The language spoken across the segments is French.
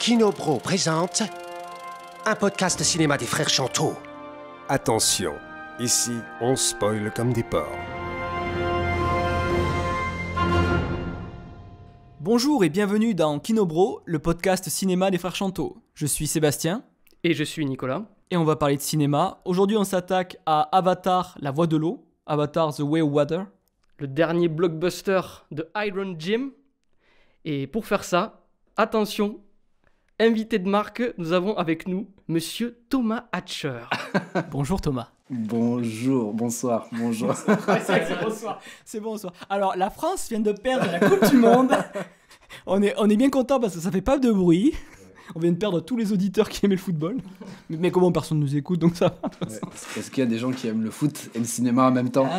Kinobro présente un podcast cinéma des frères Chanteau. Attention, ici on spoil comme des porcs. Bonjour et bienvenue dans Kinobro, le podcast cinéma des frères Chanteau. Je suis Sébastien. Et je suis Nicolas. Et on va parler de cinéma. Aujourd'hui on s'attaque à Avatar, la voix de l'eau. Avatar, The Way of Water. Le dernier blockbuster de Iron Jim. Et pour faire ça, attention, invité de marque, nous avons avec nous Monsieur Thomas Hatcher. Bonjour Thomas. Bonjour, bonsoir, bonjour. C'est bonsoir. Alors la France vient de perdre la Coupe du Monde. On est bien content parce que ça fait pas de bruit. On vient de perdre tous les auditeurs qui aimaient le football. Mais comment personne nous écoute, donc ça va. Ouais. Est-ce qu'il y a des gens qui aiment le foot et le cinéma en même temps?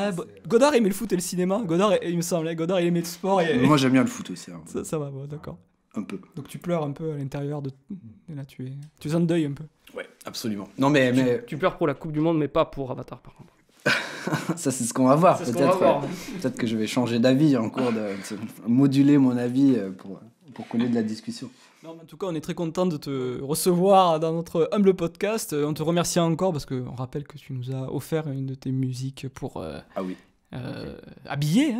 Godard aimait le foot et le cinéma. Godard, il me semble, Godard il aimait le sport. Moi j'aime bien le foot aussi. Hein. Ça va, bon, d'accord. Un peu. Donc tu pleures un peu à l'intérieur de... Et là tu es en deuil un peu. Ouais, absolument. Non mais... Tu pleures pour la Coupe du Monde, mais pas pour Avatar par contre. Ça c'est ce qu'on va voir. Peut-être que je vais changer d'avis en cours de moduler mon avis pour qu'on ait de la discussion. Non, mais en tout cas, on est très content de te recevoir dans notre humble podcast. On te remercie encore parce qu'on rappelle que tu nous as offert une de tes musiques pour habiller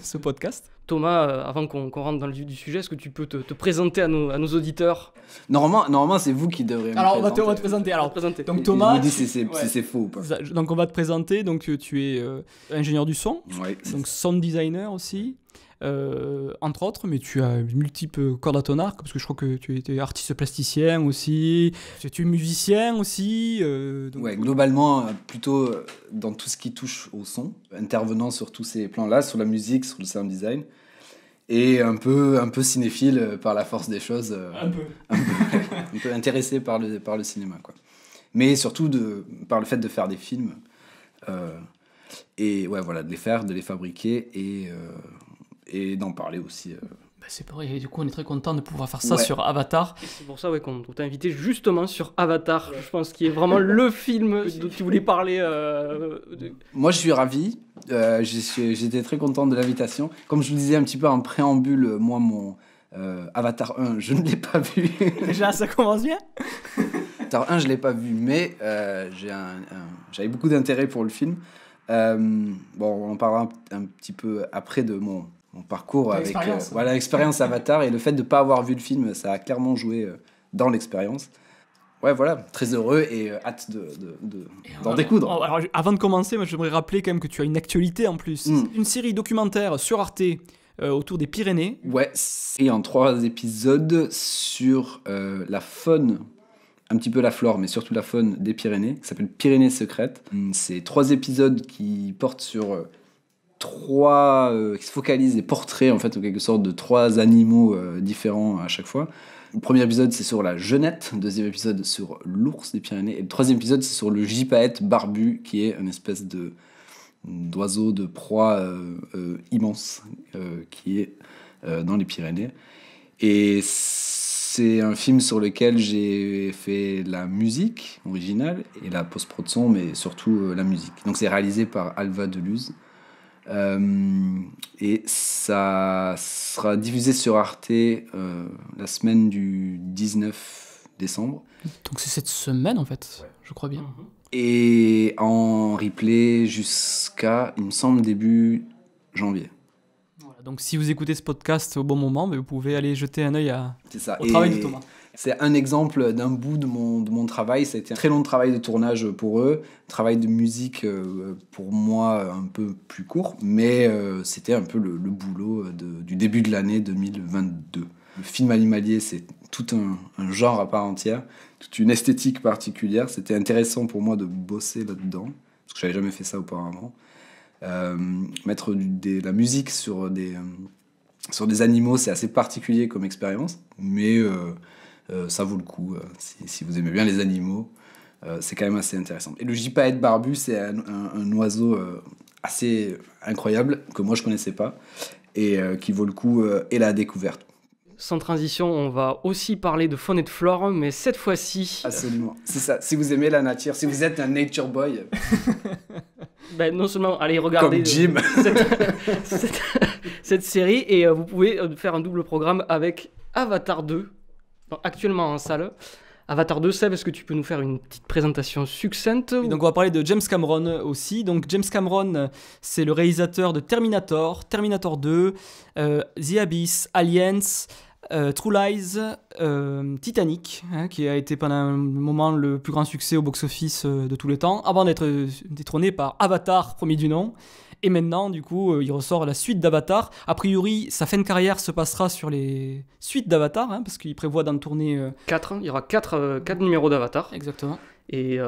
ce podcast. Thomas, avant qu'on rentre dans le vif du sujet, est-ce que tu peux te présenter à nos auditeurs? Normalement, c'est vous qui devrez me Alors, présenter. on va te présenter. Alors, donc Et Thomas... vous dites si c'est faux ou pas. Donc, on va te présenter. Donc, tu es ingénieur du son, Ouais, donc sound designer aussi. Entre autres, mais tu as multiples cordes à ton arc, parce que je crois que tu étais artiste plasticien aussi, tu es musicien aussi. Donc... Ouais, globalement, plutôt dans tout ce qui touche au son, intervenant sur tous ces plans-là, sur la musique, sur le sound design, et un peu cinéphile par la force des choses, un peu intéressé par le cinéma, quoi. Mais surtout par le fait de faire des films, et ouais, voilà, de les fabriquer et d'en parler aussi. C'est pareil, et du coup on est très content de pouvoir faire ça sur Avatar. Et c'est pour ça qu'on t'a invité justement sur Avatar, je pense qu'il est vraiment le film dont tu voulais parler. Moi je suis ravi, j'étais très content de l'invitation. Comme je vous disais un petit peu en préambule, moi mon Avatar 1, je ne l'ai pas vu. Déjà ça commence bien. Avatar 1 je ne l'ai pas vu, mais j'avais beaucoup d'intérêt pour le film. On en parlera un petit peu après de mon parcours avec l'expérience Avatar, et le fait de ne pas avoir vu le film, ça a clairement joué dans l'expérience. Ouais, voilà, très heureux et hâte d'en découdre. Alors, avant de commencer, moi, j'aimerais rappeler quand même que tu as une actualité en plus. Une série documentaire sur Arte autour des Pyrénées. Ouais, et en 3 épisodes sur la faune, un petit peu la flore, mais surtout la faune des Pyrénées, qui s'appelle Pyrénées secrètes. C'est 3 épisodes qui portent sur qui se focalisent, des portraits en fait en quelque sorte de 3 animaux différents à chaque fois. Le premier épisode c'est sur la genette, le deuxième épisode sur l'ours des Pyrénées, et le troisième épisode c'est sur le gypaète barbu, qui est une espèce d'oiseau de proie immense qui est dans les Pyrénées. Et c'est un film sur lequel j'ai fait la musique originale et la post-prod son, mais surtout la musique. Donc c'est réalisé par Alva Deluz. Et ça sera diffusé sur Arte la semaine du 19 décembre. Donc c'est cette semaine en fait, je crois bien. Et en replay jusqu'à, il me semble, début janvier. Voilà, donc si vous écoutez ce podcast au bon moment, vous pouvez aller jeter un œil au Et travail de Thomas. C'est un exemple d'un bout de mon travail. Ça a été un très long travail de tournage pour eux, travail de musique pour moi un peu plus court, mais c'était un peu le boulot du début de l'année 2022. Le film animalier, c'est tout un genre à part entière, toute une esthétique particulière. C'était intéressant pour moi de bosser là-dedans, parce que je n'avais jamais fait ça auparavant. Mettre la musique sur des animaux, c'est assez particulier comme expérience, mais... ça vaut le coup, si vous aimez bien les animaux, c'est quand même assez intéressant. Et le gypaète barbu, c'est un oiseau assez incroyable, que moi je connaissais pas, et qui vaut le coup et la découverte. Sans transition, on va aussi parler de faune et de flore, mais cette fois-ci... Absolument, c'est ça. Si vous aimez la nature, si vous êtes un nature boy... non seulement allez regarder comme Jim. cette série, et vous pouvez faire un double programme avec Avatar 2, Donc, actuellement en salle. Avatar 2, Seb, est-ce que tu peux nous faire une petite présentation succincte Donc on va parler de James Cameron aussi. Donc James Cameron, c'est le réalisateur de Terminator, Terminator 2, The Abyss, Aliens, True Lies, Titanic, qui a été pendant un moment le plus grand succès au box-office de tous les temps, avant d'être détrôné par Avatar, premier du nom. Et maintenant, du coup, il ressort la suite d'Avatar. A priori, sa fin de carrière se passera sur les suites d'Avatar, parce qu'il prévoit d'en tourner... 4, il y aura 4 numéros d'Avatar. Exactement. Et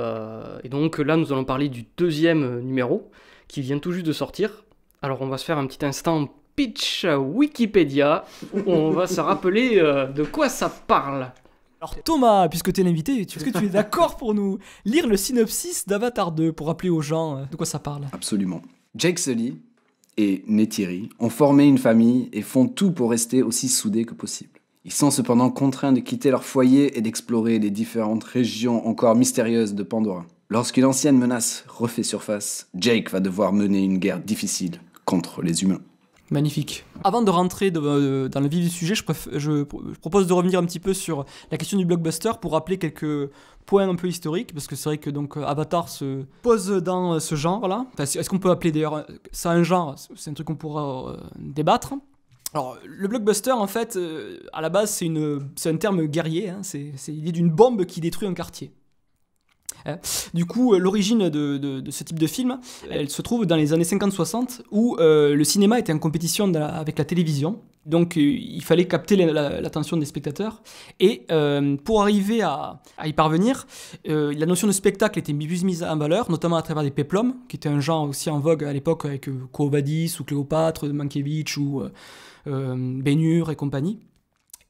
donc là, nous allons parler du deuxième numéro, qui vient tout juste de sortir. Alors, on va se faire un petit instant pitch Wikipédia, où on va se rappeler de quoi ça parle. Alors Thomas, puisque tu es l'invité, est-ce que tu es d'accord pour nous lire le synopsis d'Avatar 2, pour rappeler aux gens de quoi ça parle? Absolument. Jake Sully et Neytiri ont formé une famille et font tout pour rester aussi soudés que possible. Ils sont cependant contraints de quitter leur foyer et d'explorer les différentes régions encore mystérieuses de Pandora. Lorsqu'une ancienne menace refait surface, Jake va devoir mener une guerre difficile contre les humains. Magnifique. Avant de rentrer dans le vif du sujet, je propose de revenir un petit peu sur la question du blockbuster pour rappeler quelques points un peu historiques, parce que c'est vrai que donc Avatar se pose dans ce genre-là. Enfin, est-ce qu'on peut appeler d'ailleurs ça un genre? C'est un truc qu'on pourra débattre. Alors, le blockbuster, en fait, à la base, c'est un terme guerrier. C'est l'idée d'une bombe qui détruit un quartier. Du coup, l'origine de ce type de film, elle se trouve dans les années 50-60, où le cinéma était en compétition avec la télévision. Donc, il fallait capter l'attention des spectateurs. Et pour arriver à y parvenir, la notion de spectacle était plus mise en valeur, notamment à travers des péplums, qui étaient un genre aussi en vogue à l'époque avec Quo Vadis ou Cléopâtre, Mankiewicz ou Ben-Hur et compagnie.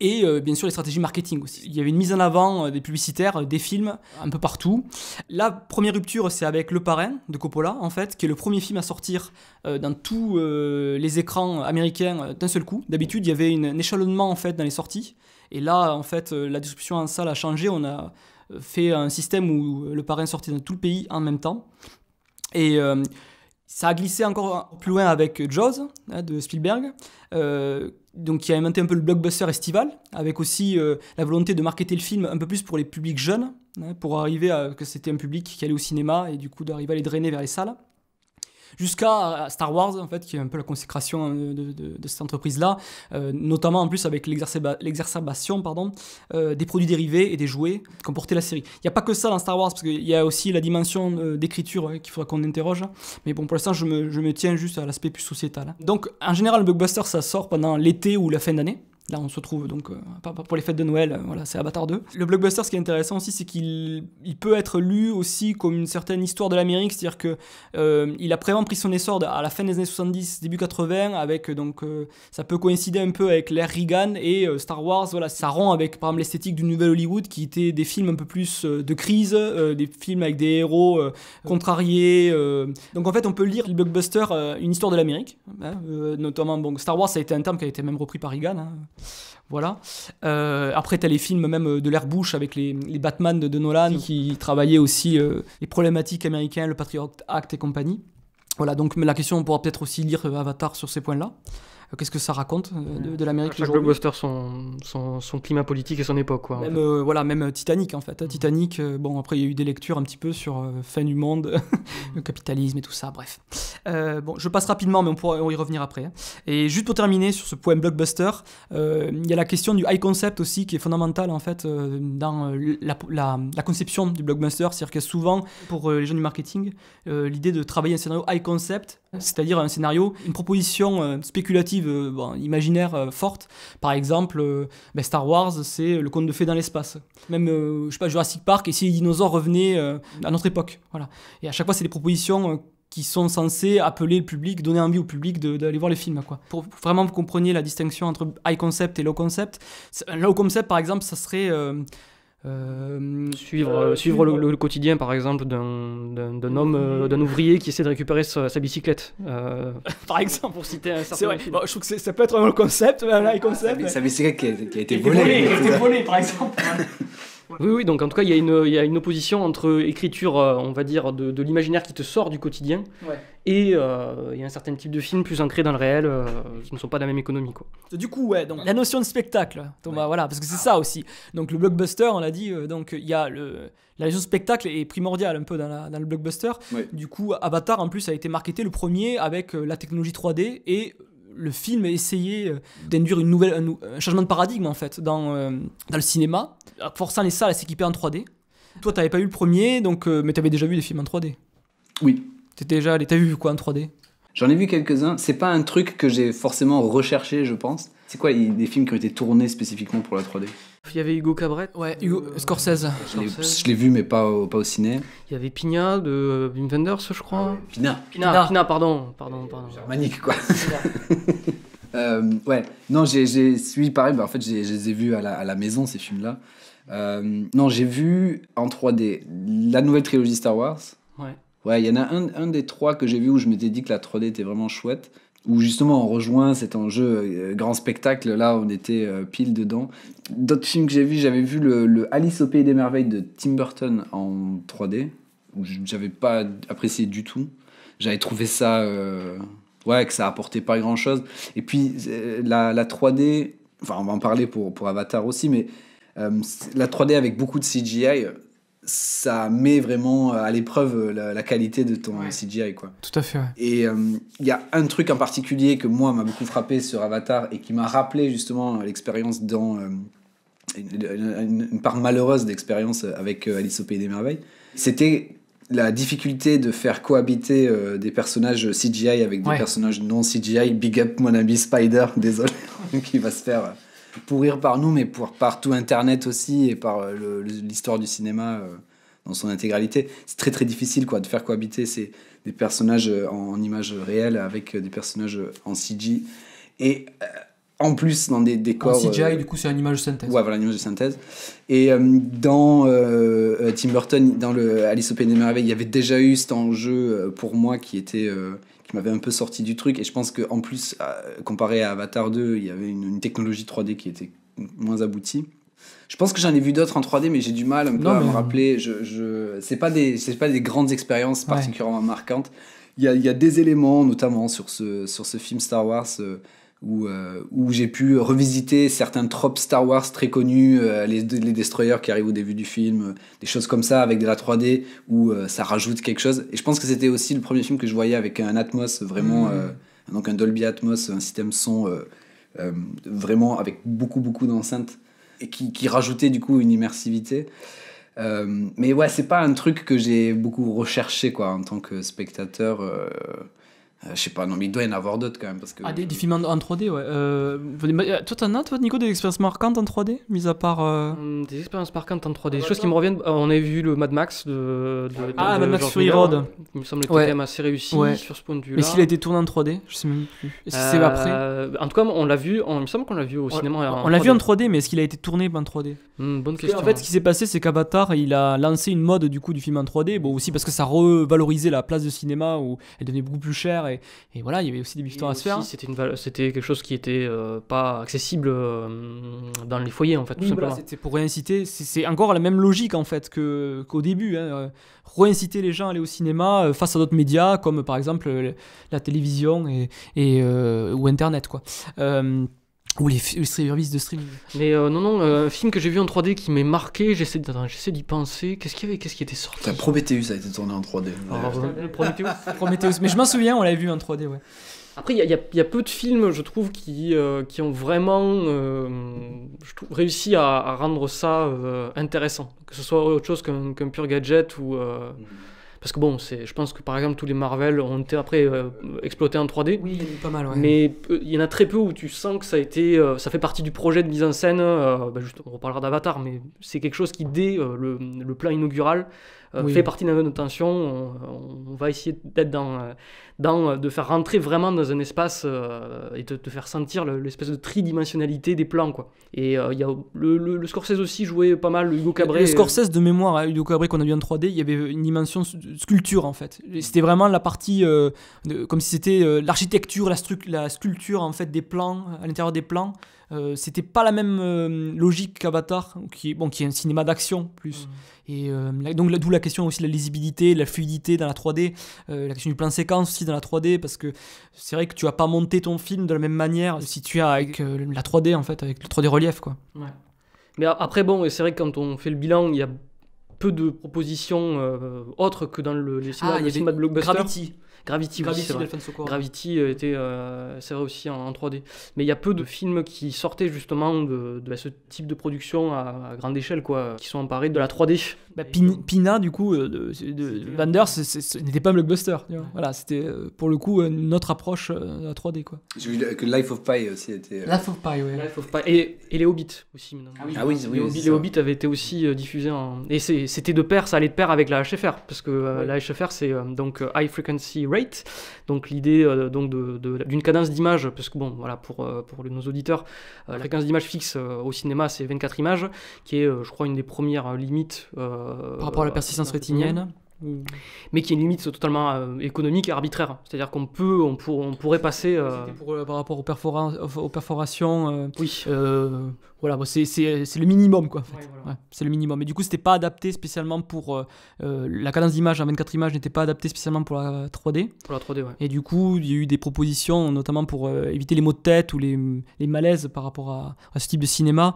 Et bien sûr les stratégies marketing aussi. Il y avait une mise en avant des publicitaires, des films, un peu partout. La première rupture, c'est avec Le Parrain de Coppola, en fait, qui est le premier film à sortir dans tous les écrans américains d'un seul coup. D'habitude, il y avait un échelonnement en fait, dans les sorties. Et là, en fait, la distribution en salle a changé. On a fait un système où Le Parrain sortait dans tout le pays en même temps. Et ça a glissé encore plus loin avec Jaws, de Spielberg, donc qui a inventé un peu le blockbuster estival, avec aussi la volonté de marketer le film un peu plus pour les publics jeunes, pour arriver à que c'était un public qui allait au cinéma, et du coup d'arriver à les drainer vers les salles. Jusqu'à Star Wars, en fait, qui est un peu la consécration de cette entreprise-là, notamment en plus avec l'exacerbation des produits dérivés et des jouets qu'emportait la série. Il n'y a pas que ça dans Star Wars, parce qu'il y a aussi la dimension d'écriture qu'il faudra qu'on interroge. Mais bon, pour l'instant, je me tiens juste à l'aspect plus sociétal. Donc, en général, le blockbuster, ça sort pendant l'été ou la fin d'année. Là, on se retrouve donc pour les fêtes de Noël, voilà, c'est Avatar 2. Le blockbuster, ce qui est intéressant aussi, c'est qu'il peut être lu aussi comme une certaine histoire de l'Amérique, c'est-à-dire que il a vraiment pris son essor à la fin des années 70, début 80, avec donc ça peut coïncider un peu avec l'ère Reagan et Star Wars. Voilà, ça rompt avec par exemple l'esthétique du Nouvel Hollywood, qui était des films un peu plus de crise, des films avec des héros contrariés. Donc en fait, on peut lire le blockbuster une histoire de l'Amérique, notamment bon, Star Wars, ça a été un terme qui a été même repris par Reagan. Voilà. Après, t'as les films même de l'ère Bush avec les Batman de Nolan qui travaillaient aussi les problématiques américaines, le Patriot Act et compagnie. Voilà, donc la question, on pourra peut-être aussi lire Avatar sur ces points-là. Qu'est-ce que ça raconte de l'Amérique Chaque blockbuster, son climat politique et son époque, quoi. Même, voilà, même Titanic, en fait. Titanic, bon, après, il y a eu des lectures un petit peu sur fin du monde, le capitalisme et tout ça, bref. Bon, je passe rapidement, mais on y revenir après. Et juste pour terminer sur ce point blockbuster, il y a la question du high concept aussi, qui est fondamentale, en fait, dans la conception du blockbuster. C'est-à-dire que souvent, pour les gens du marketing, l'idée de travailler un scénario high concept, c'est-à-dire un scénario, une proposition spéculative, imaginaire forte. Par exemple, Star Wars, c'est le conte de fées dans l'espace. Même, je sais pas, Jurassic Park, et si les dinosaures revenaient à notre époque. Voilà. Et à chaque fois, c'est des propositions qui sont censées appeler le public, donner envie au public d'aller voir les films, quoi. Pour vraiment que vous compreniez la distinction entre high concept et low concept. Un low concept, par exemple, ça serait... suivre le quotidien, par exemple, d'un homme, d'un ouvrier qui essaie de récupérer sa bicyclette. Par exemple, pour citer un certain film. Bon, je trouve que ça peut être un concept, un high concept. Sa bicyclette qui a été volée. volée. Qui a été volée, par exemple. Oui, donc en tout cas, il y a une opposition entre écriture, on va dire, de l'imaginaire qui te sort du quotidien, et il y a un certain type de film plus ancré dans le réel, qui ne sont pas de la même économie, quoi. Du coup, ouais, donc la notion de spectacle, Thomas, voilà, parce que c'est ça aussi. Donc le blockbuster, on l'a dit, donc il y a la notion de spectacle est primordiale un peu dans le blockbuster. Ouais. Du coup, Avatar en plus a été marketé le premier avec la technologie 3D et le film a essayé d'induire un changement de paradigme en fait dans le cinéma, forçant les salles à s'équiper en 3D. Toi, t'avais pas eu le premier, donc mais t'avais déjà vu des films en 3D. Oui. T'as vu quoi en 3D? J'en ai vu quelques-uns. C'est pas un truc que j'ai forcément recherché, je pense. C'est quoi des films qui ont été tournés spécifiquement pour la 3D? Il y avait Hugo Cabret. Ouais, Hugo Scorsese. Je l'ai vu, mais pas au ciné. Il y avait Pina de Wim Wenders, je crois. Pina. Pardon. Germanique, quoi. Ouais. Non, j'ai suivi pareil. En fait, je les ai vus à la maison, ces films-là. Non, j'ai vu en 3D la nouvelle trilogie Star Wars. Ouais. Ouais, il y en a un des 3 que j'ai vu où je m'étais dit que la 3D était vraiment chouette. Où justement on rejoint cet enjeu grand spectacle, là on était pile dedans. D'autres films que j'ai vus, j'avais vu le Alice au Pays des Merveilles de Tim Burton en 3D, où j'avais pas apprécié du tout. J'avais trouvé ça, que ça apportait pas grand chose. Et puis la 3D, enfin on va en parler pour Avatar aussi, mais la 3D avec beaucoup de CGI, ça met vraiment à l'épreuve la qualité de ton CGI, quoi. Tout à fait, ouais. Et il y a un truc en particulier que moi m'a beaucoup frappé sur Avatar et qui m'a rappelé justement l'expérience dans une part malheureuse d'expérience avec Alice au Pays des Merveilles. C'était la difficulté de faire cohabiter des personnages CGI avec des personnages non CGI. Big up mon ami Spider, désolé, qui va se faire pourrir par nous, mais par tout Internet aussi et par l'histoire du cinéma dans son intégralité. C'est très très difficile, quoi, de faire cohabiter des personnages en images réelles avec des personnages en CG. Et en plus dans des décors... En CGI, du coup, c'est une image de synthèse. Ouais, voilà, une image de synthèse. Et dans Tim Burton, dans le Alice au Pays des Merveilles, il y avait déjà eu cet enjeu pour moi qui m'avait un peu sorti du truc. Et je pense qu'en plus, comparé à Avatar 2, il y avait une technologie 3D qui était moins aboutie. Je pense que j'en ai vu d'autres en 3D, mais j'ai du mal un peu à me rappeler. C'est pas des grandes expériences particulièrement marquantes. Il y a des éléments, notamment sur ce film Star Wars, où j'ai pu revisiter certains tropes Star Wars très connus, les destroyers qui arrivent au début du film, des choses comme ça avec de la 3D où ça rajoute quelque chose. Et je pense que c'était aussi le premier film que je voyais avec un Atmos vraiment, donc un Dolby Atmos, un système son vraiment avec beaucoup d'enceintes et qui rajoutait du coup une immersivité. Mais ouais, c'est pas un truc que j'ai beaucoup recherché, quoi, en tant que spectateur. Je sais pas, non, mais il doit y en avoir d'autres quand même. Parce que... des films en 3D, ouais. Toi, t'en as, toi, Nico, des expériences marquantes en 3D, mis à part. Des expériences marquantes en 3D. Des choses qui me reviennent. On avait vu le Mad Max de Mad Max George Fury Miller. Road. Il me semble que c'était quand même assez réussi sur ce point de vue-là. Mais s'il a été tourné en 3D, je sais même plus. Est-ce que c'est après En tout cas, on l'a vu. Il me semble qu'on l'a vu au cinéma. On l'a vu en 3D, mais est-ce qu'il a été tourné en 3D? Bonne question. En fait, ce qui s'est passé, c'est qu'Avatar, il a lancé une mode du coup du film en 3D. Bon, aussi parce que ça revalorisait la place de cinéma où elle devenait beaucoup plus chère et voilà, il y avait aussi des bifetons à se faire. C'était quelque chose qui était pas accessible dans les foyers, en fait, tout simplement. Voilà, c'était pour réinciter. C'est encore la même logique en fait qu'au début. Réinciter les gens à aller au cinéma face à d'autres médias comme par exemple la télévision ou Internet, quoi. Ou les services de streaming. Mais un film que j'ai vu en 3D qui m'est marqué, j'essaie d'y penser. Qu'est-ce qui était sorti? Prometheus a été tourné en 3D. Prometheus. Mais je m'en souviens, on l'avait vu en 3D, ouais. Après, il y a peu de films, je trouve, qui ont vraiment réussi à rendre ça intéressant. Que ce soit autre chose qu'un pur gadget ou... Parce que bon, je pense que par exemple tous les Marvel ont été après exploités en 3D. Oui, il y en a pas mal, ouais. Mais il y en a très peu où tu sens que ça fait partie du projet de mise en scène. Juste, on reparlera d'Avatar, mais c'est quelque chose qui, dès le plan inaugural, fait partie de notre intention. On va essayer d'être de faire rentrer vraiment dans un espace et de te faire sentir l'espèce de tridimensionnalité des plans, quoi. Et il y a le Scorsese aussi jouait pas mal, le Hugo Cabret. Le Scorsese de mémoire, Hugo Cabret qu'on a vu en 3D, il y avait une dimension sculpture en fait. C'était vraiment la partie comme si c'était l'architecture, la sculpture en fait des plans, à l'intérieur des plans. C'était pas la même logique qu'Avatar, qui est un cinéma d'action plus. Et donc d'où la question aussi de la lisibilité, de la fluidité dans la 3D, la question du plan séquence aussi dans la 3D, parce que c'est vrai que tu vas pas monter ton film de la même manière si tu as avec la 3D en fait, avec le 3D relief quoi. Ouais. Mais après bon, c'est vrai que quand on fait le bilan, il y a peu de propositions autres que dans les cinémas de blockbuster. Gravity, oui, c'est vrai. d'Alfonso Cuarón. Gravity était, c'est vrai aussi en 3D. Mais il y a peu de films qui sortaient justement de ce type de production à grande échelle, quoi, qui sont emparés de la 3D. Pina, du coup, de Wenders, ce n'était pas un blockbuster. Tu vois. Voilà, c'était pour le coup une autre approche de la 3D, quoi. J'ai vu que Life of Pi aussi était. Life of Pi, ouais. Life of Pi. Et les Hobbits aussi. Les Hobbits avaient été aussi diffusés en. Et c'était de pair, ça allait de pair avec la HFR, parce que la HFR, c'est donc High Frequency Rate. Donc l'idée d'une cadence d'image, parce que bon, voilà, pour nos auditeurs, la fréquence d'image fixe au cinéma, c'est 24 images, qui est, je crois, une des premières limites. Par rapport à la persistance rétinienne. Mais qui est une limite totalement économique et arbitraire. C'est-à-dire qu'on pourrait passer... Par rapport aux perforations... oui. Voilà, bon, c'est le minimum, quoi. En fait. Ouais, voilà. Ouais, c'est le minimum. Et du coup, c'était pas adapté spécialement pour... la cadence d'image en 24 images n'était pas adaptée spécialement pour la 3D. Pour la 3D, ouais. Et du coup, il y a eu des propositions, notamment pour éviter les maux de tête ou les malaises par rapport à ce type de cinéma,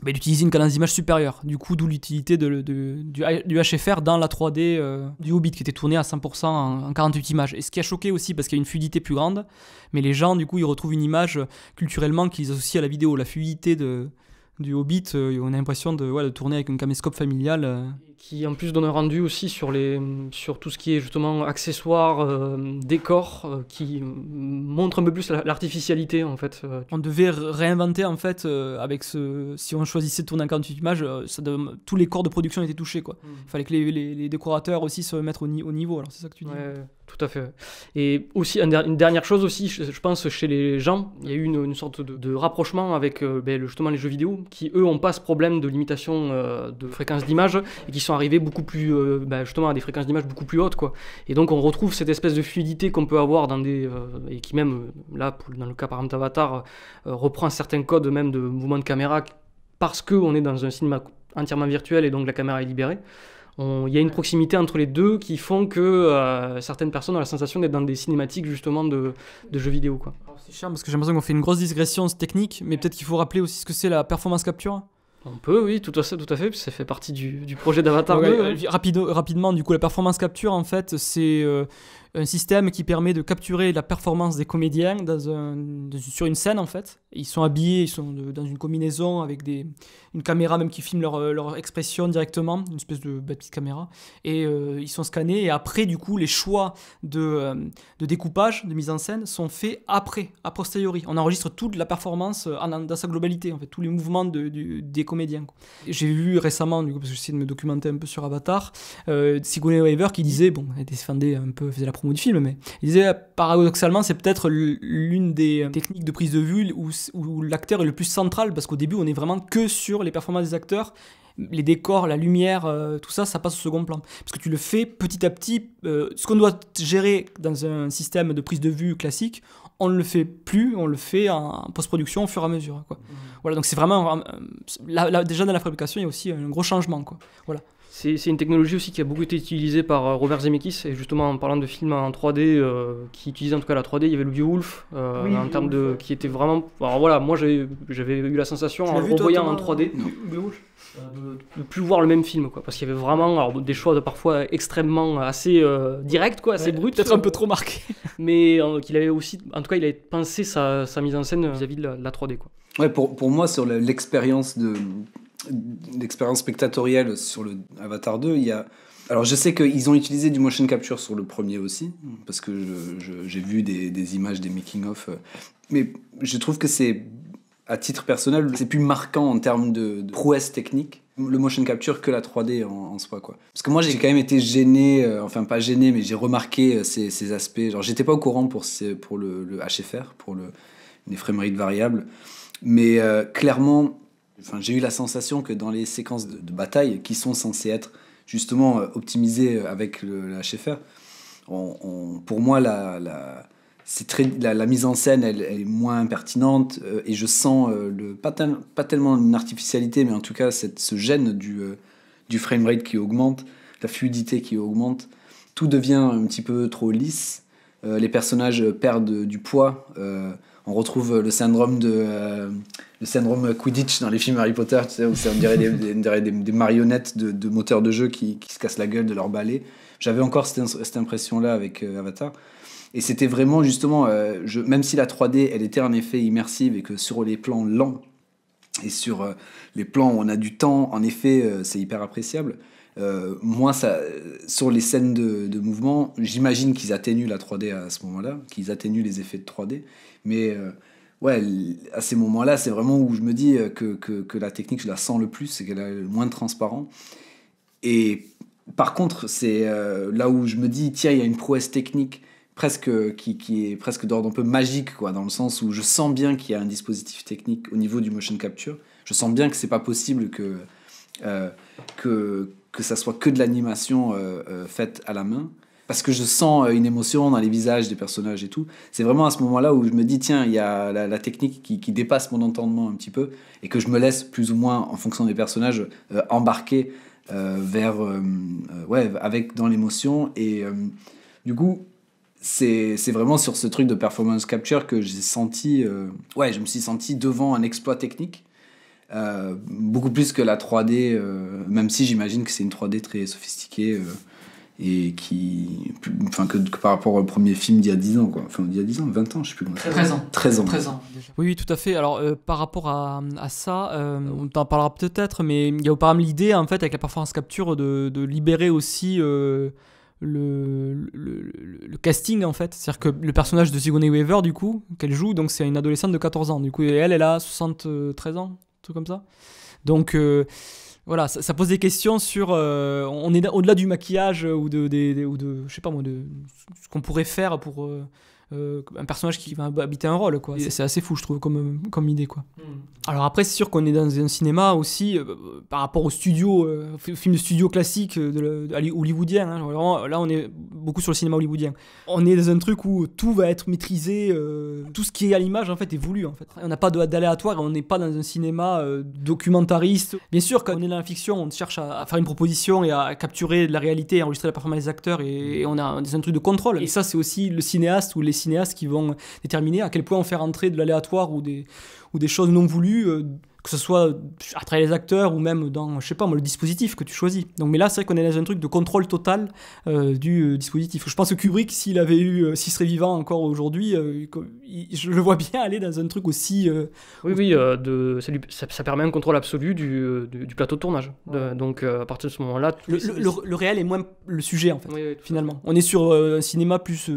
d'utiliser une cadence d'image supérieure. Du coup, d'où l'utilité du HFR dans la 3D du Hobbit, qui était tourné à 100% en 48 images. Et ce qui a choqué aussi, parce qu'il y a une fluidité plus grande, mais les gens, du coup, ils retrouvent une image culturellement qu'ils associent à la vidéo. La fluidité du Hobbit, on a l'impression de tourner avec un caméscope familial. Qui en plus donne un rendu aussi sur tout ce qui est justement accessoires, décors, qui montre un peu plus l'artificialité en fait. On devait réinventer en fait si on choisissait de tourner en 48 images, tous les corps de production étaient touchés quoi. Il fallait que les décorateurs aussi se mettent au niveau. Alors c'est ça que tu dis. Ouais, tout à fait. Et aussi une dernière chose aussi, je pense chez les gens, il y a eu une sorte de rapprochement avec justement les jeux vidéo qui eux ont pas ce problème de limitation de fréquence d'image et qui sont arrivés beaucoup plus justement à des fréquences d'image beaucoup plus hautes quoi. Et donc on retrouve cette espèce de fluidité qu'on peut avoir dans et qui même là dans le cas par exemple d'Avatar reprend certains codes même de mouvement de caméra parce qu'on est dans un cinéma entièrement virtuel et donc la caméra est libérée. Il y a une proximité entre les deux qui font que certaines personnes ont la sensation d'être dans des cinématiques justement de jeux vidéo quoi. C'est chiant parce que j'ai l'impression qu'on fait une grosse digression technique, mais peut-être qu'il faut rappeler aussi ce que c'est la performance capture. On peut, oui, tout à fait, ça fait partie du projet d'Avatar 2. Rapidement, du coup, la performance capture, en fait, c'est un système qui permet de capturer la performance des comédiens sur une scène, en fait. Ils sont habillés, ils sont dans une combinaison avec une caméra même qui filme leur expression directement, une espèce de petite caméra. Et ils sont scannés, et après, du coup, les choix de découpage, de mise en scène, sont faits a posteriori. On enregistre toute la performance dans sa globalité, en fait, tous les mouvements des comédiens. J'ai vu récemment, du coup, parce que j'essaie de me documenter un peu sur Avatar, Sigourney Weaver qui disait, bon, elle défendait un peu, faisait la promo du film, mais il disait, paradoxalement, c'est peut-être l'une des techniques de prise de vue où l'acteur est le plus central, parce qu'au début, on est vraiment que sur les performances des acteurs, les décors, la lumière, tout ça, ça passe au second plan. Parce que tu le fais petit à petit. Ce qu'on doit gérer dans un système de prise de vue classique, on ne le fait plus, on le fait en post-production au fur et à mesure. Quoi. Voilà, donc c'est vraiment... déjà dans la fabrication, il y a aussi un gros changement. Quoi. Voilà. C'est une technologie aussi qui a beaucoup été utilisée par Robert Zemeckis, et justement en parlant de films en 3D, qui utilisait en tout cas la 3D, il y avait le vieux Wolf, en termes de... qui était vraiment... Alors voilà, moi j'avais eu la sensation en le revoyant en 3D, de plus voir le même film, quoi, parce qu'il y avait vraiment des choix parfois extrêmement assez directs, quoi, assez bruts. Peut-être un peu trop marqués. Mais qu'il avait aussi... En tout cas, il avait pensé sa mise en scène vis-à-vis de la 3D, quoi. Ouais, pour moi, sur l'expérience spectatorielle sur le Avatar 2, il y a... Alors je sais qu'ils ont utilisé du motion capture sur le premier aussi, parce que j'ai vu des images, des making-of, mais je trouve que c'est, à titre personnel, c'est plus marquant en termes de prouesse technique, le motion capture, que la 3D en soi, quoi. Parce que moi j'ai quand même été gêné, enfin pas gêné, mais j'ai remarqué ces aspects, genre j'étais pas au courant pour le HFR, pour les framerate variables, mais clairement... Enfin, j'ai eu la sensation que dans les séquences de bataille qui sont censées être justement optimisées avec le HFR, pour moi, la mise en scène, elle est moins pertinente, et je sens pas tellement une artificialité, mais en tout cas ce gêne du framerate qui augmente, la fluidité qui augmente. Tout devient un petit peu trop lisse. Les personnages perdent du poids. On retrouve le syndrome Quidditch dans les films Harry Potter, tu sais, où on dirait des marionnettes de moteurs de jeu qui se cassent la gueule de leur balai. J'avais encore cette impression-là avec Avatar. Et c'était vraiment justement, même si la 3D, elle était en effet immersive et que sur les plans lents et sur les plans où on a du temps, en effet, c'est hyper appréciable. Moi, sur les scènes de mouvement, j'imagine qu'ils atténuent la 3D à ce moment-là, qu'ils atténuent les effets de 3D. Mais ouais, à ces moments-là, c'est vraiment où je me dis que la technique, je la sens le plus, c'est qu'elle est le moins transparent. Et par contre, c'est là où je me dis, tiens, il y a une prouesse technique qui est presque d'ordre un peu magique, quoi, dans le sens où je sens bien qu'il y a un dispositif technique au niveau du motion capture. Je sens bien que c'est pas possible que ça soit que de l'animation faite à la main, parce que je sens une émotion dans les visages des personnages et tout. C'est vraiment à ce moment-là où je me dis, tiens, il y a la technique qui dépasse mon entendement un petit peu, et que je me laisse plus ou moins, en fonction des personnages, embarquer dans l'émotion. Et du coup, c'est vraiment sur ce truc de performance capture que j'ai senti... je me suis senti devant un exploit technique. Beaucoup plus que la 3D, même si j'imagine que c'est une 3D très sophistiquée et que par rapport au premier film d'il y a 10 ans, quoi. Enfin, d'il y a 10 ans, 20 ans, je sais plus comment. 13 ans. Déjà. Oui, tout à fait. Alors, par rapport à ça, on t'en parlera peut-être, mais il y a par exemple l'idée, en fait, avec la performance capture, de libérer aussi le casting, en fait. C'est-à-dire que le personnage de Sigourney Weaver, du coup, qu'elle joue, donc c'est une adolescente de 14 ans. Du coup, et elle a 73 ans. Truc comme ça. Donc voilà, ça pose des questions sur on est au-delà du maquillage ou de je sais pas moi, de ce qu'on pourrait faire pour un personnage qui va habiter un rôle, quoi. C'est assez fou, je trouve, comme idée, quoi. Alors après, c'est sûr qu'on est dans un cinéma aussi par rapport au studio, film de studio classique hollywoodien, hein. Vraiment, là on est beaucoup sur le cinéma hollywoodien. On est dans un truc où tout va être maîtrisé, tout ce qui est à l'image en fait est voulu, en fait. On n'a pas d'aléatoire, on n'est pas dans un cinéma documentariste. Bien sûr, quand on est dans la fiction, on cherche à faire une proposition et à capturer de la réalité, à enregistrer la performance des acteurs, et on a un truc de contrôle. Et ça, c'est aussi le cinéaste ou les cinéastes qui vont déterminer à quel point on fait rentrer de l'aléatoire ou des choses non voulues, que ce soit à travers les acteurs ou même dans, je sais pas moi, le dispositif que tu choisis. Donc, mais là, c'est vrai qu'on est dans un truc de contrôle total du dispositif. Je pense que Kubrick, s'il serait vivant encore aujourd'hui, je le vois bien aller dans un truc aussi... ça permet un contrôle absolu du plateau de tournage. Donc, à partir de ce moment-là... Le réel est moins le sujet, en fait, finalement. On est sur un cinéma plus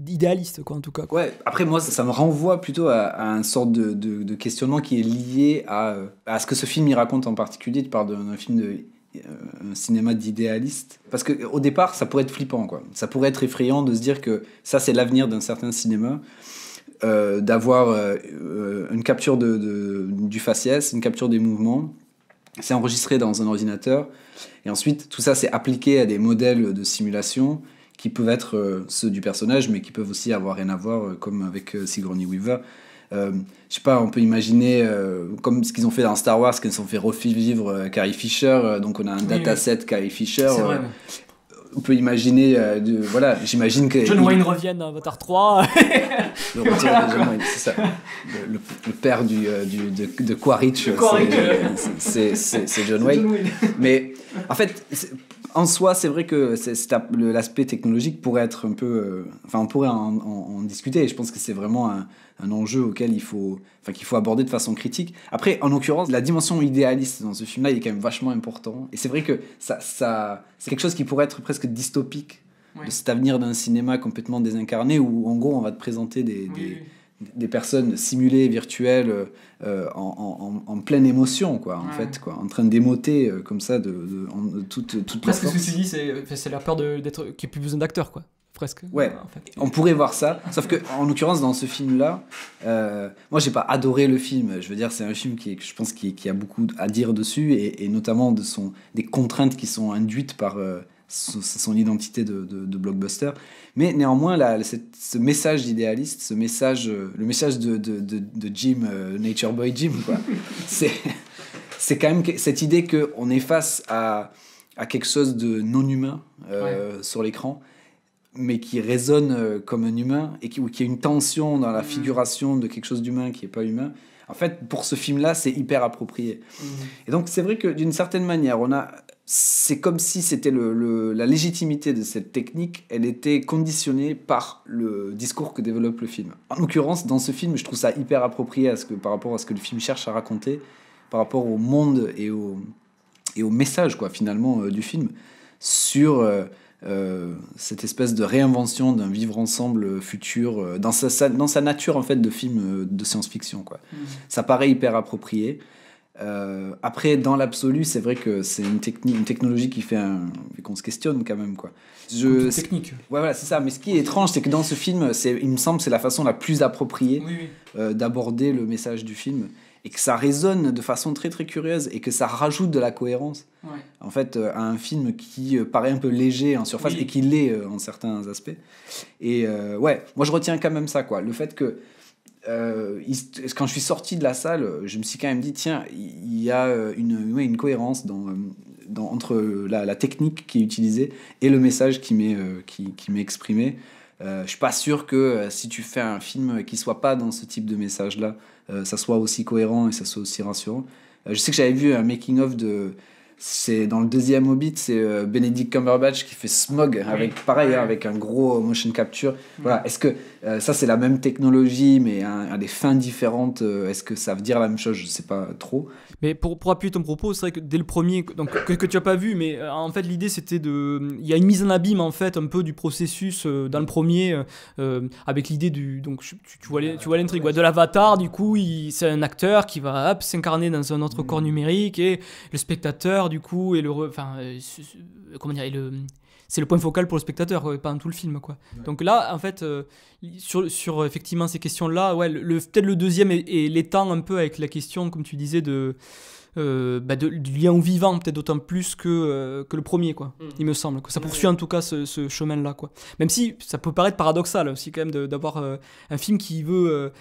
idéaliste, quoi, en tout cas. Ouais, après, moi, ça me renvoie plutôt à un sorte de questionnement qui est lié à ce que ce film y raconte en particulier. Tu parles d'un film un cinéma d'idéaliste, parce que au départ ça pourrait être flippant, quoi. Ça pourrait être effrayant de se dire que ça c'est l'avenir d'un certain cinéma, d'avoir une capture du faciès, une capture des mouvements, c'est enregistré dans un ordinateur et ensuite tout ça c'est appliqué à des modèles de simulation qui peuvent être ceux du personnage mais qui peuvent aussi avoir rien à voir, comme avec Sigourney Weaver. Je sais pas, on peut imaginer comme ce qu'ils ont fait dans Star Wars, qu'ils ont fait revivre Carrie Fisher, donc on a un dataset Carrie Fisher. C'est vrai, on peut imaginer, j'imagine que... John Wayne revient dans Avatar 3. Le retour de John Wayne, c'est ça. Le père de Quaritch, c'est John Wayne. Mais en fait, en soi, c'est vrai que l'aspect technologique pourrait être un peu... on pourrait en discuter, et je pense que c'est vraiment un enjeu auquel qu'il faut aborder de façon critique. Après, en l'occurrence, la dimension idéaliste dans ce film-là, il est quand même vachement important. Et c'est vrai que ça c'est quelque chose qui pourrait être presque dystopique, de cet avenir d'un cinéma complètement désincarné, où en gros, on va te présenter des personnes simulées, virtuelles, en pleine émotion, quoi, en fait, quoi, en train d'émoter comme ça de toute la force. Presque ce que tu dis, c'est la peur qu'il n'y ait plus besoin d'acteurs, quoi. Presque. Ouais, en fait. On pourrait voir ça, sauf que en l'occurrence dans ce film-là, moi j'ai pas adoré le film. Je veux dire, c'est un film je pense qui a beaucoup à dire dessus, et notamment des contraintes qui sont induites par son identité de blockbuster. Mais néanmoins, ce message idéaliste, le message de Jim, Nature Boy Jim, quoi, c'est quand même cette idée qu'on est face à quelque chose de non humain sur l'écran, mais qui résonne comme un humain, et qui a une tension dans la figuration de quelque chose d'humain qui n'est pas humain. En fait, pour ce film-là, c'est hyper approprié. Et donc, c'est vrai que d'une certaine manière, c'est comme si c'était la légitimité de cette technique, elle était conditionnée par le discours que développe le film. En l'occurrence, dans ce film, je trouve ça hyper approprié par rapport à ce que le film cherche à raconter, par rapport au monde et au message, quoi, finalement, du film, sur cette espèce de réinvention d'un vivre ensemble futur, dans sa nature, en fait, de film de science-fiction, quoi. Ça paraît hyper approprié. Après, dans l'absolu, c'est vrai que c'est une technologie qui fait qu'on se questionne quand même, quoi. Technique. Ouais, voilà, c'est ça. Mais ce qui est étrange, c'est que dans ce film, il me semble, c'est la façon la plus appropriée d'aborder le message du film, et que ça résonne de façon très très curieuse, et que ça rajoute de la cohérence en fait à un film qui paraît un peu léger en surface, et qui l'est en certains aspects. Et moi je retiens quand même ça, quoi. Le fait que quand je suis sorti de la salle, je me suis quand même dit, tiens, il y a une cohérence entre la technique qui est utilisée et le message qui m'est exprimé. Je suis pas sûr que si tu fais un film qui soit pas dans ce type de message-là, ça soit aussi cohérent et ça soit aussi rassurant. Je sais que j'avais vu un making-of c'est dans le deuxième Hobbit, c'est Benedict Cumberbatch qui fait Smaug, avec un gros motion capture. Voilà. Est-ce que ça c'est la même technologie mais à des fins différentes, est-ce que ça veut dire la même chose? Je sais pas trop. Mais pour appuyer ton propos, c'est vrai que dès le premier, donc, que tu as pas vu, mais en fait l'idée c'était il y a une mise en abîme en fait un peu du processus dans le premier, avec l'idée donc tu vois l'intrigue, de l'avatar. Du coup c'est un acteur qui va s'incarner dans un autre corps numérique, et le spectateur du coup est c'est le point focal pour le spectateur, pendant tout le film, quoi. Donc là, en fait, sur effectivement ces questions-là, peut-être le deuxième est l'étang un peu avec la question, comme tu disais, du lien au vivant, peut-être d'autant plus que le premier, quoi. Il me semble que ça poursuit en tout cas ce chemin-là, quoi. Même si ça peut paraître paradoxal aussi quand même d'avoir un film qui veut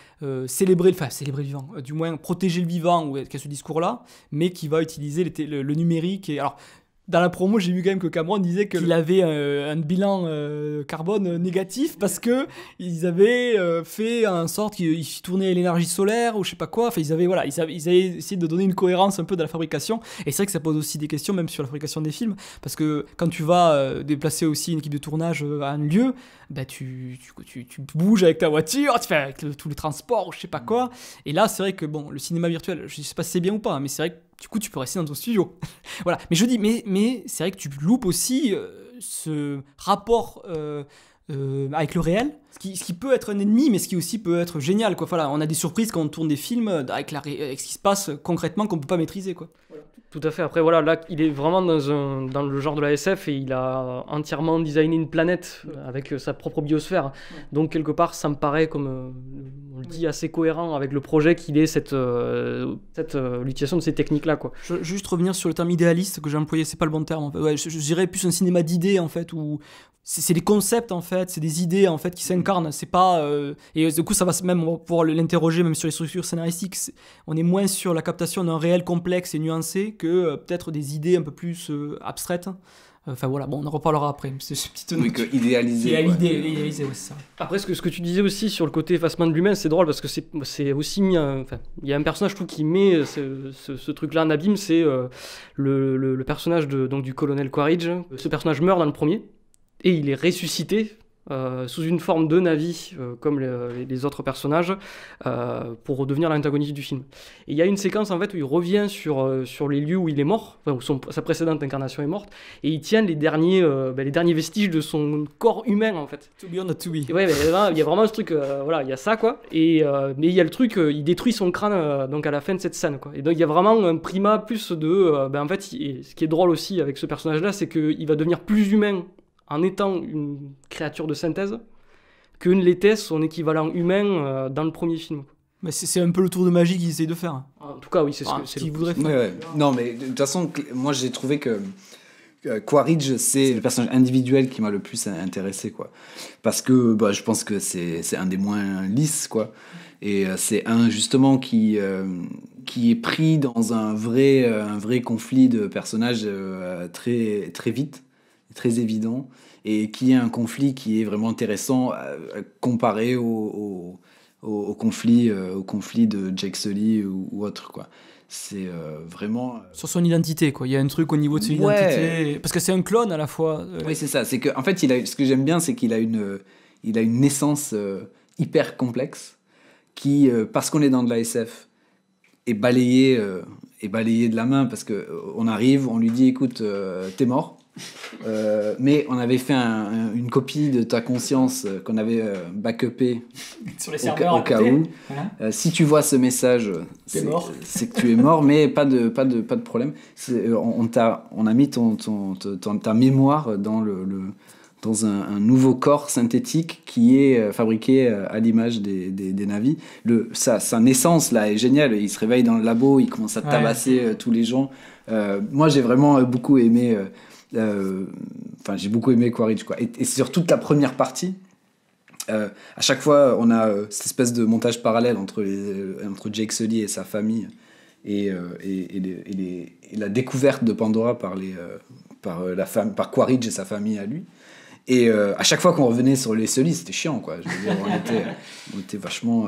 célébrer le vivant, du moins protéger le vivant, ou qui a ce discours-là, mais qui va utiliser le numérique. Et alors, dans la promo, j'ai vu quand même que Cameron disait qu'il avait un bilan carbone négatif parce que ils avaient fait en sorte qu'ils tournaient l'énergie solaire ou je sais pas quoi. Enfin, ils avaient essayé de donner une cohérence un peu dans la fabrication. Et c'est vrai que ça pose aussi des questions, même sur la fabrication des films, parce que quand tu vas déplacer aussi une équipe de tournage à un lieu, tu bouges avec ta voiture, tu fais avec tous les transports ou je sais pas quoi. Et là, c'est vrai que le cinéma virtuel, je sais pas si c'est bien ou pas, mais c'est vrai que du coup, tu peux rester dans ton studio. Voilà. Mais je dis, mais c'est vrai que tu loupes aussi ce rapport avec le réel, ce qui peut être un ennemi, mais ce qui aussi peut être génial, quoi. Voilà, on a des surprises quand on tourne des films avec ce qui se passe concrètement qu'on peut pas maîtriser, quoi. Voilà. Tout à fait. Après, voilà, là, il est vraiment dans le genre de la SF, et il a entièrement designé une planète avec sa propre biosphère. Donc, quelque part, ça me paraît, comme on le dit, assez cohérent avec le projet qu'il ait l'utilisation de ces techniques-là, quoi. Je veux juste revenir sur le terme idéaliste que j'ai employé, c'est pas le bon terme, en fait. Je dirais plus un cinéma d'idées, en fait, où c'est des concepts, en fait, c'est des idées, en fait, qui s'incarnent. C'est pas... et du coup, ça va même, on va pouvoir l'interroger même sur les structures scénaristiques. On est moins sur la captation d'un réel complexe et nuancé que peut-être des idées un peu plus abstraites. Enfin voilà, on en reparlera après. C'est une petite note. Oui, que idéalisé. Idéalisé, ouais, c'est ça. Après, ce que tu disais aussi sur le côté effacement de l'humain, c'est drôle parce que c'est aussi mis. Il y a un personnage, je trouve, qui met ce truc-là en abîme, c'est le personnage du colonel Quaritch. Ce personnage meurt dans le premier, et il est ressuscité sous une forme de Na'vi, comme les autres personnages, pour redevenir l'antagoniste du film. Et il y a une séquence en fait où il revient sur les lieux où il est mort, où sa précédente incarnation est morte, et il tient les derniers vestiges de son corps humain en fait. To be or not to be. Ouais, il y a vraiment ce truc, il y a ça, quoi. Et mais il y a le truc, il détruit son crâne donc à la fin de cette scène, quoi. Et donc il y a vraiment un primat plus de, en fait, ce qui est drôle aussi avec ce personnage-là, c'est qu'il va devenir plus humain en étant une créature de synthèse que ne l'était son équivalent humain dans le premier film. Mais c'est un peu le tour de magie qu'ils essayent de faire. En tout cas, oui, c'est ce qu'il voudrait faire. Ouais. Non, mais de toute façon, moi j'ai trouvé que Quaritch, c'est le personnage individuel qui m'a le plus intéressé, quoi. Parce que je pense que c'est un des moins lisses, quoi. Et c'est un, justement, qui est pris dans un vrai conflit de personnages très, très vite, très évident, et qui est un conflit qui est vraiment intéressant comparé au conflit de Jake Sully ou autre, quoi. C'est vraiment... Sur son identité, quoi. Il y a un truc au niveau de son identité. Parce que c'est un clone à la fois. Oui, c'est ça. C'est que, en fait, ce que j'aime bien, c'est qu'il a une naissance hyper complexe qui, parce qu'on est dans de la SF, est balayée de la main. Parce qu'on arrive, on lui dit, écoute, t'es mort. Mais on avait fait une copie de ta conscience qu'on avait backupé sur les serveurs au cas où. Voilà. Si tu vois ce message, c'est que tu es mort, mais pas de problème. On a mis ta mémoire dans un nouveau corps synthétique qui est fabriqué à l'image des navis. Sa naissance là est géniale. Il se réveille dans le labo, il commence à tabasser tous les gens. Moi, j'ai vraiment beaucoup aimé. J'ai beaucoup aimé Quaritch, quoi. Et sur toute la première partie, à chaque fois on a cette espèce de montage parallèle entre Jake Sully et sa famille et la découverte de Pandora par Quaritch et sa famille à lui. Et à chaque fois qu'on revenait sur les Sully, c'était chiant, quoi. Je veux dire, on était vachement...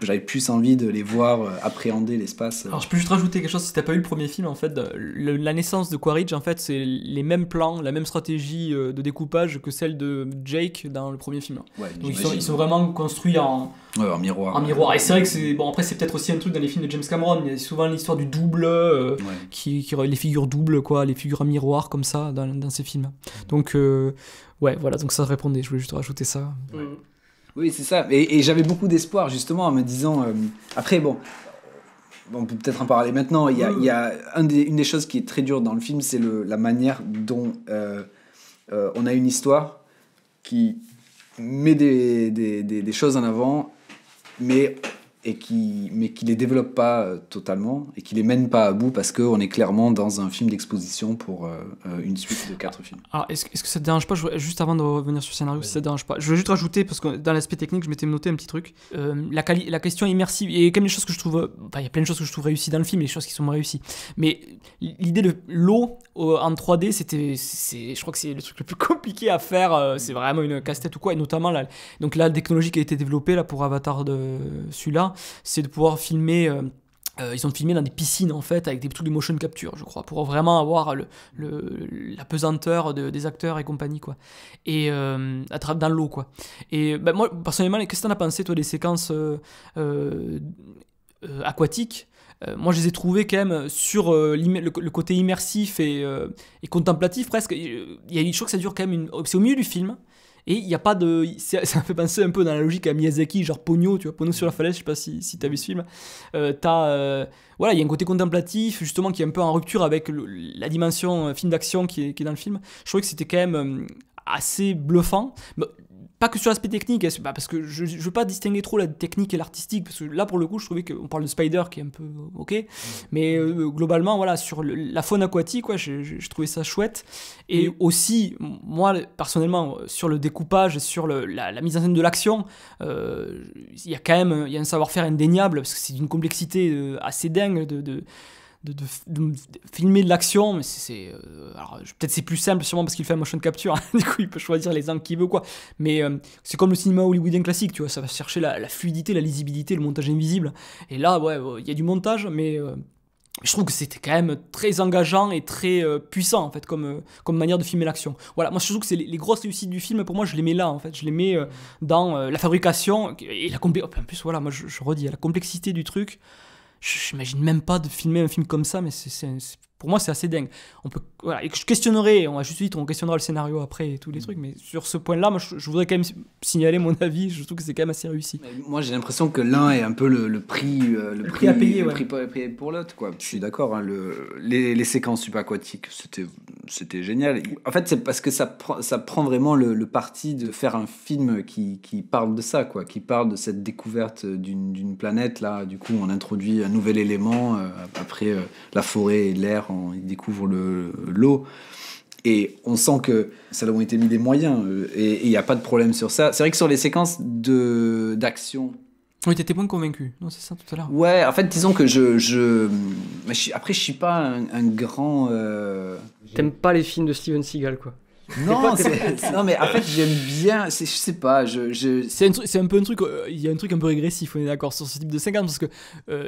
j'avais plus envie de les voir appréhender l'espace. Alors, je peux juste rajouter quelque chose, si t'as pas eu le premier film, en fait, la naissance de Quaritch, en fait, c'est les mêmes plans, la même stratégie de découpage que celle de Jake dans le premier film. Ouais, donc ils sont vraiment construits en miroir. En miroir. Et c'est vrai que c'est... Bon, après, c'est peut-être aussi un truc dans les films de James Cameron, il y a souvent l'histoire du double, qui les figures doubles, quoi, les figures en miroir, comme ça, dans ces films. Donc... ouais, voilà, donc ça répondait, je voulais juste rajouter ça. Oui, c'est ça. Et j'avais beaucoup d'espoir, justement, en me disant... Après, on peut peut-être en parler maintenant. Il y a une des choses qui est très dure dans le film, c'est la manière dont on a une histoire qui met des choses en avant, mais qui les développe pas totalement et qui les mène pas à bout parce qu'on est clairement dans un film d'exposition pour une suite de 4 films. Alors, est-ce que ça te dérange pas, juste avant de revenir sur le scénario, si ça te dérange pas, je veux juste rajouter, parce que dans l'aspect technique, je m'étais noté un petit truc, la question immersive, il y a quand même des choses que je trouve, il y a plein de choses que je trouve réussies dans le film, et des choses qui sont moins réussies, mais l'idée de l'eau en 3D, je crois que c'est le truc le plus compliqué à faire, c'est vraiment une casse-tête ou quoi, et notamment donc là, la technologie qui a été développée là, pour Avatar de celui-là, c'est de pouvoir filmer... ils ont filmé dans des piscines en fait avec des trucs de motion capture, je crois, pour vraiment avoir la pesanteur des acteurs et compagnie, quoi. Et dans l'eau, quoi. Et moi personnellement, qu'est-ce que t'en as pensé, toi, des séquences aquatiques? Moi, je les ai trouvées quand même sur le côté immersif et contemplatif presque. Je trouve que ça dure quand même c'est au milieu du film. Et il n'y a pas de... Ça me fait penser un peu dans la logique à Miyazaki, genre Ponyo, tu vois, Ponyo sur la falaise, je sais pas si t'as vu ce film. Voilà, il y a un côté contemplatif, justement, qui est un peu en rupture avec la dimension film d'action qui est dans le film. Je trouvais que c'était quand même assez bluffant. Pas que sur l'aspect technique, parce que je veux pas distinguer trop la technique et l'artistique, parce que là, pour le coup, je trouvais qu'on parle de Spider, qui est un peu ok, mais globalement, voilà, sur la faune aquatique, ouais, je trouvais ça chouette. Et aussi, moi, personnellement, sur le découpage, sur la mise en scène de l'action, il y a quand même un savoir-faire indéniable, parce que c'est d'une complexité assez dingue de filmer de l'action, mais alors peut-être c'est plus simple sûrement parce qu'il fait un motion capture, du coup il peut choisir les angles qu'il veut, quoi, mais c'est comme le cinéma hollywoodien classique, tu vois, ça va chercher la fluidité, la lisibilité, le montage invisible, et là ouais, il y a du montage, mais je trouve que c'était quand même très engageant et très puissant en fait comme manière de filmer l'action. Voilà, moi je trouve que c'est les grosses réussites du film, pour moi je les mets là en fait, je les mets dans la fabrication et en plus voilà, moi je redis, la complexité du truc. J'imagine même pas de filmer un film comme ça, mais pour moi c'est assez dingue. Voilà, et je questionnerai, on questionnera le scénario après et tous les trucs, mais sur ce point-là, moi je voudrais quand même signaler mon avis, je trouve que c'est quand même assez réussi. Moi j'ai l'impression que l'un est un peu le prix à payer, le prix pour l'autre, quoi. Je suis d'accord, hein, les séquences subaquatiques, c'était génial. En fait, c'est parce que ça prend vraiment le parti de faire un film qui parle de ça, quoi, qui parle de cette découverte d'une planète, là, du coup on introduit un nouvel élément, après la forêt et l'air, il découvre l'eau. Et on sent que ça leur a été mis des moyens, et il n'y a pas de problème sur ça. C'est vrai que sur les séquences d'action... Oui, t'étais moins convaincu. Non, c'est ça tout à l'heure. Ouais, en fait, disons que après, je suis pas un grand... T'aimes pas les films de Steven Seagal, quoi. Non, non, mais en fait, j'aime bien... je sais pas, C'est un peu un truc... Il y a un truc un peu régressif, on est d'accord, sur ce type de séquence, parce que...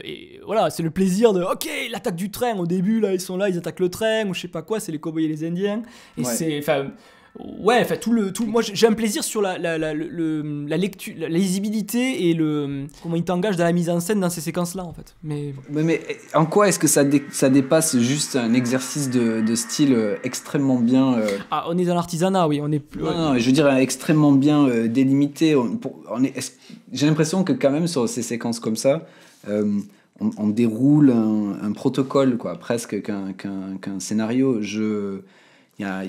et voilà, c'est le plaisir de... Ok, l'attaque du train, au début, là, ils sont là, ils attaquent le train, ou je sais pas quoi, c'est les cowboys et les indiens. Et c'est... Ouais, enfin moi j'ai un plaisir sur la lecture, la lisibilité et comment il t'engage dans la mise en scène dans ces séquences-là en fait. Mais en quoi est-ce que ça dépasse juste un exercice de style extrêmement bien Ah, on est dans l'artisanat, oui, on est plus... Non, je veux dire extrêmement bien délimité. J'ai l'impression que quand même sur ces séquences comme ça, on déroule un protocole, quoi, presque qu'un scénario. Il y a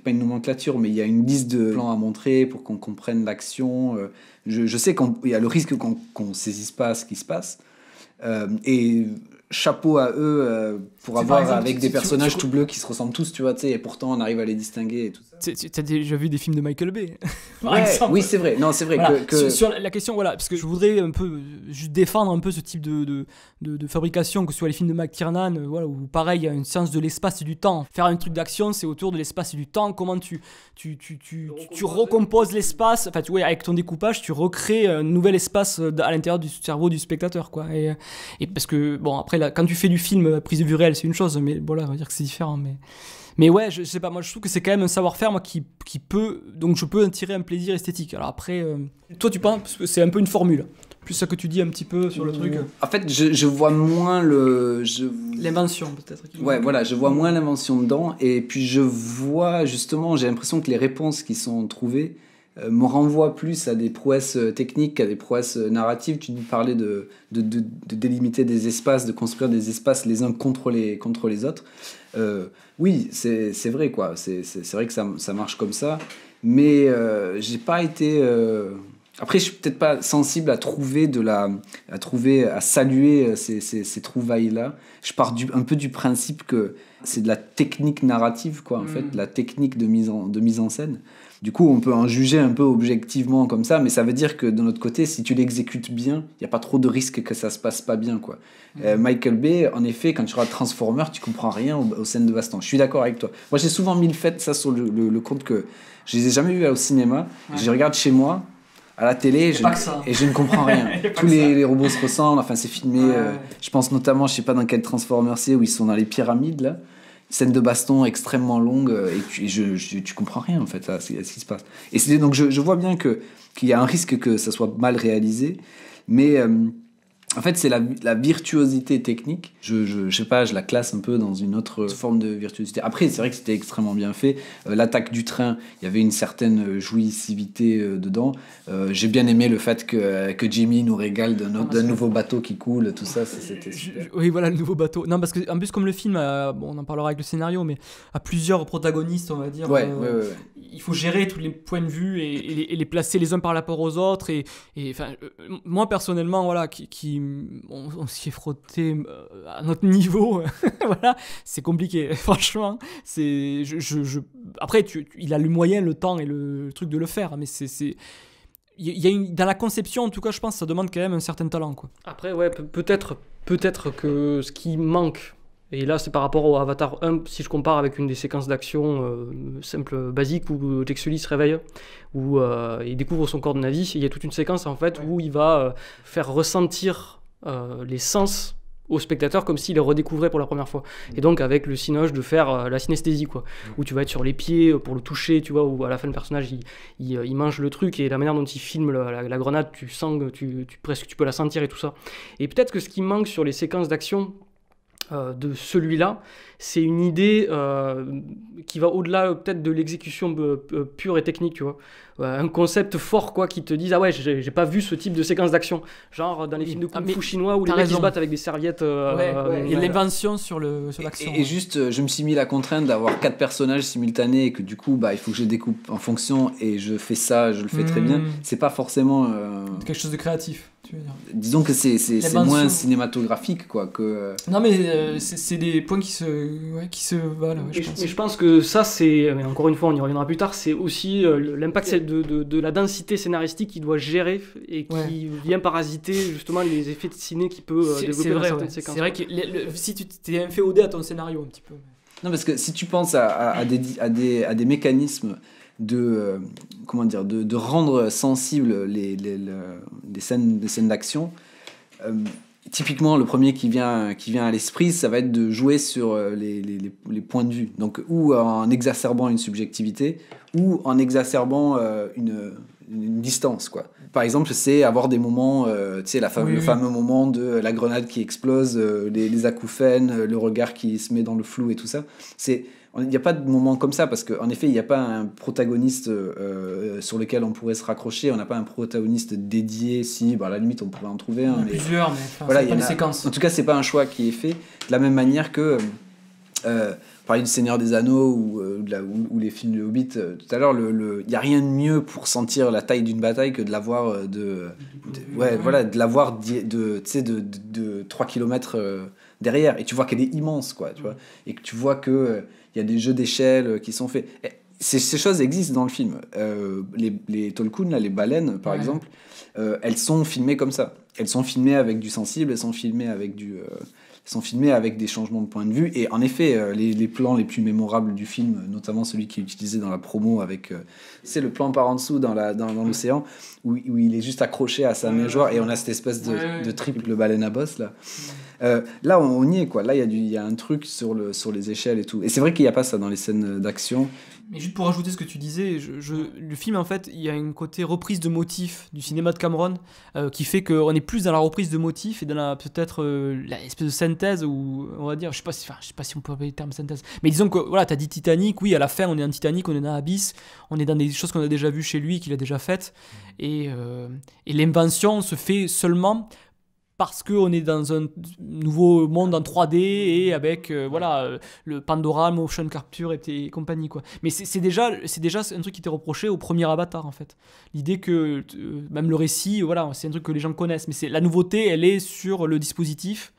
pas une nomenclature, mais il y a une liste de plans à montrer pour qu'on comprenne l'action. Je sais qu'il y a le risque qu'on saisisse pas ce qui se passe. Et chapeau à eux pour avoir exemple, avec des personnages tout bleus qui se ressemblent tous, tu vois, et pourtant on arrive à les distinguer et tout ça. T'as déjà vu des films de Michael Bay Oui, c'est vrai. Non, c'est vrai voilà. Sur la question, voilà, parce que je voudrais un peu juste défendre un peu ce type de fabrication, que ce soit les films de McTiernan, voilà, où pareil, il y a une science de l'espace et du temps. Faire un truc d'action, c'est autour de l'espace et du temps. Comment tu recomposes l'espace, enfin, avec ton découpage, tu recrées un nouvel espace à l'intérieur du cerveau du spectateur, quoi. Et parce que, bon, après, là, quand tu fais du film prise de vue réelle, c'est une chose, mais voilà, on va dire que c'est différent, mais ouais, je sais pas, moi je trouve que c'est quand même un savoir-faire moi, qui peut, donc je peux en tirer un plaisir esthétique. Alors après, toi tu penses, parce que c'est un peu une formule, plus ça que tu dis un petit peu sur le truc. En fait, je vois moins l'invention peut-être. Ouais, voilà, je vois moins l'invention dedans, et puis je vois justement, j'ai l'impression que les réponses qui sont trouvées me renvoient plus à des prouesses techniques qu'à des prouesses narratives. Tu parlais de délimiter des espaces, de construire des espaces les uns contre les autres. Oui, c'est vrai, quoi. C'est vrai que ça marche comme ça. Mais j'ai pas été... Après, je suis peut-être pas sensible à saluer ces trouvailles-là. Je pars un peu du principe que c'est de la technique narrative, quoi, en fait, la technique de mise en scène. Du coup, on peut en juger un peu objectivement comme ça, mais ça veut dire que de notre côté, si tu l'exécutes bien, il n'y a pas trop de risque que ça se passe pas bien, quoi. Michael Bay, en effet, quand tu regardes Transformers, tu comprends rien aux scènes de baston. Je suis d'accord avec toi. Moi, j'ai souvent mis le fait, ça, sur le compte que je les ai jamais vus au cinéma. Ouais. Je les regarde chez moi, à la télé, et je ne comprends rien. Tous les robots se ressemblent, enfin, c'est filmé. Je pense notamment, je sais pas dans quel Transformers c'est, où ils sont dans les pyramides, là. Scène de baston extrêmement longue, et tu comprends rien en fait à ce qui se passe. Et donc je vois bien qu'il y a un risque que ça soit mal réalisé, mais en fait c'est la virtuosité technique. Je sais pas, je la classe un peu dans une autre forme de virtuosité. Après c'est vrai que c'était extrêmement bien fait. L'attaque du train, il y avait une certaine jouissivité dedans. J'ai bien aimé le fait que Jimmy nous régale d'un nouveau bateau qui coule, tout ça, c'était super. Oui, voilà, le nouveau bateau. Non, parce que en plus comme le film, bon, on en parlera avec le scénario, mais à plusieurs protagonistes, on va dire. Ouais. Il faut gérer tous les points de vue et les placer les uns par rapport aux autres. Et moi personnellement, voilà, on s'y est frotté à notre niveau. Voilà, c'est compliqué. Franchement, c'est après il a le moyen, le temps et le truc de le faire, mais il y a dans la conception, en tout cas, je pense que ça demande quand même un certain talent, quoi. Après, ouais, peut-être que ce qui manque, et là c'est par rapport au Avatar 1, si je compare avec une des séquences d'action simple, basique, où Jake Sully se réveille, où il découvre son corps de Na'vi, il y a toute une séquence en fait où il va faire ressentir les sens au spectateur comme s'il les redécouvrait pour la première fois, et donc avec le cinoche de faire la synesthésie, quoi, où tu vas être sur les pieds pour le toucher, tu vois, où à la fin le personnage il mange le truc, et la manière dont il filme la grenade, tu sens que presque tu peux la sentir et tout ça. Et peut-être que ce qui manque sur les séquences d'action de celui-là, c'est une idée qui va au-delà peut-être de l'exécution pure et technique, tu vois. Un concept fort, quoi, qui te dise ah ouais, j'ai pas vu ce type de séquence d'action, genre dans les films de kung-fu chinois où les mecs ils se battent avec des serviettes. Il y a l'invention sur l'action. Et juste, je me suis mis la contrainte d'avoir 4 personnages simultanés, et que du coup il faut que je découpe en fonction, et je fais ça, je le fais très bien. C'est pas forcément quelque chose de créatif. tu veux dire. Disons que c'est bandes moins son. cinématographique, quoi, que... Non, mais c'est des points qui se valent, ouais, je pense. Mais je pense que ça, mais encore une fois, on y reviendra plus tard, c'est aussi l'impact de la densité scénaristique qu'il doit gérer et qui vient parasiter justement les effets de ciné qu'il peut développer dans certaines séquences. C'est vrai que si tu t'es fait OD à ton scénario un petit peu. Non, parce que si tu penses à des mécanismes de rendre sensibles les scènes d'action, typiquement le premier qui vient à l'esprit, ça va être de jouer sur les points de vue, donc ou en exacerbant une subjectivité ou en exacerbant une distance, quoi. Par exemple, c'est avoir des moments, tu sais, le fameux moment de la grenade qui explose, les acouphènes, le regard qui se met dans le flou et tout ça. Il n'y a pas de moment comme ça, parce qu'en effet, il n'y a pas un protagoniste sur lequel on pourrait se raccrocher. On n'a pas un protagoniste dédié. Si, à la limite, on pourrait en trouver un. Plusieurs, mais voilà, c'est pas une séquence. En tout cas, c'est pas un choix qui est fait. De la même manière que parler du Seigneur des Anneaux ou les films de Hobbit tout à l'heure, il n'y a rien de mieux pour sentir la taille d'une bataille que de la voir de la voir de 3 km derrière, et tu vois qu'elle est immense, quoi, tu vois, et que tu vois que il y a des jeux d'échelle qui sont faits. Et ces choses existent dans le film. Les Tolkien, là, les baleines, par exemple, elles sont filmées comme ça. Elles sont filmées avec du sensible, elles sont filmées avec des changements de point de vue. Et en effet, les plans les plus mémorables du film, notamment celui qui est utilisé dans la promo, avec c'est le plan par en dessous dans l'océan, où il est juste accroché à sa nageoire, et on a cette espèce de triple baleine à bosse, là. Là, on y est, quoi. Là, il y a un truc sur les échelles et tout. Et c'est vrai qu'il n'y a pas ça dans les scènes d'action. Mais juste pour rajouter ce que tu disais, le film, en fait, il y a un côté reprise de motifs du cinéma de Cameron qui fait qu'on est plus dans la reprise de motifs et dans peut-être la espèce de synthèse, ou on va dire, je sais pas si on peut appeler le terme synthèse, mais disons que voilà, t'as dit Titanic, oui, à la fin on est dans Titanic, on est dans Abyss, on est dans des choses qu'on a déjà vues chez lui, qu'il a déjà faites, et l'invention se fait seulement parce qu'on est dans un nouveau monde en 3D et avec le Pandora, le motion capture et compagnie, quoi. Mais c'est déjà un truc qui était reproché au premier Avatar, en fait. L'idée que même le récit, voilà, c'est un truc que les gens connaissent, mais la nouveauté, elle est sur le dispositif,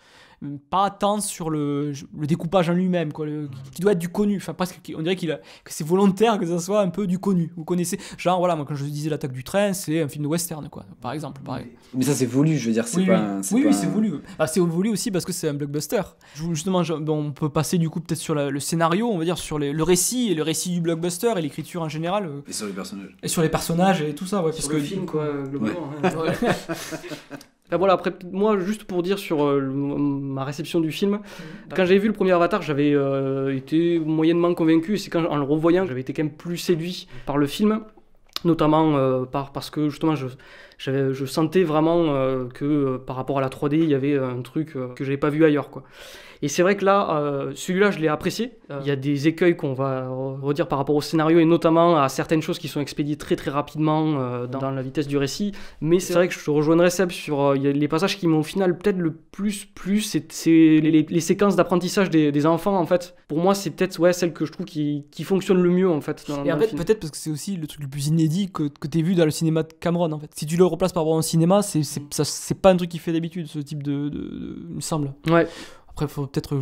pas tant sur le découpage en lui-même, quoi, qui doit être du connu. Enfin, presque, on dirait que c'est volontaire que ça soit un peu du connu. Vous connaissez, genre, voilà, moi quand je disais L'attaque du train, c'est un film de western, quoi, par exemple. Mais ça, c'est voulu, je veux dire, c'est pas. C'est voulu. Ah, c'est voulu aussi parce que c'est un blockbuster. Justement, on peut passer du coup peut-être sur le scénario, on va dire, sur le récit, et le récit du blockbuster et l'écriture en général. Et sur les personnages. Et sur les personnages et tout ça, ouais. Parce que le film, quoi, globalement. Ouais. Ben voilà, après, moi, juste pour dire sur ma réception du film, quand j'avais vu le premier Avatar, j'avais été moyennement convaincu, et c'est en le revoyant, j'avais été quand même plus séduit par le film, notamment parce que justement, je sentais vraiment que par rapport à la 3D, il y avait un truc que j'avais pas vu ailleurs, quoi. Et c'est vrai que là, celui-là, je l'ai apprécié. Il y a des écueils qu'on va redire par rapport au scénario, et notamment à certaines choses qui sont expédiées très très rapidement dans la vitesse du récit. Mais c'est vrai que je rejoindrai Seb sur les passages qui m'ont au final peut-être le plus plu, c'est les séquences d'apprentissage des enfants, en fait. Pour moi, c'est peut-être celle que je trouve qui fonctionne le mieux, en fait. Et en fait, peut-être parce que c'est aussi le truc le plus inédit que t'aies vu dans le cinéma de Cameron, en fait. Si tu le replaces par rapport au cinéma, c'est pas un truc qu'il fait d'habitude, ce type il me semble. Ouais. Après, faut peut-être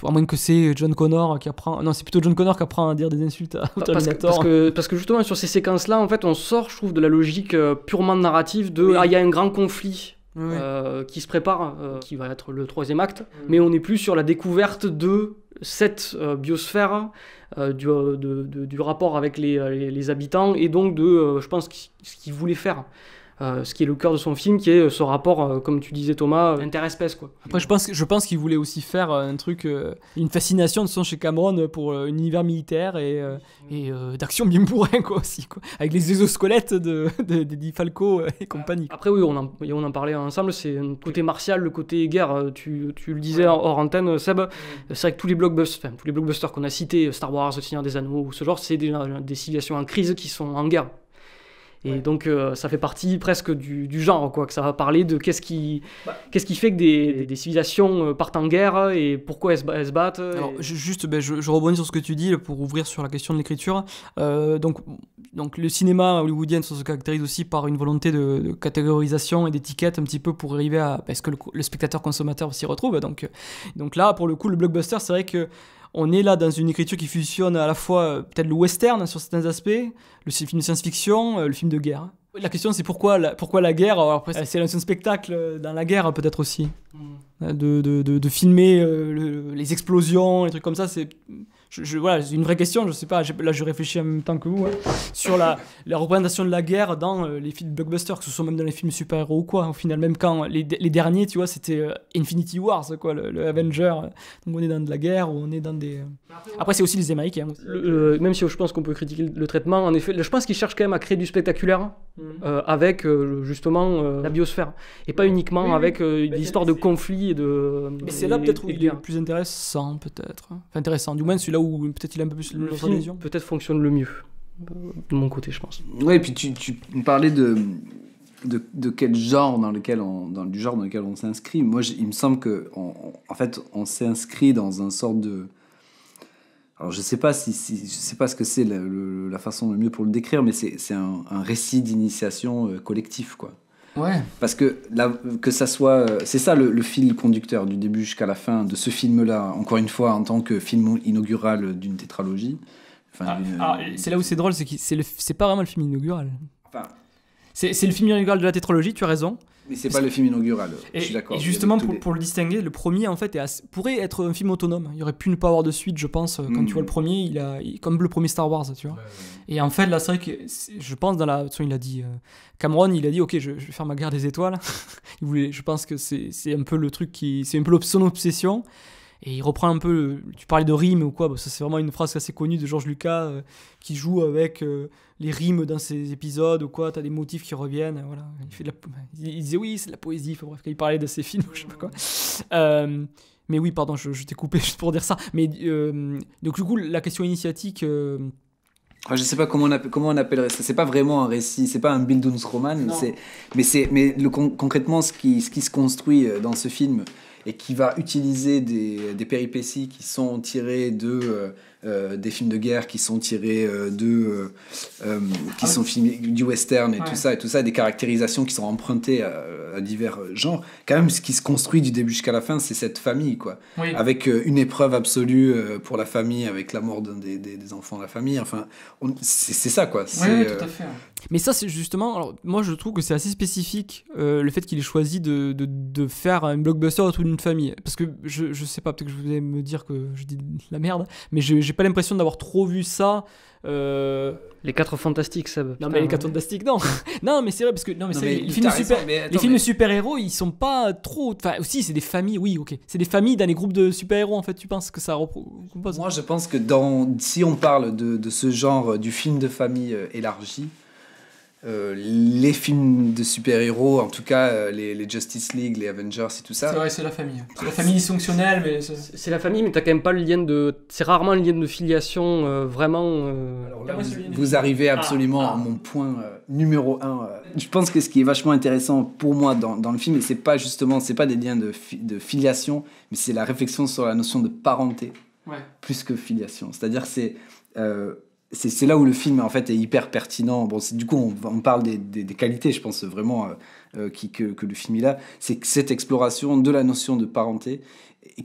à moins que c'est John Connor qui apprend. Non, c'est plutôt John Connor qui apprend à dire des insultes au Terminator. Parce que justement, sur ces séquences-là, en fait, on sort, je trouve, de la logique purement narrative il y a un grand conflit qui se prépare, qui va être le 3e acte, mais on n'est plus sur la découverte de cette biosphère, du rapport avec les habitants, et donc je pense, ce qu'il voulait faire. Ce qui est le cœur de son film, qui est ce rapport, comme tu disais Thomas, interespèce, quoi. Après, je pense qu'il voulait aussi faire un truc, une fascination de son chez Cameron pour un univers militaire et d'action bien bourrin, quoi, aussi, quoi, avec les exosquelettes d'Eddie Falco et compagnie. Après, oui, on en parlait ensemble, c'est un côté martial, le côté guerre. Tu le disais hors antenne, Seb. C'est vrai que tous les blockbusters qu'on a cités, Star Wars, Le Seigneur des Anneaux ou ce genre, c'est des civilisations en crise qui sont en guerre. Et donc ça fait partie presque du genre, quoi, que ça va parler de qu'est-ce qui fait que des civilisations partent en guerre et pourquoi elles se battent. Alors, je rebondis sur ce que tu dis pour ouvrir sur la question de l'écriture. Donc le cinéma hollywoodien se caractérise aussi par une volonté de catégorisation et d'étiquette un petit peu pour arriver à ce que le spectateur consommateur s'y retrouve. Donc là, pour le coup, le blockbuster, c'est vrai que on est là dans une écriture qui fusionne à la fois peut-être le western sur certains aspects, le film de science-fiction, le film de guerre. La question, c'est pourquoi la guerre. Alors après, c'est un spectacle dans la guerre peut-être aussi. De filmer les explosions, les trucs comme ça, c'est voilà, c'est une vraie question, je sais pas, là je réfléchis en même temps que vous, sur la représentation de la guerre dans les films blockbusters, que ce soit même dans les films super-héros ou quoi, au final, même quand les derniers, tu vois, c'était Infinity Wars, quoi, le Avenger, donc on est dans de la guerre, ou on est dans des... Après c'est aussi les Américains. Même si je pense qu'on peut critiquer le traitement, en effet, je pense qu'ils cherchent quand même à créer du spectaculaire, avec justement la biosphère, et pas uniquement avec des histoires de conflits et de... Mais c'est là peut-être où il est le plus intéressant, peut-être. Enfin intéressant, du moins celui-là où peut-être il a un peu plus le film peut-être fonctionne le mieux, de mon côté, je pense. Ouais, et puis tu parlais de quel genre dans du genre dans lequel on s'inscrit. Moi, il me semble que en fait, on s'inscrit dans un sorte de... Alors, je sais pas je sais pas ce que c'est la façon le mieux pour le décrire, mais c'est un récit d'initiation collectif, quoi. Ouais. Parce que ça soit... c'est ça le fil conducteur du début jusqu'à la fin de ce film-là, encore une fois, en tant que film inaugural d'une tétralogie. C'est là où c'est drôle, c'est que c'est pas vraiment le film inaugural. Enfin, c'est le film inaugural de la tétralogie, tu as raison. Mais c'est pas le film inaugural, je suis d'accord. Et justement, pour le distinguer, le premier, en fait, pourrait être un film autonome. Il aurait pu ne pas avoir de suite, je pense. Quand tu vois le premier, comme le premier Star Wars, tu vois. Ouais. Et en fait, là, c'est vrai que, je pense, il a dit... Cameron, il a dit, ok, je vais faire ma guerre des étoiles. Je pense que c'est un peu le truc c'est un peu son obsession. Et il reprend un peu, tu parlais de rimes ou quoi, ça c'est vraiment une phrase assez connue de George Lucas qui joue avec les rimes dans ses épisodes ou quoi, t'as des motifs qui reviennent, voilà. Il disait oui, c'est de la poésie, enfin, bref, quand il parlait de ses films, je sais pas quoi. Mais oui, pardon, je t'ai coupé juste pour dire ça. Mais donc du coup, la question initiatique... je sais pas comment on appellerait ça. C'est pas vraiment un récit, c'est pas un Bildungsroman, mais concrètement, ce qui se construit dans ce film et qui va utiliser des péripéties qui sont tirées des films de guerre, qui sont tirés sont filmés du western et tout ça, des caractérisations qui sont empruntées à divers genres. Quand même, ce qui se construit du début jusqu'à la fin, c'est cette famille, quoi. Oui. Avec une épreuve absolue pour la famille, avec la mort des enfants de la famille. Enfin, c'est ça, quoi. Oui, tout à fait. Mais ça, c'est justement... Alors, moi, je trouve que c'est assez spécifique, le fait qu'il ait choisi de faire un blockbuster autour d'une famille. Parce que, je sais pas, peut-être que vous allez me dire que je dis de la merde, mais j'ai pas l'impression d'avoir trop vu ça. Les 4 Fantastiques, ça. Non, mais les 4 Fantastiques, non. Non, mais c'est vrai, parce que les films de super-héros, ils sont pas trop... Enfin, aussi, c'est des familles, oui, ok. C'est des familles dans les groupes de super-héros, en fait, tu penses que ça compose? Moi, je pense que si on parle de ce genre, du film de famille élargi, les films de super-héros, en tout cas les Justice League, les Avengers et tout ça. C'est vrai, c'est la famille. C'est la famille dysfonctionnelle, mais... C'est la famille, mais t'as quand même pas le lien de... C'est rarement le lien de filiation, vraiment... Alors là, vous arrivez absolument à mon point numéro 1. Je pense que ce qui est vachement intéressant pour moi dans le film, c'est pas des liens de filiation, mais c'est la réflexion sur la notion de parenté, plus que filiation. C'est-à-dire que c'est là où le film en fait est hyper pertinent. Bon, du coup on parle des qualités, je pense vraiment que le film il a, c'est cette exploration de la notion de parenté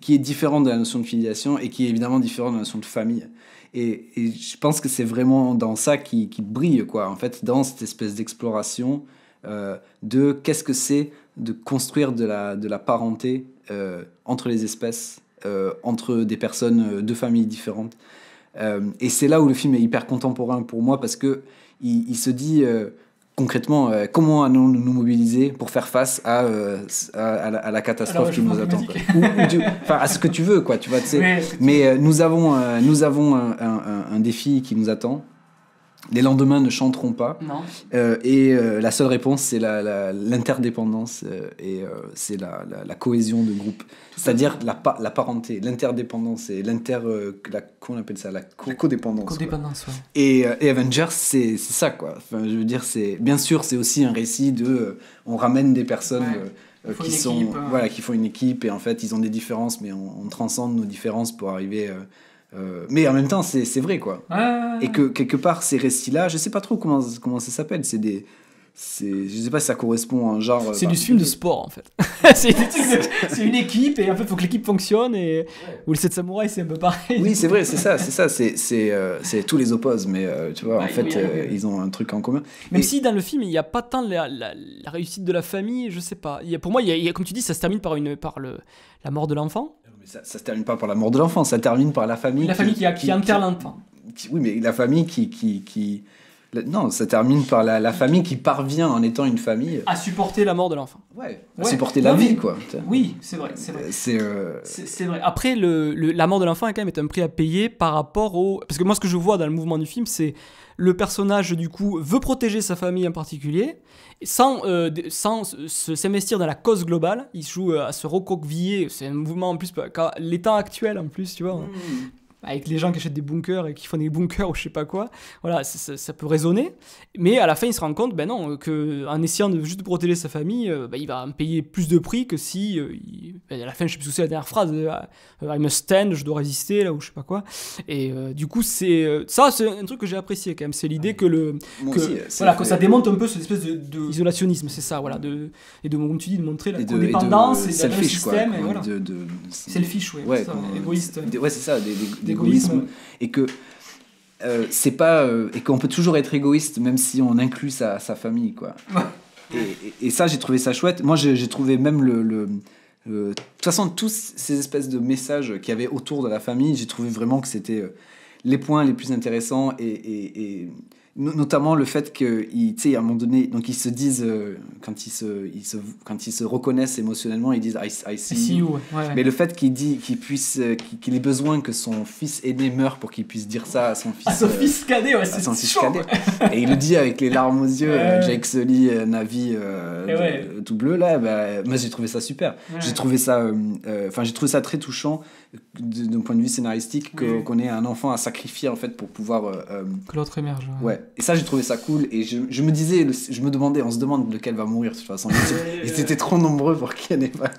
qui est différente de la notion de filiation et qui est évidemment différente de la notion de famille. Et je pense que c'est vraiment dans ça qui brille, quoi, en fait, dans cette espèce d'exploration de qu'est-ce que c'est de construire de la parenté entre les espèces, entre des personnes de familles différentes. Et c'est là où le film est hyper contemporain pour moi, parce que il se dit concrètement comment allons-nous nous mobiliser pour faire face à la catastrophe qui nous attend, enfin à ce que tu veux, quoi, tu vois, tu sais. Mais nous avons un défi qui nous attend, Les lendemains ne chanteront pas. Non. La seule réponse, c'est l'interdépendance c'est la cohésion de groupe. C'est-à-dire la parenté, l'interdépendance et qu'on appelle ça la codépendance. Codépendance, ouais. Et Avengers, c'est ça, quoi. Enfin, je veux dire, bien sûr, c'est aussi un récit de... on ramène des personnes... qui font une équipe, et en fait ils ont des différences, mais on transcende nos différences pour arriver mais en même temps c'est vrai, quoi. Et que quelque part ces récits là, je sais pas trop comment ça s'appelle, je sais pas si ça correspond à un genre, c'est du film de sport en fait. c'est une équipe, et en fait il faut que l'équipe fonctionne, et ou les 7 samouraïs c'est un peu pareil. Oui, c'est vrai, c'est ça, c'est tous les opposent, mais tu vois, en fait ils ont un truc en commun. Même si dans le film il n'y a pas tant la réussite de la famille, je sais pas, pour moi il y a, comme tu dis, ça se termine par la mort de l'enfant. Mais ça se termine pas par la mort de l'enfant, ça termine par la famille qui enterre l'enfant. Oui, mais la famille non, ça termine par la famille qui parvient, en étant une famille, à supporter la mort de l'enfant. À supporter la vie, quoi. Oui, c'est vrai. C'est vrai. Après, la mort de l'enfant est quand même un prix à payer par rapport au... Parce que moi, ce que je vois dans le mouvement du film, c'est le personnage, du coup, veut protéger sa famille en particulier, sans s'investir dans la cause globale. Il joue à se recroqueviller. C'est un mouvement, en plus, l'état actuel, en plus, tu vois. Avec les gens qui achètent des bunkers et qui font des bunkers ou je sais pas quoi, voilà, ça peut résonner, mais à la fin il se rend compte, qu'en essayant de juste protéger sa famille, il va en payer plus de prix que si, à la fin je sais plus ce que c'est la dernière phrase, I must stand, je dois résister, là, ou je sais pas quoi, et du coup c'est un truc que j'ai apprécié quand même, c'est l'idée que ça démonte un peu cette espèce de isolationnisme, c'est ça, voilà, comme tu dis, de montrer la codépendance et le système, et voilà. Selfish, égoïste. C'est ça, d'égoïsme, et que c'est pas et qu'on peut toujours être égoïste même si on inclut sa famille, quoi. Et ça, j'ai trouvé ça chouette. Moi j'ai trouvé même de toute façon tous ces espèces de messages qu'il y avait autour de la famille, j'ai trouvé vraiment que c'était les points les plus intéressants, et notamment le fait qu'ils, tu sais, à un moment donné, donc ils se disent, quand ils se reconnaissent émotionnellement, ils disent I see you. Ouais. Mais le fait qu'il ait besoin que son fils aîné meure pour qu'il puisse dire ça à son fils, fils cadet, c'est chaud. Et il le dit avec les larmes aux yeux, Jake Sully, Navi, tout bleu là, moi j'ai trouvé ça super. J'ai trouvé ça très touchant d'un point de vue scénaristique, qu'on ait un enfant à sacrifier, en fait, pour pouvoir que l'autre émerge. Et ça, j'ai trouvé ça cool, et je me disais, on se demande lequel va mourir de toute façon. Ils étaient trop nombreux pour qu'il y en ait pas.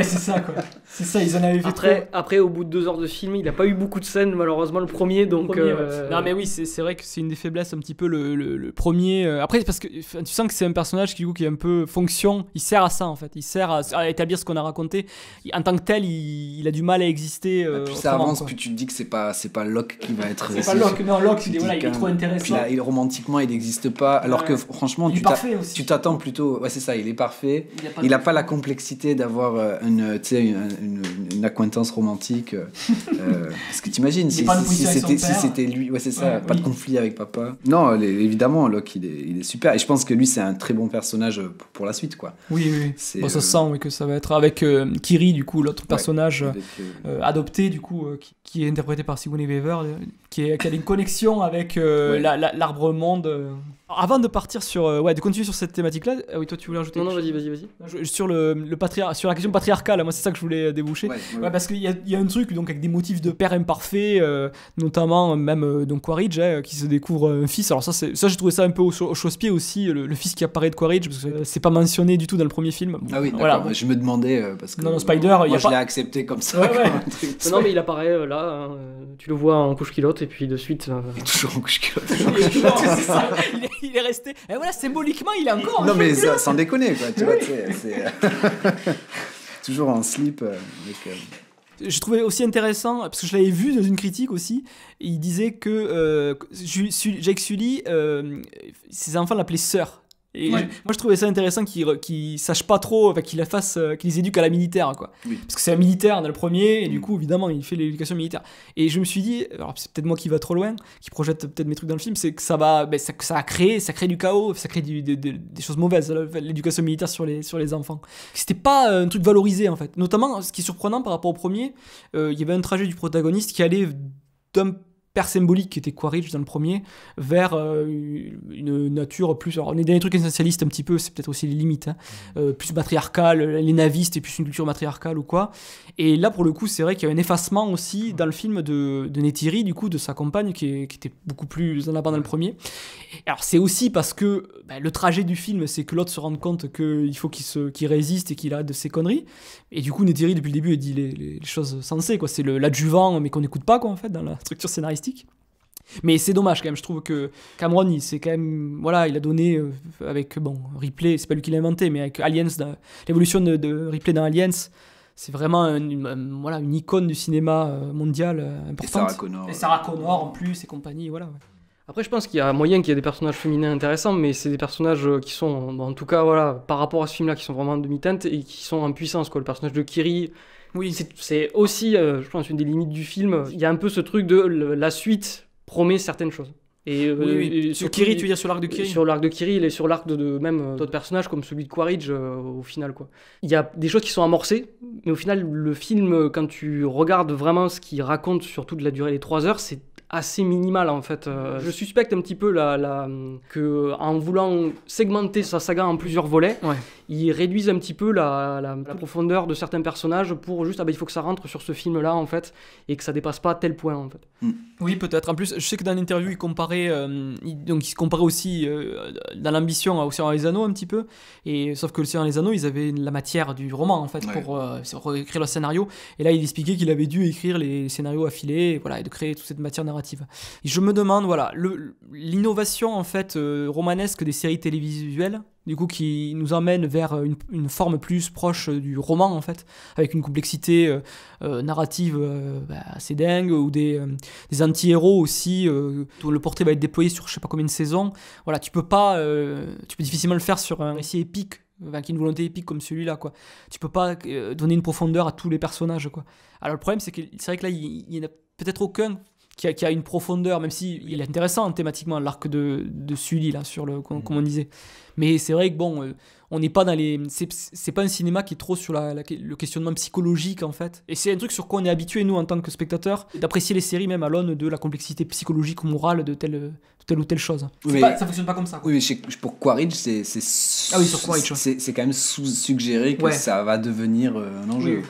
C'est ça, quoi. C'est ça, ils en avaient fait trop. Après, au bout de 2 heures de film, il a pas eu beaucoup de scènes, malheureusement, le premier, donc... Non, mais oui, c'est vrai que c'est une des faiblesses un petit peu, le premier. Après, parce que tu sens que c'est un personnage qui est un peu fonction, il sert à ça, en fait. Il sert à établir ce qu'on a raconté. En tant que tel, il a du mal à exister. Plus ça avance, plus tu te dis que c'est pas Locke qui va être... C'est pas Locke, non, Locke, il est trop intéressant. Puis là, romantiquement, il n'existe pas, alors que franchement, tu t'attends plutôt... Ouais, c'est ça, il est parfait. Il n'a pas la complexité d'avoir une acquaintance romantique. Parce que t'imagines, si c'était lui... Ouais, c'est ça, pas de conflit avec papa. Non, évidemment, Locke, il est super. Et je pense que lui, c'est un très bon personnage pour la suite, quoi. Oui. Bon, ça sent que ça va être avec Kiri, du coup, l'autre personnage adopté, du coup, qui est interprété par Sigourney Weaver, qui a une connexion avec l'arbre monde. Avant de partir de continuer sur cette thématique-là, oui, toi tu voulais rajouter? Non, vas-y. Sur sur la question patriarcale, moi c'est ça que je voulais déboucher. Parce qu'il y a un truc donc avec des motifs de père imparfait, notamment même donc Quaritch, qui se découvre un fils. Alors ça j'ai trouvé ça un peu au chausse-pied aussi, le fils qui apparaît de Quaritch, parce que c'est pas mentionné du tout dans le premier film. Bon, d'accord. Voilà. Je me demandais parce que Spider, moi je l'ai accepté comme ça. Non, mais il apparaît là, tu le vois en couche-culotte, et puis de suite. Il est toujours en couche-culotte. C'est ça. Il est resté. Et voilà, symboliquement, il est encore. Non, mais sans déconner, quoi. Tu vois, c'est toujours en slip. Je trouvais aussi intéressant, parce que je l'avais vu dans une critique aussi, il disait que Jake Sully, ses enfants l'appelaient sœur. Et moi je trouvais ça intéressant qu'ils sachent pas trop, qu'ils les éduquent à la militaire, quoi. Parce que c'est un militaire dans le premier, et du coup évidemment il fait l'éducation militaire. Et je me suis dit, alors c'est peut-être moi qui va trop loin, qui projette peut-être mes trucs dans le film, c'est que ça crée du chaos, ça crée des choses mauvaises, l'éducation militaire sur les enfants. C'était pas un truc valorisé, en fait. Notamment, ce qui est surprenant par rapport au premier, il y avait un trajet du protagoniste qui allait d'un hyper symbolique qui était Quaritch dans le premier, vers une nature plus... Alors, on est dans les trucs essentialistes un petit peu, c'est peut-être aussi les limites, hein, plus matriarcale, les navistes et plus une culture matriarcale ou quoi. Et là, pour le coup, c'est vrai qu'il y a un effacement aussi dans le film de Neytiri, du coup, de sa compagne, qui était beaucoup plus en avant dans le premier. Alors, c'est aussi parce que le trajet du film, c'est que l'autre se rende compte qu'il faut qu'il résiste et qu'il arrête de ses conneries. Et du coup, Neytiri, depuis le début, il dit les choses sensées, quoi. C'est l'adjuvant, mais qu'on n'écoute pas, quoi, en fait, dans la structure scénaristique. Mais c'est dommage quand même, je trouve que Cameron, c'est quand même, voilà, il a donné avec Ripley, c'est pas lui qui l'a inventé, mais avec Aliens, l'évolution de Ripley dans Aliens, c'est vraiment une icône du cinéma mondial importante. Et Sarah Connor en plus et compagnie, voilà. Ouais. Après, je pense qu'il y a moyen qu'il y ait des personnages féminins intéressants, mais c'est des personnages qui sont, en tout cas, voilà, par rapport à ce film-là, qui sont vraiment en demi-teinte et qui sont en puissance, quoi. Le personnage de Kiri, oui, c'est aussi, je pense, une des limites du film. Il y a un peu ce truc de la suite promet certaines choses. Et, oui. Sur Kiri, tu veux dire sur l'arc de Kiri ? Sur l'arc de Kiri, et sur l'arc de même d'autres personnages comme celui de Quaritch au final, quoi. Il y a des choses qui sont amorcées, mais au final, le film, quand tu regardes vraiment ce qu'il raconte sur toute la durée des 3 heures, c'est assez minimal en fait. Je suspecte un petit peu que en voulant segmenter sa saga en plusieurs volets, ils réduisent un petit peu la profondeur de certains personnages pour juste il faut que ça rentre sur ce film là en fait et que ça dépasse pas tel point en fait. Oui, peut-être. En plus, je sais que dans l'interview il se comparait aussi dans l'ambition au Seigneur des Anneaux un petit peu, et sauf que le Seigneur des Anneaux ils avaient la matière du roman en fait pour écrire le scénario, et là il expliquait qu'il avait dû écrire les scénarios affilés, voilà, et de créer toute cette matière narrative. Et je me demande, voilà, l'innovation en fait romanesque des séries télévisuelles, du coup, qui nous emmène vers une forme plus proche du roman en fait, avec une complexité narrative assez dingue, ou des anti-héros aussi, dont le portrait va être déployé sur je sais pas combien de saisons. Voilà, tu peux difficilement le faire sur un récit épique. Qui a une volonté épique comme celui-là, quoi. Tu peux pas donner une profondeur à tous les personnages, quoi. Alors le problème, c'est vrai que là, il y en a peut-être aucun qui a une profondeur, même si il est intéressant thématiquement, l'arc de Sully, là, comme on disait. Mais c'est vrai que on n'est pas dans c'est pas un cinéma qui est trop sur le questionnement psychologique, en fait. Et c'est un truc sur quoi on est habitué, nous, en tant que spectateurs, d'apprécier les séries même à l'aune de la complexité psychologique ou morale de telle ou telle chose. Ça fonctionne pas comme ça, quoi. Oui, mais pour Quaritch, sur Quaritch, c'est quand même suggéré que ça va devenir un enjeu. Oui.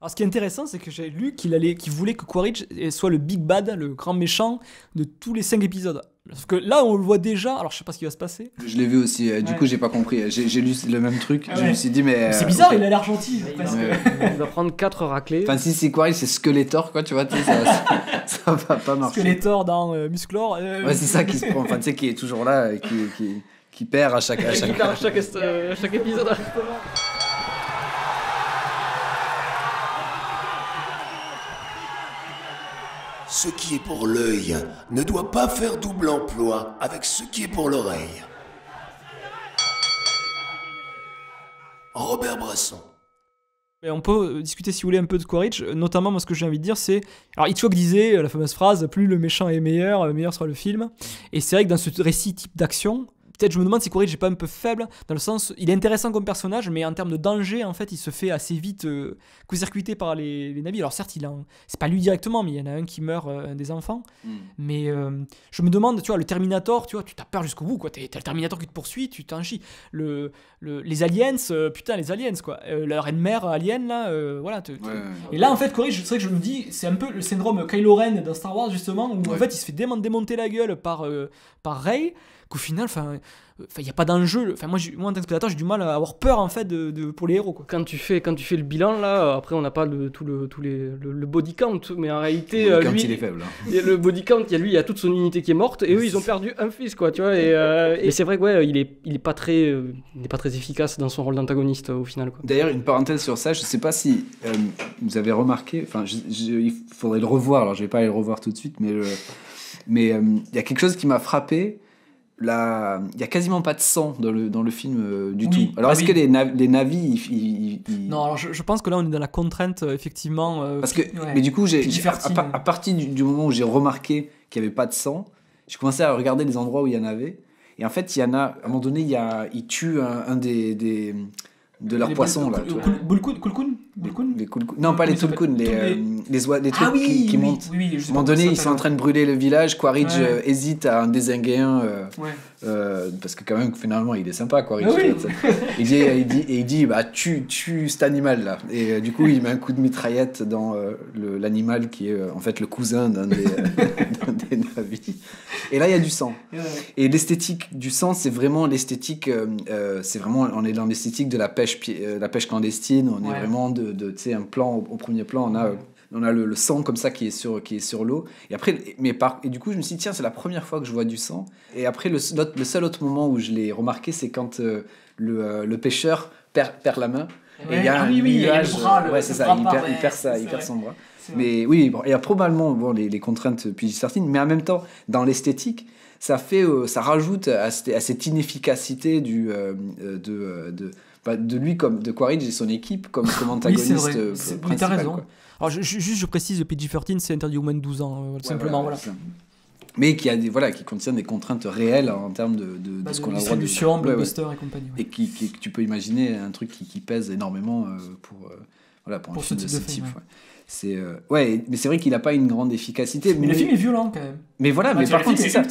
Alors, ce qui est intéressant, c'est que j'ai lu qu'il voulait que Quaritch soit le big bad, le grand méchant de tous les 5 épisodes. Parce que là, on le voit déjà. Alors, je sais pas ce qui va se passer. Je l'ai vu aussi. Du coup, j'ai pas compris. J'ai lu le même truc. Je me suis dit, mais. C'est bizarre, il a l'air gentil. Il va prendre 4 raclés. Enfin, si c'est Quaritch, c'est Skeletor, quoi, tu vois. Ça va pas marcher. Skeletor dans Musclor. Ouais, c'est ça qui se prend. Enfin, tu sais, qui est toujours là, qui perd à chaque épisode. Ce qui est pour l'œil ne doit pas faire double emploi avec ce qui est pour l'oreille. Robert Bresson. Et on peut discuter, si vous voulez, un peu de Quaritch, notamment moi ce que j'ai envie de dire c'est... Alors Hitchcock disait la fameuse phrase « plus le méchant est meilleur sera le film ». Et c'est vrai que dans ce récit type d'action, peut-être je me demande si Quaritch n'est pas un peu faible, dans le sens, il est intéressant comme personnage, mais en termes de danger, en fait, il se fait assez vite court-circuiter par les navires. Alors certes, c'est pas lui directement, mais il y en a un qui meurt, un des enfants. Mais je me demande, tu vois, le Terminator, tu vois, tu t'as peur jusqu'au bout, quoi. T'as le Terminator qui te poursuit, tu t'en chies. Les aliens, putain, les aliens, quoi. La reine-mère alien, là, voilà. Et là, en fait, Quaritch, c'est vrai que je me dis, c'est un peu le syndrome Kylo Ren dans Star Wars, justement, où en fait, il se fait démonter la gueule par Rey, qu'au final, il n'y a pas d'enjeu. Moi, en tant que spectateur, j'ai du mal à avoir peur, en fait, pour les héros, quoi. Quand tu fais le bilan, là, après, on n'a pas le body count, mais en réalité, le body count, lui, il est faible. Le body count, il y a toute son unité qui est morte, et eux, ils ont perdu un fils, quoi, tu vois. Et c'est vrai que, il est pas très efficace dans son rôle d'antagoniste, au final, quoi. D'ailleurs, une parenthèse sur ça, je sais pas si vous avez remarqué, il faudrait le revoir, alors je vais pas aller le revoir tout de suite, mais il y a quelque chose qui m'a frappé. Il y a quasiment pas de sang dans le film du tout. Alors est-ce que les navis Non, alors je pense que là on est dans la contrainte effectivement. Parce que mais du coup à partir du moment où j'ai remarqué qu'il y avait pas de sang, j'ai commencé à regarder les endroits où il y en avait, et en fait il y en a à un moment donné ils tuent un de leurs poissons là. Kulkun. Les Kun Non, pas les Tulkun, les trucs qui montent. Oui, je sais À un moment pas donné, comment ils ça sont en train de brûler le village. Quaritch Ouais. hésite à en dézinguer un. Ouais. Parce que quand même, finalement, il est sympa, Quaritch. Ah oui. Il dit bah, tue cet animal-là. Et du coup, il met un coup de mitraillette dans l'animal qui est en fait le cousin d'un des, d'un des navires. Et là, il y a du sang. Ouais. Et l'esthétique du sang, c'est vraiment l'esthétique. On est dans l'esthétique de la pêche clandestine. On est vraiment tu sais, un plan au premier plan. On a le sang comme ça qui est sur l'eau. Et après, et du coup, je me suis dit, tiens, c'est la première fois que je vois du sang. Et après, le seul autre moment où je l'ai remarqué, c'est quand le pêcheur perd la main. Ouais. Et il y a un il y a le nuage, bras, ouais, c'est ça, il perd son bras. Mais oui, bon, il y a probablement les contraintes pugilatines, mais en même temps, dans l'esthétique, ça rajoute à cette inefficacité de lui, comme de Quaritch et son équipe comme antagoniste principal. Mais t'as raison. Quoi. Alors, je précise, le PG-13, c'est interdit aux moins de 12 ans, simplement. Voilà. Mais qui contient des contraintes réelles en termes de ce qu'on a le droit de... Distribution, blockbuster et compagnie. Ouais. Et qui tu peux imaginer un truc qui pèse énormément pour un film de ce type. Ouais. Mais c'est vrai qu'il n'a pas une grande efficacité. Mais le film est violent quand même. Mais voilà, mais par contre, c'est ça.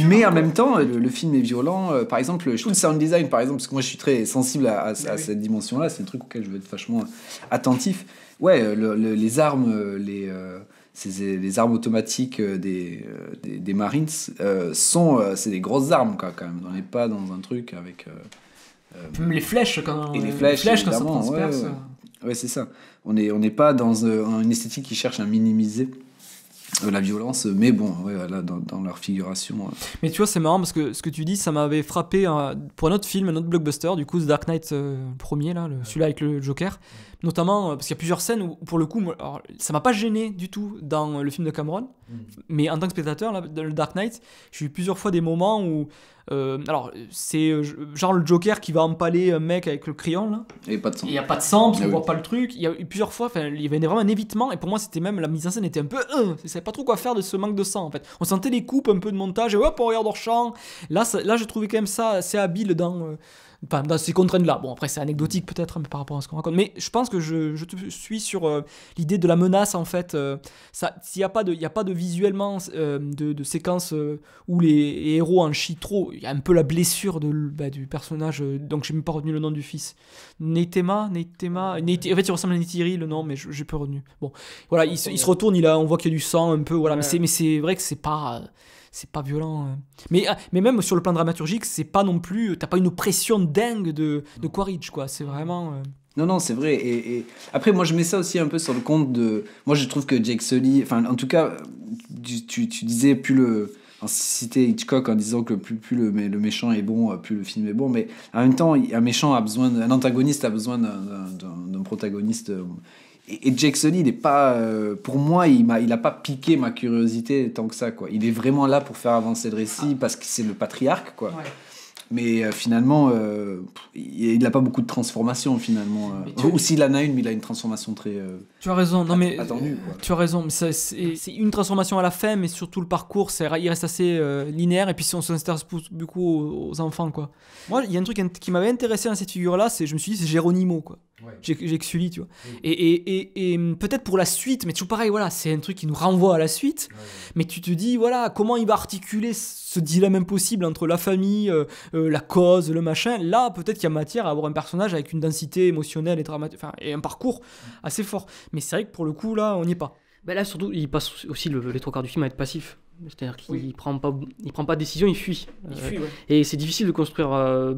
Mais en même temps, le film est violent. Par exemple, je trouve le sound design, par exemple, parce que moi je suis très sensible à cette dimension-là, c'est un truc auquel je vais être vachement attentif. Ouais, les armes, les armes automatiques des Marines c'est des grosses armes quand même. On n'est pas dans un truc avec. Même les flèches quand quand ça transperce. Ouais, c'est ça. On n'est pas dans une esthétique qui cherche à minimiser la violence, mais bon, là, dans leur figuration. Mais tu vois, c'est marrant parce que ce que tu dis, ça m'avait frappé pour un autre film, un autre blockbuster, du coup, The Dark Knight, premier, là, celui-là avec le Joker. Notamment parce qu'il y a plusieurs scènes où, pour le coup, alors, ça m'a pas gêné du tout dans le film de Cameron, mais en tant que spectateur, là, dans le Dark Knight, j'ai eu plusieurs fois des moments où. Alors, c'est genre le Joker qui va empaler un mec avec le crayon, là. Et pas de sang. Il n'y a pas de sang parce qu'on voit pas le truc. Il y a eu plusieurs fois, il y avait vraiment un évitement, et pour moi, c'était même la mise en scène était un peu. Je savais pas trop quoi faire de ce manque de sang en fait. On sentait les coupes, un peu de montage, et hop, on regarde hors champ. Là, je trouvais quand même ça assez habile dans ces contraintes-là. Bon, après, c'est anecdotique peut-être par rapport à ce qu'on raconte, mais je pense que je te suis sur l'idée de la menace en fait. S'il n'y a pas de visuellement de séquence où les héros en chient trop, il y a un peu la blessure du personnage, donc j'ai même pas retenu le nom du fils. Neytema, en fait, il ressemble à Neytiri, le nom, mais j'ai pas retenu. Bon, voilà, il se retourne, on voit qu'il y a du sang un peu, voilà, ouais. mais c'est vrai que c'est pas violent. Mais même sur le plan dramaturgique, c'est pas non plus. T'as pas une oppression dingue de Quaritch, quoi. C'est vraiment. Non, c'est vrai. Et après, moi, je mets ça aussi un peu sur le compte de. Moi, je trouve que Jake Sully. Enfin, en tout cas, tu disais plus le. Citer Hitchcock en disant que plus le méchant est bon, plus le film est bon. Mais en même temps, un antagoniste a besoin d'un protagoniste. Et Jake Sully, il est pas, pour moi, il a pas piqué ma curiosité tant que ça, quoi. Il est vraiment là pour faire avancer le récit parce que c'est le patriarche, quoi. Ouais. Mais finalement, il n'a pas beaucoup de transformation, finalement. Ou s'il en a une, mais il a une transformation très tu as raison, non mais attendue, quoi. Tu as raison, mais c'est une transformation à la fin, mais surtout le parcours, il reste assez linéaire, et puis on s'intéresse beaucoup aux enfants, quoi. Moi, il y a un truc qui m'avait intéressé dans cette figure-là, je me suis dit, c'est Geronimo, quoi. Ouais. J'ai Sully, tu vois. Oui. Et peut-être pour la suite, mais toujours pareil, voilà, c'est un truc qui nous renvoie à la suite. Ouais. Mais tu te dis, voilà, comment il va articuler ce dilemme impossible entre la famille, la cause, le machin. Là, peut-être qu'il y a matière à avoir un personnage avec une densité émotionnelle et dramatique, et un parcours assez fort. Mais c'est vrai que pour le coup, là, on n'y est pas. Ben là, surtout, il passe aussi les trois quarts du film à être passif. C'est-à-dire qu'il prend pas de décision, il fuit. Ouais. Et c'est difficile de construire un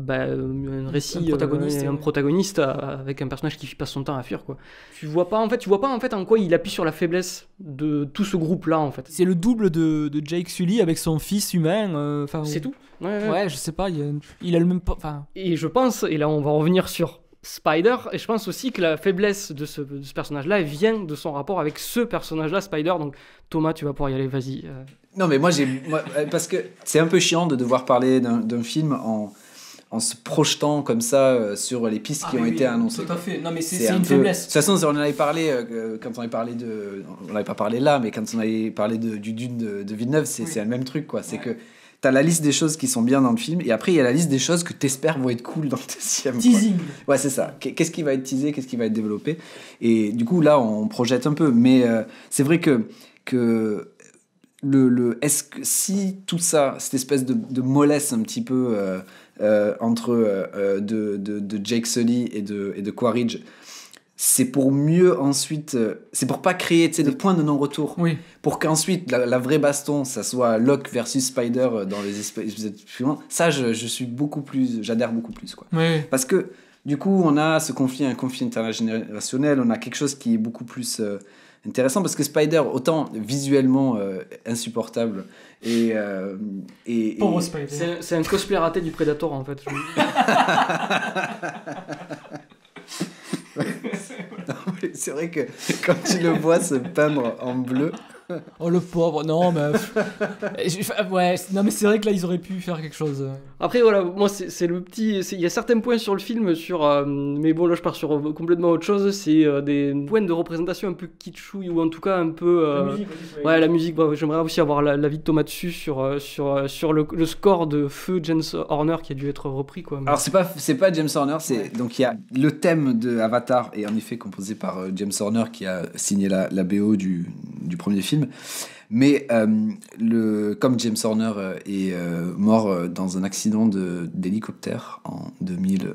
récit, un protagoniste avec un personnage qui passe son temps à fuir, quoi. Tu vois pas en fait en quoi il appuie sur la faiblesse de tout ce groupe-là, en fait. C'est le double de Jake Sully avec son fils humain. C'est tout. Ouais, je sais pas, il a le même. Et je pense, et là on va revenir sur Spider, et je pense aussi que la faiblesse de ce personnage-là vient de son rapport avec ce personnage-là, Spider. Donc Thomas, tu vas pouvoir y aller, vas-y. Non, mais moi, parce que c'est un peu chiant de devoir parler d'un film en se projetant comme ça sur les pistes qui ont été annoncées. Tout à fait. Non, mais c'est une faiblesse. De toute façon, on en avait parlé quand on avait parlé on n'avait pas parlé là, mais quand on avait parlé du Dune de Villeneuve, c'est le même truc, quoi. C'est que t'as la liste des choses qui sont bien dans le film, et après il y a la liste des choses que t'espères vont être cool dans le deuxième. Quoi. Teasing. Ouais, c'est ça. Qu'est-ce qui va être teasé, qu'est-ce qui va être développé. Et du coup, là, on projette un peu. Mais c'est vrai que est-ce que si tout ça, cette espèce de mollesse un petit peu entre de Jake Sully et de Quaritch, c'est pour mieux ensuite, c'est pour pas créer de points de non-retour, Oui. pour qu'ensuite la vraie baston, ça soit Locke versus Spider dans les épisodes suivants. Ça, j'adhère beaucoup plus, quoi. Oui. Parce que du coup, on a ce conflit, un conflit intergénérationnel, on a quelque chose qui est beaucoup plus intéressant, parce que Spider, autant visuellement insupportable et Pauvre Spider. C'est un cosplay raté du Predator en fait. C'est vrai que quand tu le vois se peindre en bleu. Oh le pauvre, non mais ouais, non mais c'est vrai que là ils auraient pu faire quelque chose. Après voilà, moi c'est le petit, il y a certains points sur le film mais bon là je pars sur complètement autre chose, c'est des points de représentation un peu kitschouille ou en tout cas un peu la musique, j'aimerais aussi avoir l'avis de Thomas dessus sur le score de feu James Horner qui a dû être repris quoi. Alors c'est pas James Horner, donc il y a le thème de Avatar est en effet composé par James Horner qui a signé la BO du premier film. Mais comme James Horner est mort dans un accident d'hélicoptère en 2000.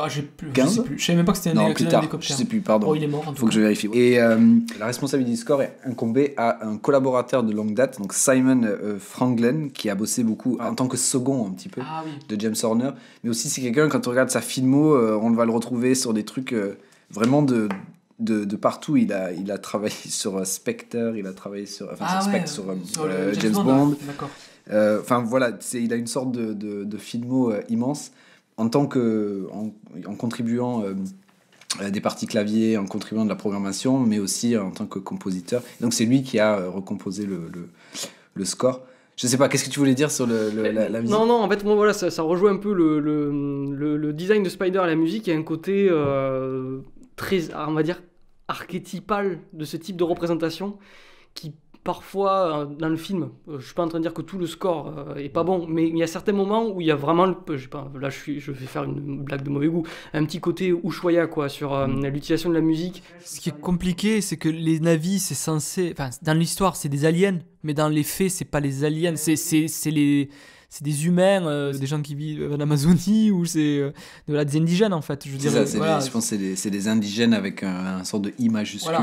Je sais plus. Je savais même pas que c'était un hélicoptère. Je sais plus, pardon. Oh, il est mort en tout cas. Faut que je vérifie. Et la responsabilité du score est incombée à un collaborateur de longue date, donc Simon Franglen, qui a bossé beaucoup en tant que second un petit peu de James Horner. Mais aussi c'est quelqu'un, quand on regarde sa filmo, on va le retrouver sur des trucs vraiment de partout. Il a travaillé sur Spectre, il a travaillé sur James Bond. Enfin voilà, il a une sorte de filmo immense en contribuant des parties clavier, en contribuant de la programmation, mais aussi en tant que compositeur. Donc c'est lui qui a recomposé le score. Je sais pas, qu'est-ce que tu voulais dire sur la musique ? Non, en fait, moi, voilà, ça rejoint un peu le design de Spider et la musique. Il y a un côté très, on va dire, archétypal de ce type de représentation qui parfois dans le film, je suis pas en train de dire que tout le score est pas bon, mais il y a certains moments où il y a vraiment je sais pas, là je vais faire une blague de mauvais goût, un petit côté Ushuaïa quoi sur l'utilisation de la musique. Ce qui est compliqué, c'est que les navis c'est censé, enfin dans l'histoire c'est des aliens, mais dans les faits c'est pas les aliens, c'est des humains, des gens qui vivent en Amazonie ou c'est des indigènes en fait. Je pense que c'est des indigènes avec un sorte de I majuscule,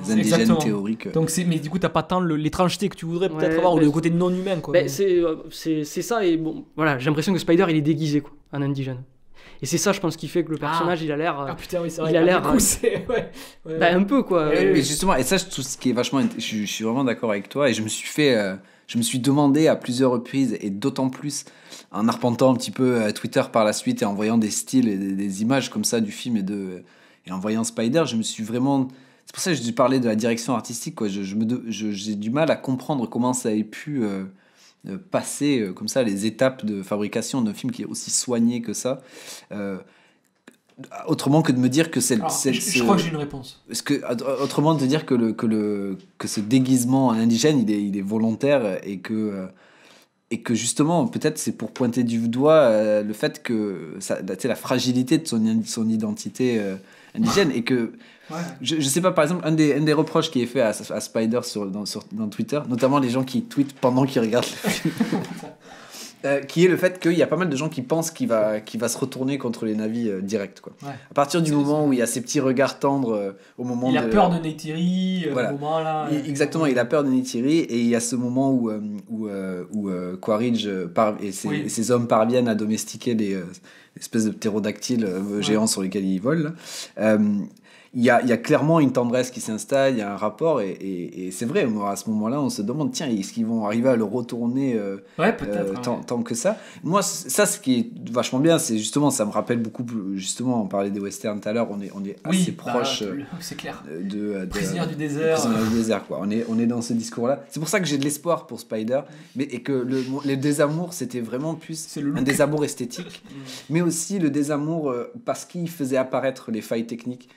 des indigènes exactement. Théoriques. Donc mais du coup t'as pas tant l'étrangeté que tu voudrais peut-être avoir ou le côté non humain quoi. C'est ça et bon voilà, j'ai l'impression que Spider il est déguisé quoi, en indigène. Et c'est ça, je pense, qui fait que le personnage, il a l'air. Ah putain, oui, c'est vrai. Il a l'air. Un peu, quoi. Mais justement, et ça, tout ce qui est vachement. Je suis vraiment d'accord avec toi, et je me suis demandé à plusieurs reprises, et d'autant plus en arpentant un petit peu Twitter par la suite, et en voyant des styles et des images comme ça du film, et en voyant Spider, je me suis vraiment. C'est pour ça que je parlais de la direction artistique, quoi. J'ai du mal à comprendre comment ça ait pu. Passer comme ça les étapes de fabrication d'un film qui est aussi soigné que ça, autrement que de me dire que c'est je crois que j'ai une réponse. Autrement de dire que ce déguisement indigène il est volontaire et que justement peut-être c'est pour pointer du doigt le fait que la fragilité de son identité indigène et que je sais pas, par exemple, un des reproches qui est fait à Spider dans Twitter, notamment les gens qui tweetent pendant qu'ils regardent le film, qui est le fait qu'il y a pas mal de gens qui pensent qu'il va se retourner contre les navis direct, quoi. Ouais. À partir du moment où il y a ces petits regards tendres au moment il a peur de Neytiri, voilà. Au moment là. Exactement, il a peur de Neytiri et il y a ce moment où Quaritch et ses hommes parviennent à domestiquer des espèces de ptérodactyles géants sur lesquels ils volent. Il y a clairement une tendresse qui s'installe, il y a un rapport et c'est vrai, moi, à ce moment-là on se demande tiens, est-ce qu'ils vont arriver à le retourner tant que ça. Moi ça, ce qui est vachement bien, c'est justement, ça me rappelle beaucoup, justement, on parlait des westerns tout à l'heure, on est assez proche c'est clair. de Prisonniers du désert, quoi. On est dans ce discours là, c'est pour ça que j'ai de l'espoir pour Spider, et que le désamour c'était vraiment plus un désamour esthétique, mais aussi le désamour parce qu'il faisait apparaître les failles techniques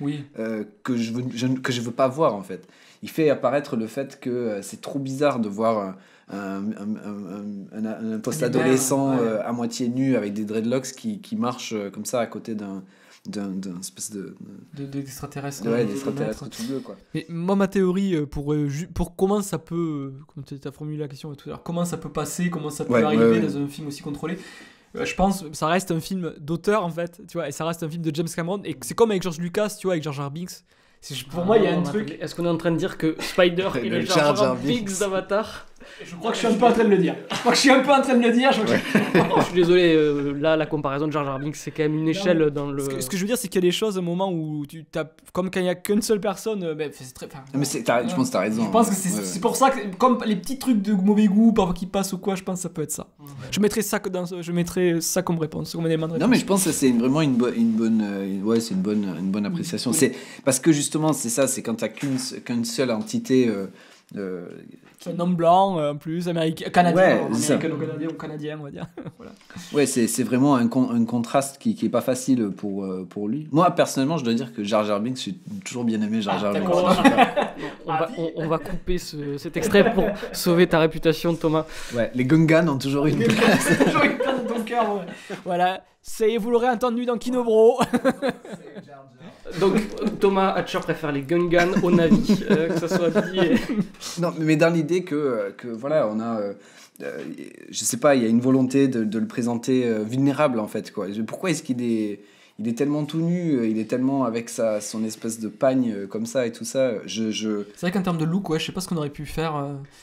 que je veux pas voir, en fait. Il fait apparaître le fait que c'est trop bizarre de voir un post-adolescent à moitié nu avec des dreadlocks qui marche comme ça à côté d'un espèce d'extraterrestre. D'extraterrestre tout bleu, quoi. Mais moi, ma théorie pour comment ça peut, comme tu as formulé la question tout à l'heure, comment ça peut passer, comment ça peut arriver dans un film aussi contrôlé. Je pense que ça reste un film d'auteur en fait, tu vois, et ça reste un film de James Cameron, et c'est comme avec George Lucas, tu vois, avec Jar Jar Binks. Pour moi, il y a un truc. Est-ce qu'on est en train de dire que Spider est le Jar Jar Binks d'Avatar? Je crois que je suis un peu en train de le dire. Je suis désolé, là, la comparaison de Jar Jar Binks, c'est quand même une échelle dans le... Ce que je veux dire, c'est qu'il y a des choses, un moment où tu tapes... Comme quand il n'y a qu'une seule personne, c'est très... Mais je pense que t'as raison. Je pense que c'est pour ça que, comme les petits trucs de mauvais goût, parfois qui passent ou quoi, je pense que ça peut être ça. Ouais. Je mettrais ça comme réponse, comme élément de réponse. Non, mais je pense que c'est vraiment une bonne appréciation. Oui. C'est parce que justement, c'est ça, c'est quand t'as qu'une seule entité... un homme blanc, en plus, canadien, canadien, on va dire. Voilà. Ouais, c'est vraiment un contraste qui est pas facile pour lui. Moi, personnellement, je dois dire que Jar Jar Binks, j'ai toujours bien aimé Jar Jar Binks. On va couper cet extrait pour sauver ta réputation, Thomas. Ouais, les Gungans ont toujours une place. Toujours une place dans ton cœur. Ouais. Voilà, vous l'aurez entendu dans Kinobro. Donc Thomas Hatcher préfère les Gungans au Navi, que ça soit dit. Non, mais dans l'idée que voilà, on a, je sais pas, il y a une volonté de le présenter vulnérable en fait, quoi. Pourquoi est-ce qu'il est tellement tout nu, il est tellement avec son espèce de pagne comme ça et tout ça. C'est vrai qu'en termes de look, je sais pas ce qu'on aurait pu faire.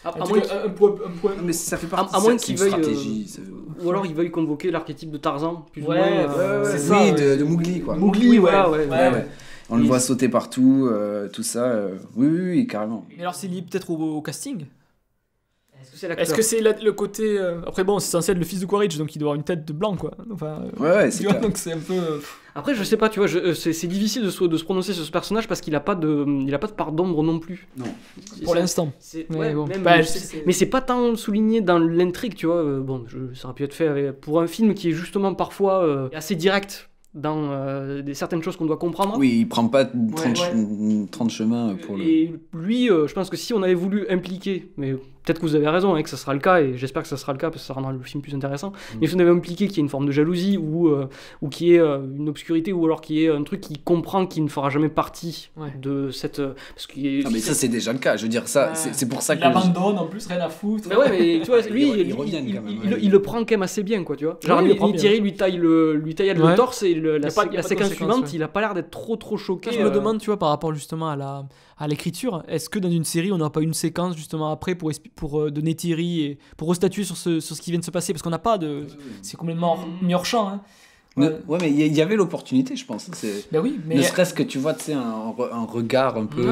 À moins mais ça fait partie à moins qu'il veuille stratégie. Ou alors il veuille convoquer l'archétype de Tarzan. C'est ça. Oui, de Mowgli, quoi. Mowgli, ouais. On le voit sauter partout, tout ça. Oui, carrément. Mais alors c'est lié peut-être au casting. Est-ce que c'est le côté... Après bon, c'est censé être le fils de Quaritch, donc il doit avoir une tête de blanc, quoi. Enfin, c'est clair. Donc c'est un peu... Après, je sais pas, tu vois, c'est difficile de se prononcer sur ce personnage parce qu'il a pas de part d'ombre non plus. Non. Pour l'instant. Mais c'est pas tant souligné dans l'intrigue, tu vois. Ça aurait pu être fait pour un film qui est justement parfois assez direct dans certaines choses qu'on doit comprendre. Oui, il prend pas 30 chemins pour le... Et lui, je pense que si on avait voulu impliquer, mais peut-être que vous avez raison, que ça sera le cas, et j'espère que ça sera le cas parce que ça rendra le film plus intéressant, mais si on avait impliqué qu'il y ait une forme de jalousie ou qu'il y ait une obscurité, ou alors qu'il y ait un truc qui comprend qu'il ne fera jamais partie de cette... Parce mais ça c'est déjà le cas, je veux dire, ça, c'est pour ça que... Il abandonne en plus, rien à foutre. Mais tu vois, lui, il le prend quand même assez bien, quoi, tu vois. Genre, Thierry lui taille le torse, et la séquence suivante, il a pas l'air d'être trop choqué. Je me demande, tu vois, par rapport justement à l'écriture, est-ce que dans une série on n'aura pas une séquence justement après pour donner Thierry et pour restatuer sur ce qui vient de se passer, parce qu'on n'a pas de... C'est complètement mis hors champ, hein. Ouais, mais il y avait l'opportunité, je pense. Ben oui, mais... Ne serait-ce que tu vois, tu sais, un regard un peu...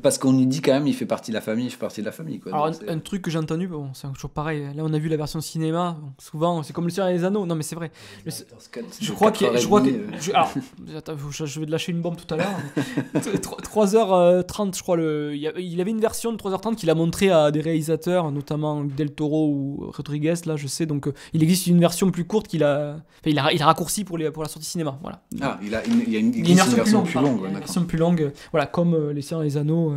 parce qu'on lui dit quand même, il fait partie de la famille, quoi. Alors, un truc que j'ai entendu, c'est toujours pareil. Là, on a vu la version cinéma. Souvent, c'est comme le Seigneur des Anneaux. Non, mais c'est vrai. Je crois que... Alors, je vais te lâcher une bombe tout à l'heure. 3h30, je crois. Il avait une version de 3h30 qu'il a montré à des réalisateurs, notamment Del Toro ou Rodriguez, là, je sais. Donc, il existe une version plus courte qu'il a... Il a raccourci pour la sortie cinéma. Voilà. Ah, il y a une version plus longue. Une version plus longue. Voilà, comme les Seigneurs des Anneaux.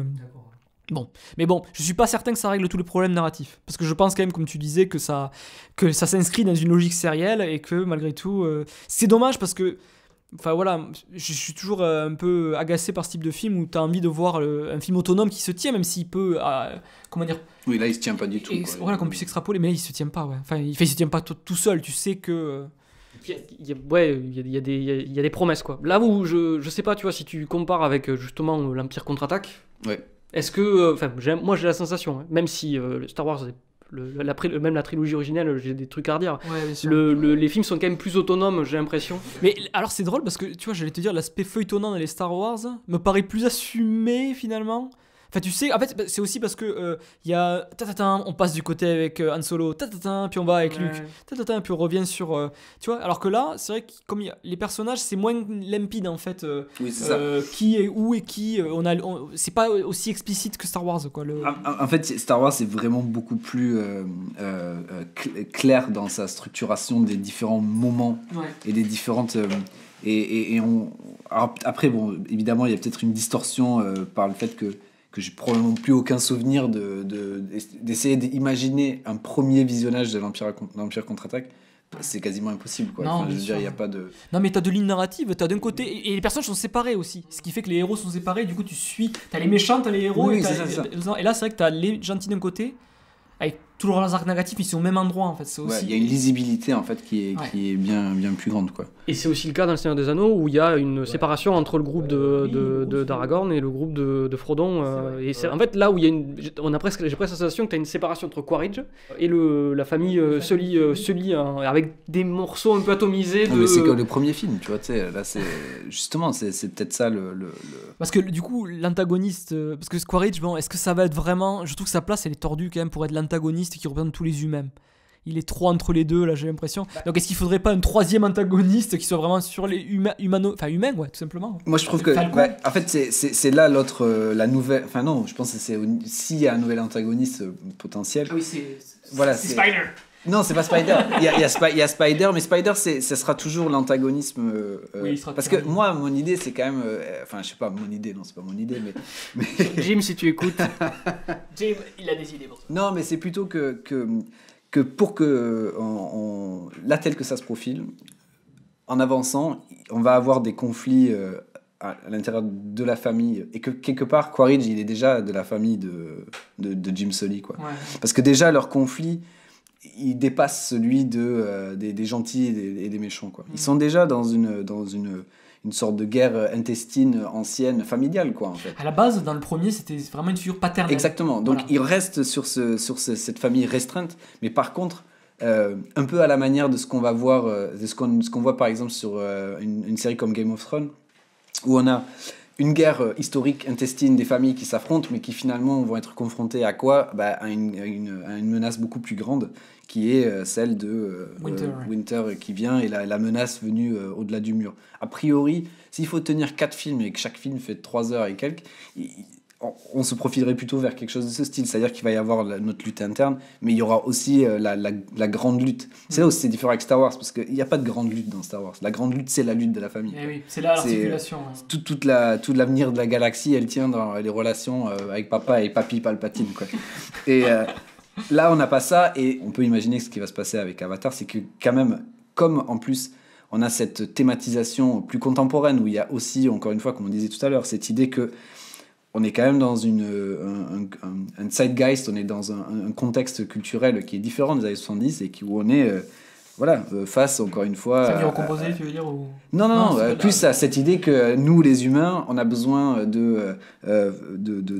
Mais bon, je suis pas certain que ça règle tous les problèmes narratifs, parce que je pense quand même, comme tu disais, que ça s'inscrit dans une logique sérielle, et que malgré tout, c'est dommage parce que, enfin voilà, je suis toujours un peu agacé par ce type de film où t'as envie de voir un film autonome qui se tient, même s'il peut, comment dire. Oui, là il se tient pas du tout. Voilà, qu'on puisse extrapoler, mais là il se tient pas, ouais. Enfin, il se tient pas tout seul. Tu sais que. Il y a des promesses, quoi. Là où je sais pas, tu vois, si tu compares avec justement l'Empire contre-attaque, est-ce que, moi j'ai la sensation, même si Star Wars, même la trilogie originelle, j'ai des trucs à redire. Les films sont quand même plus autonomes, j'ai l'impression. Mais alors c'est drôle parce que tu vois, j'allais te dire, l'aspect feuilletonnant dans les Star Wars me paraît plus assumé finalement. Enfin, tu sais, en fait, c'est aussi parce que y a on passe du côté avec Han Solo, puis on va avec Luke, puis on revient sur, tu vois. Alors que là, c'est vrai que comme les personnages, c'est moins limpide en fait. Oui, c'est ça. Qui est où et qui, c'est pas aussi explicite que Star Wars, quoi. En fait, Star Wars c'est vraiment beaucoup plus clair dans sa structuration des différents moments et des différentes. Alors, après, bon, évidemment, il y a peut-être une distorsion par le fait que que j'ai probablement plus aucun souvenir d'essayer d'imaginer un premier visionnage de l'Empire contre-attaque. C'est quasiment impossible, quoi. Non, Enfin, je bien veux dire, sûr. il y a pas de... Non, mais t'as de lignes narratives, t'as d'un côté. Et les personnages sont séparés aussi. Ce qui fait que les héros sont séparés, du coup, tu suis. T'as les méchants, t'as les héros. Oui, et, t'as c'est ça. et là, c'est vrai que t'as les gentils d'un côté, avec toujours leurs arcs négatifs, ils sont au même endroit, en fait. C'est Ouais, aussi. il y a une lisibilité, en fait, qui est bien plus grande, quoi. Et c'est aussi le cas dans Le Seigneur des Anneaux où il y a une séparation entre le groupe d'Aragorn et le groupe de Frodon. Et c'est en fait là où il y a j'ai presque la sensation que tu as une séparation entre Quaritch et la famille Sully avec des morceaux un peu atomisés. Non, mais c'est comme le premier film, tu vois, tu sais, là, c'est... Justement, c'est peut-être ça le... Parce que du coup, l'antagoniste. Parce que Quaritch, bon, est-ce que ça va être vraiment. Je trouve que sa place, elle est tordue quand même pour être l'antagoniste qui représente tous les humains. Il est trop entre les deux, là, j'ai l'impression. Donc, est-ce qu'il faudrait pas un troisième antagoniste qui soit vraiment sur les humains, humain, ouais, tout simplement. Moi, je trouve que, en fait, c'est là l'autre, la nouvelle. Enfin non, je pense que s'il y a un nouvel antagoniste potentiel. Ah oui, c'est Spider. Non, c'est pas Spider. Il y a Spider, mais Spider, ça sera toujours l'antagonisme. Oui, il sera parce que toujours- moi, mon idée, c'est quand même. Enfin, je sais pas, mon idée, non, c'est pas mon idée, mais Jim, si tu écoutes. Jim, il a des idées pour ça. non, mais c'est plutôt que pour que là, tel que ça se profile, en avançant, on va avoir des conflits à l'intérieur de la famille, et que quelque part, Quaritch, il est déjà de la famille de Jim Sully, quoi. Ouais. Parce que déjà, leur conflit, il dépasse celui des gentils et des méchants, quoi. Ils sont déjà dans une sorte de guerre intestine ancienne, familiale, quoi, en fait. À la base, dans le premier, c'était vraiment une figure paternelle. Exactement. Donc, Voilà. il reste sur cette famille restreinte, mais par contre, un peu à la manière de ce qu'on va voir, de ce qu'on voit par exemple sur une série comme Game of Thrones, où on a une guerre historique intestine des familles qui s'affrontent, mais qui finalement vont être confrontées à quoi ? À une menace beaucoup plus grande, qui est celle de Winter qui vient, et la menace venue au-delà du mur. A priori, s'il faut tenir 4 films et que chaque film fait 3 heures et quelques, on se profilerait plutôt vers quelque chose de ce style, c'est-à-dire qu'il va y avoir notre lutte interne, mais il y aura aussi la grande lutte. C'est là où c'est différent avec Star Wars, parce qu'il n'y a pas de grande lutte dans Star Wars. La grande lutte, c'est la lutte de la famille. Eh oui, c'est là l'articulation. Ouais. Tout l'avenir de la galaxie, elle tient dans les relations avec papa et papy Palpatine, quoi. Et là, on n'a pas ça, et on peut imaginer que ce qui va se passer avec Avatar, c'est que quand même, comme en plus on a cette thématisation plus contemporaine, où il y a aussi, encore une fois, comme on disait tout à l'heure, cette idée que on est quand même dans un zeitgeist, on est dans un contexte culturel qui est différent des années 70, et où on est face, encore une fois... Ça vient recomposer, tu veux dire ou... Non, c'est plus à cette idée que nous, les humains, on a besoin de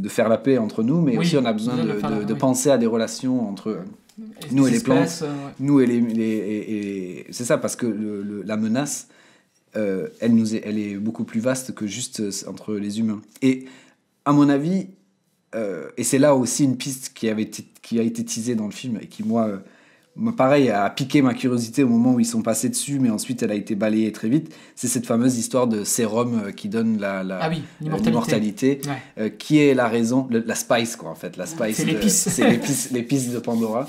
faire la paix entre nous, mais Oui, aussi on a besoin de penser à des relations entre nous et les plantes, nous et c'est ça, parce que la menace, elle est beaucoup plus vaste que juste entre les humains. Et à mon avis, et c'est là aussi une piste qui a été teasée dans le film, et qui, moi, pareil, a piqué ma curiosité au moment où ils sont passés dessus, mais ensuite elle a été balayée très vite. C'est cette fameuse histoire de sérum qui donne l'immortalité, qui est la raison, la spice, quoi, en fait. La spice, c'est l'épice. C'est l'épice de Pandora,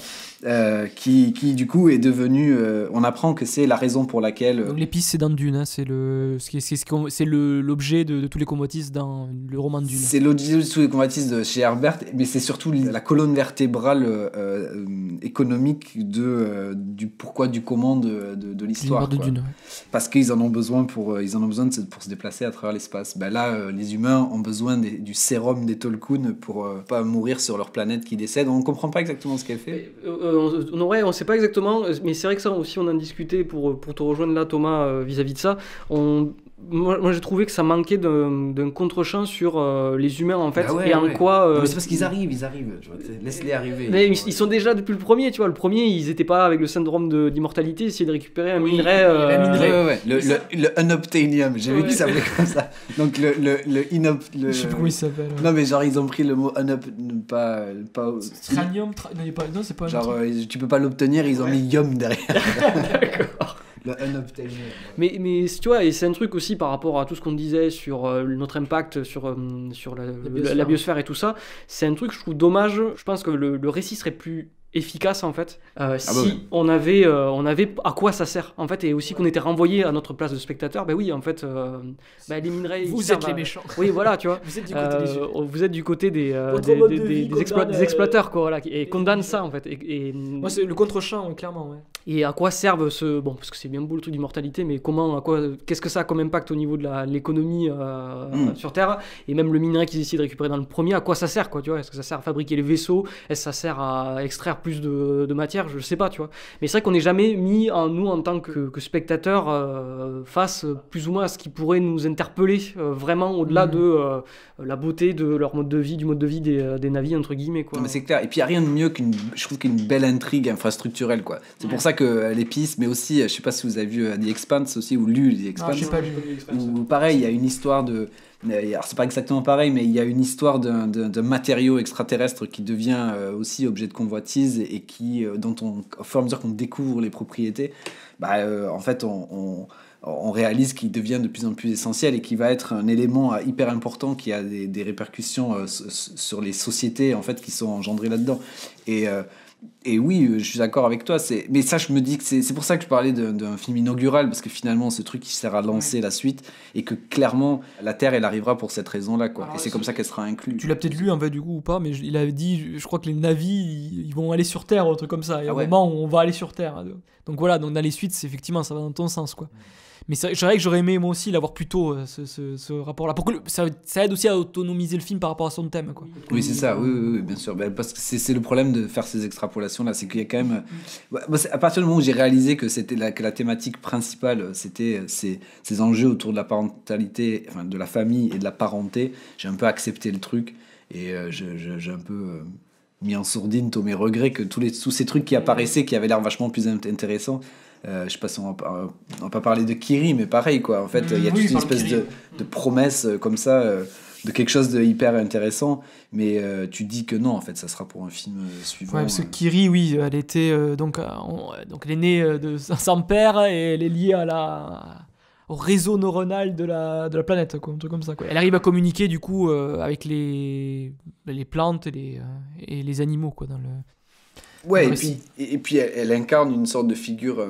qui du coup est devenue... on apprend que c'est la raison pour laquelle... Donc l'épice, c'est dans Dune, hein, c'est l'objet de tous les convoitises dans le roman de Dune. C'est l'objet de tous les convoitises de chez Herbert, mais c'est surtout la colonne vertébrale économique du pourquoi, du comment de l'histoire. De Dune, ouais. Parce qu'ils en ont besoin pour se déplacer à travers l'espace. Là, les humains ont besoin du sérum des Tolkien pour pas mourir sur leur planète qui décède. On ne comprend pas exactement ce qu'elle fait. On sait pas exactement, mais c'est vrai que ça aussi on en discutait pour te rejoindre là, Thomas, vis-à-vis de ça. Moi j'ai trouvé que ça manquait d'un contre-champ sur les humains, en fait, quoi... mais c'est parce qu'ils arrivent, tu vois, laisse-les arriver. Mais ils sont déjà depuis le premier, tu vois. Le premier, ils étaient pas avec le syndrome d'immortalité, essayer de récupérer un minerai. Le unobtainium, j'ai vu qu'il s'appelait comme ça. Donc Je sais plus comment il s'appelle. Ouais. Non, mais genre ils ont pris le mot pas Tranium, non, c'est pas genre tu peux pas l'obtenir, ils ont mis yum derrière. D'accord. Le unobtainium. Mais tu vois, et c'est un truc aussi par rapport à tout ce qu'on disait sur notre impact sur la biosphère et tout ça. C'est un truc que je trouve dommage. Je pense que le récit serait plus efficace en fait si ouais. on avait à quoi ça sert en fait, et aussi qu'on était renvoyé à notre place de spectateur. Ben oui, en fait, les minerais ils Vous servent êtes les méchants. oui, voilà, tu vois. Vous êtes du côté des jeux. Vous êtes du côté Votre mode de vie des condamne, exploiteurs, quoi, voilà, et condamne ça en fait. Et Moi, c'est le contre-champ, clairement. Ouais. et à quoi servent parce que c'est bien beau le truc d'immortalité, mais qu'est-ce que ça a comme impact au niveau de l'économie sur Terre, et même le minerai qu'ils essaient de récupérer dans le premier, à quoi ça sert, quoi, tu vois? Est-ce que ça sert à fabriquer les vaisseaux? Est-ce que ça sert à extraire plus de matière? Je sais pas, tu vois. Mais c'est vrai qu'on n'est jamais mis nous en tant que spectateurs face plus ou moins à ce qui pourrait nous interpeller vraiment au-delà de la beauté de leur mode de vie, du mode de vie des navires, entre guillemets, quoi. Non, mais c'est clair. Et puis il n'y a rien de mieux je trouve qu'une belle intrigue infrastructurelle, quoi. C'est pour ça que les pistes, mais aussi, je sais pas si vous avez vu The Expanse aussi, ou lu The Expanse. j'ai pas lu. Où pareil, il y a une histoire de... Alors c'est pas exactement pareil, mais il y a une histoire d'un matériau extraterrestre qui devient aussi objet de convoitise et qui, dont au fur et à mesure qu'on découvre les propriétés, en fait on réalise qu'il devient de plus en plus essentiel et qui va être un élément hyper important qui a des répercussions sur les sociétés en fait qui sont engendrées là-dedans. Et oui, je suis d'accord avec toi. Mais ça, je me dis que c'est pour ça que je parlais d'un film inaugural, parce que finalement, ce truc qui sert à lancer la suite, et que clairement, la Terre, elle arrivera pour cette raison-là, quoi. Et c'est comme ça qu'elle sera inclue. Tu l'as peut-être lu, en fait, du coup, ou pas, mais il avait dit, je crois que les navis, ils vont aller sur Terre, ou un truc comme ça. Il y a un moment où on va aller sur Terre. Donc voilà, donc dans les suites, effectivement, ça va dans ton sens, quoi. Mais c'est vrai que j'aurais aimé, moi aussi, l'avoir plus tôt, ce rapport-là. Pour que ça aide aussi à autonomiser le film par rapport à son thème, quoi. Oui, c'est ça, oui, bien sûr. Parce que c'est le problème de faire ces extrapolations-là, c'est qu'il y a quand même... à partir du moment où j'ai réalisé que la thématique principale, c'était ces enjeux autour de la parentalité, enfin, de la famille et de la parenté, j'ai un peu accepté le truc, et j'ai un peu... mis en sourdine tous mes regrets, que tous ces trucs qui apparaissaient, qui avaient l'air vachement plus intéressants. Je sais pas si on va pas parler de Kiri, mais pareil, quoi. En fait, il y a toute une espèce de promesse comme ça, de quelque chose de hyper intéressant, mais tu dis que non, en fait, ça sera pour un film suivant. Ouais, parce que Kiri, oui, elle était donc elle est née de sans père, et elle est liée au réseau neuronal de la planète, quoi, un truc comme ça, quoi. Elle arrive à communiquer du coup avec les plantes et les animaux, quoi, dans le... Ouais, et puis elle incarne une sorte de figure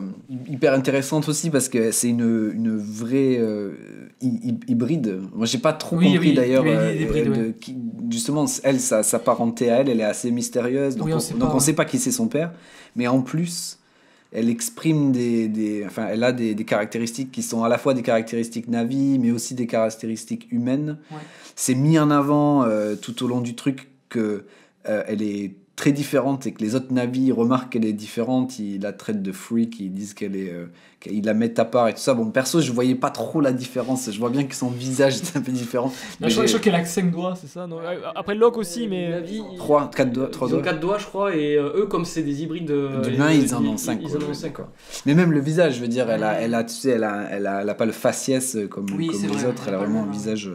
hyper intéressante aussi, parce que c'est une vraie hybride. Moi, j'ai pas trop compris d'ailleurs justement, elle, sa parenté à elle est assez mystérieuse, donc on sait pas qui c'est son père, mais en plus elle exprime elle a des caractéristiques qui sont à la fois des caractéristiques Na'vi, mais aussi des caractéristiques humaines. Ouais. C'est mis en avant tout au long du truc que elle est très différente, et que les autres Na'vi remarquent qu'elle est différente, ils la traitent de freak, ils disent qu'ils la mettent à part et tout ça. Bon, perso, je voyais pas trop la différence, je vois bien que son visage est un peu différent. Je crois qu'elle a 5 doigts, c'est ça, non? Après Locke aussi, mais... Na'vi, 4 doigts. Ils ont 4 doigts, je crois, et eux, comme c'est des hybrides... D'humains, ils en ont 5. Ils en ont 5, quoi. Mais même le visage, je veux dire, elle a pas le faciès comme les autres, elle a vraiment un visage...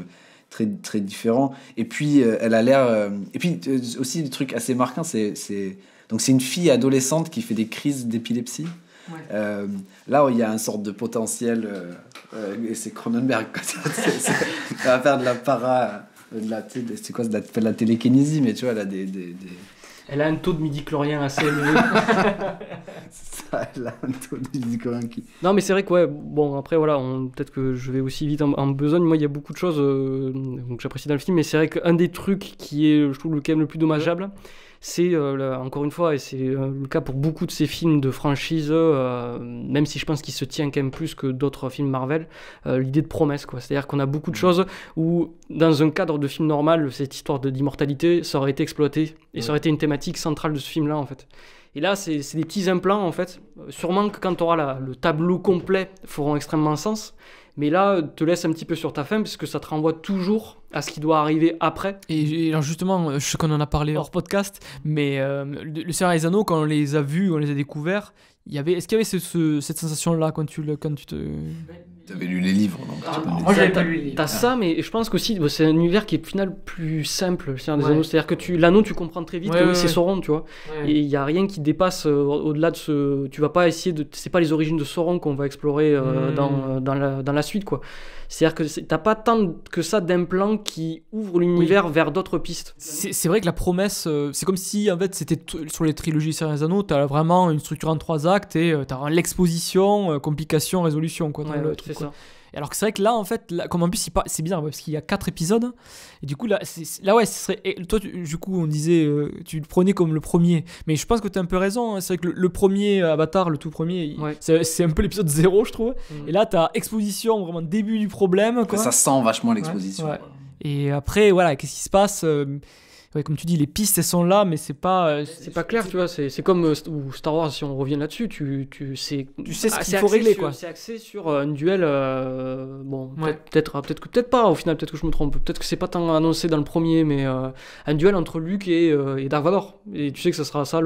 très, très différent, et puis elle a l'air et puis aussi le truc assez marquant, donc c'est une fille adolescente qui fait des crises d'épilepsie. Là où il y a un sorte de potentiel et c'est Cronenberg, ça va faire de la c'est quoi, de la télékinésie, mais tu vois, elle a elle a un taux de midi-chlorien assez élevé. Elle a un taux de midi-chlorien qui... Non, mais c'est vrai que, ouais, bon, après, voilà, peut-être que je vais aussi vite en besogne. Moi, il y a beaucoup de choses donc j'apprécie dans le film, mais c'est vrai qu'un des trucs qui est, je trouve, le plus dommageable, c'est, encore une fois, et c'est le cas pour beaucoup de ces films de franchise, même si je pense qu'il se tient quand même plus que d'autres films Marvel, l'idée de promesse, quoi. C'est-à-dire qu'on a beaucoup de choses où, dans un cadre de film normal, cette histoire d'immortalité, ça aurait été exploité, et ça aurait été une thématique centrale de ce film-là, en fait. Et là, c'est des petits implants, en fait. Sûrement que quand tu auras le tableau complet, feront extrêmement sens. Mais là, te laisse un petit peu sur ta faim, parce que ça te renvoie toujours à ce qui doit arriver après. Et alors justement, je sais qu'on en a parlé hors podcast, mais le Seigneur des Anneaux, quand on les a vus, on les a découverts, est-ce qu'il y avait cette sensation-là quand tu te... T'avais lu les livres, donc tu peux me moi, dire. j'avais pas lu les livres. T'as ça, mais je pense qu'aussi c'est un univers qui est au final plus simple, le Seigneur des Anneaux. C'est-à-dire que l'anneau, tu comprends très vite que c'est Sauron, tu vois. Ouais. Et il y a rien qui dépasse au-delà de ce. Tu vas pas essayer de. C'est pas les origines de Sauron qu'on va explorer dans la suite, quoi. C'est-à-dire que t'as pas tant que ça d'implants qui ouvrent l'univers vers d'autres pistes. C'est vrai que la promesse, c'est comme si en fait c'était sur les trilogies Seigneur des Anneaux, t'as vraiment une structure en 3 actes et t'as l'exposition, complication, résolution quoi. Dans le truc, c'est quoi. ça. Alors que c'est vrai que là en fait, comme en plus c'est bizarre parce qu'il y a 4 épisodes et du coup là, ouais, ce serait. Et toi, du coup, on disait, tu le prenais comme le premier, mais je pense que t'as un peu raison. Hein. C'est vrai que le premier Avatar, le tout premier, c'est un peu l'épisode 0 je trouve. Et là, t'as exposition vraiment début du problème. Quoi. Ça sent vachement l'exposition. Ouais. Et après, voilà, qu'est-ce qui se passe comme tu dis, les pistes elles sont là, mais c'est pas clair, tu vois. C'est comme Star Wars, si on revient là-dessus, tu sais ce qu'il faut régler, quoi. C'est axé sur un duel. Peut-être pas. Au final, peut-être que je me trompe. Peut-être que c'est pas tant annoncé dans le premier, mais un duel entre Luke et Dark Vador. Et tu sais que ça sera ça,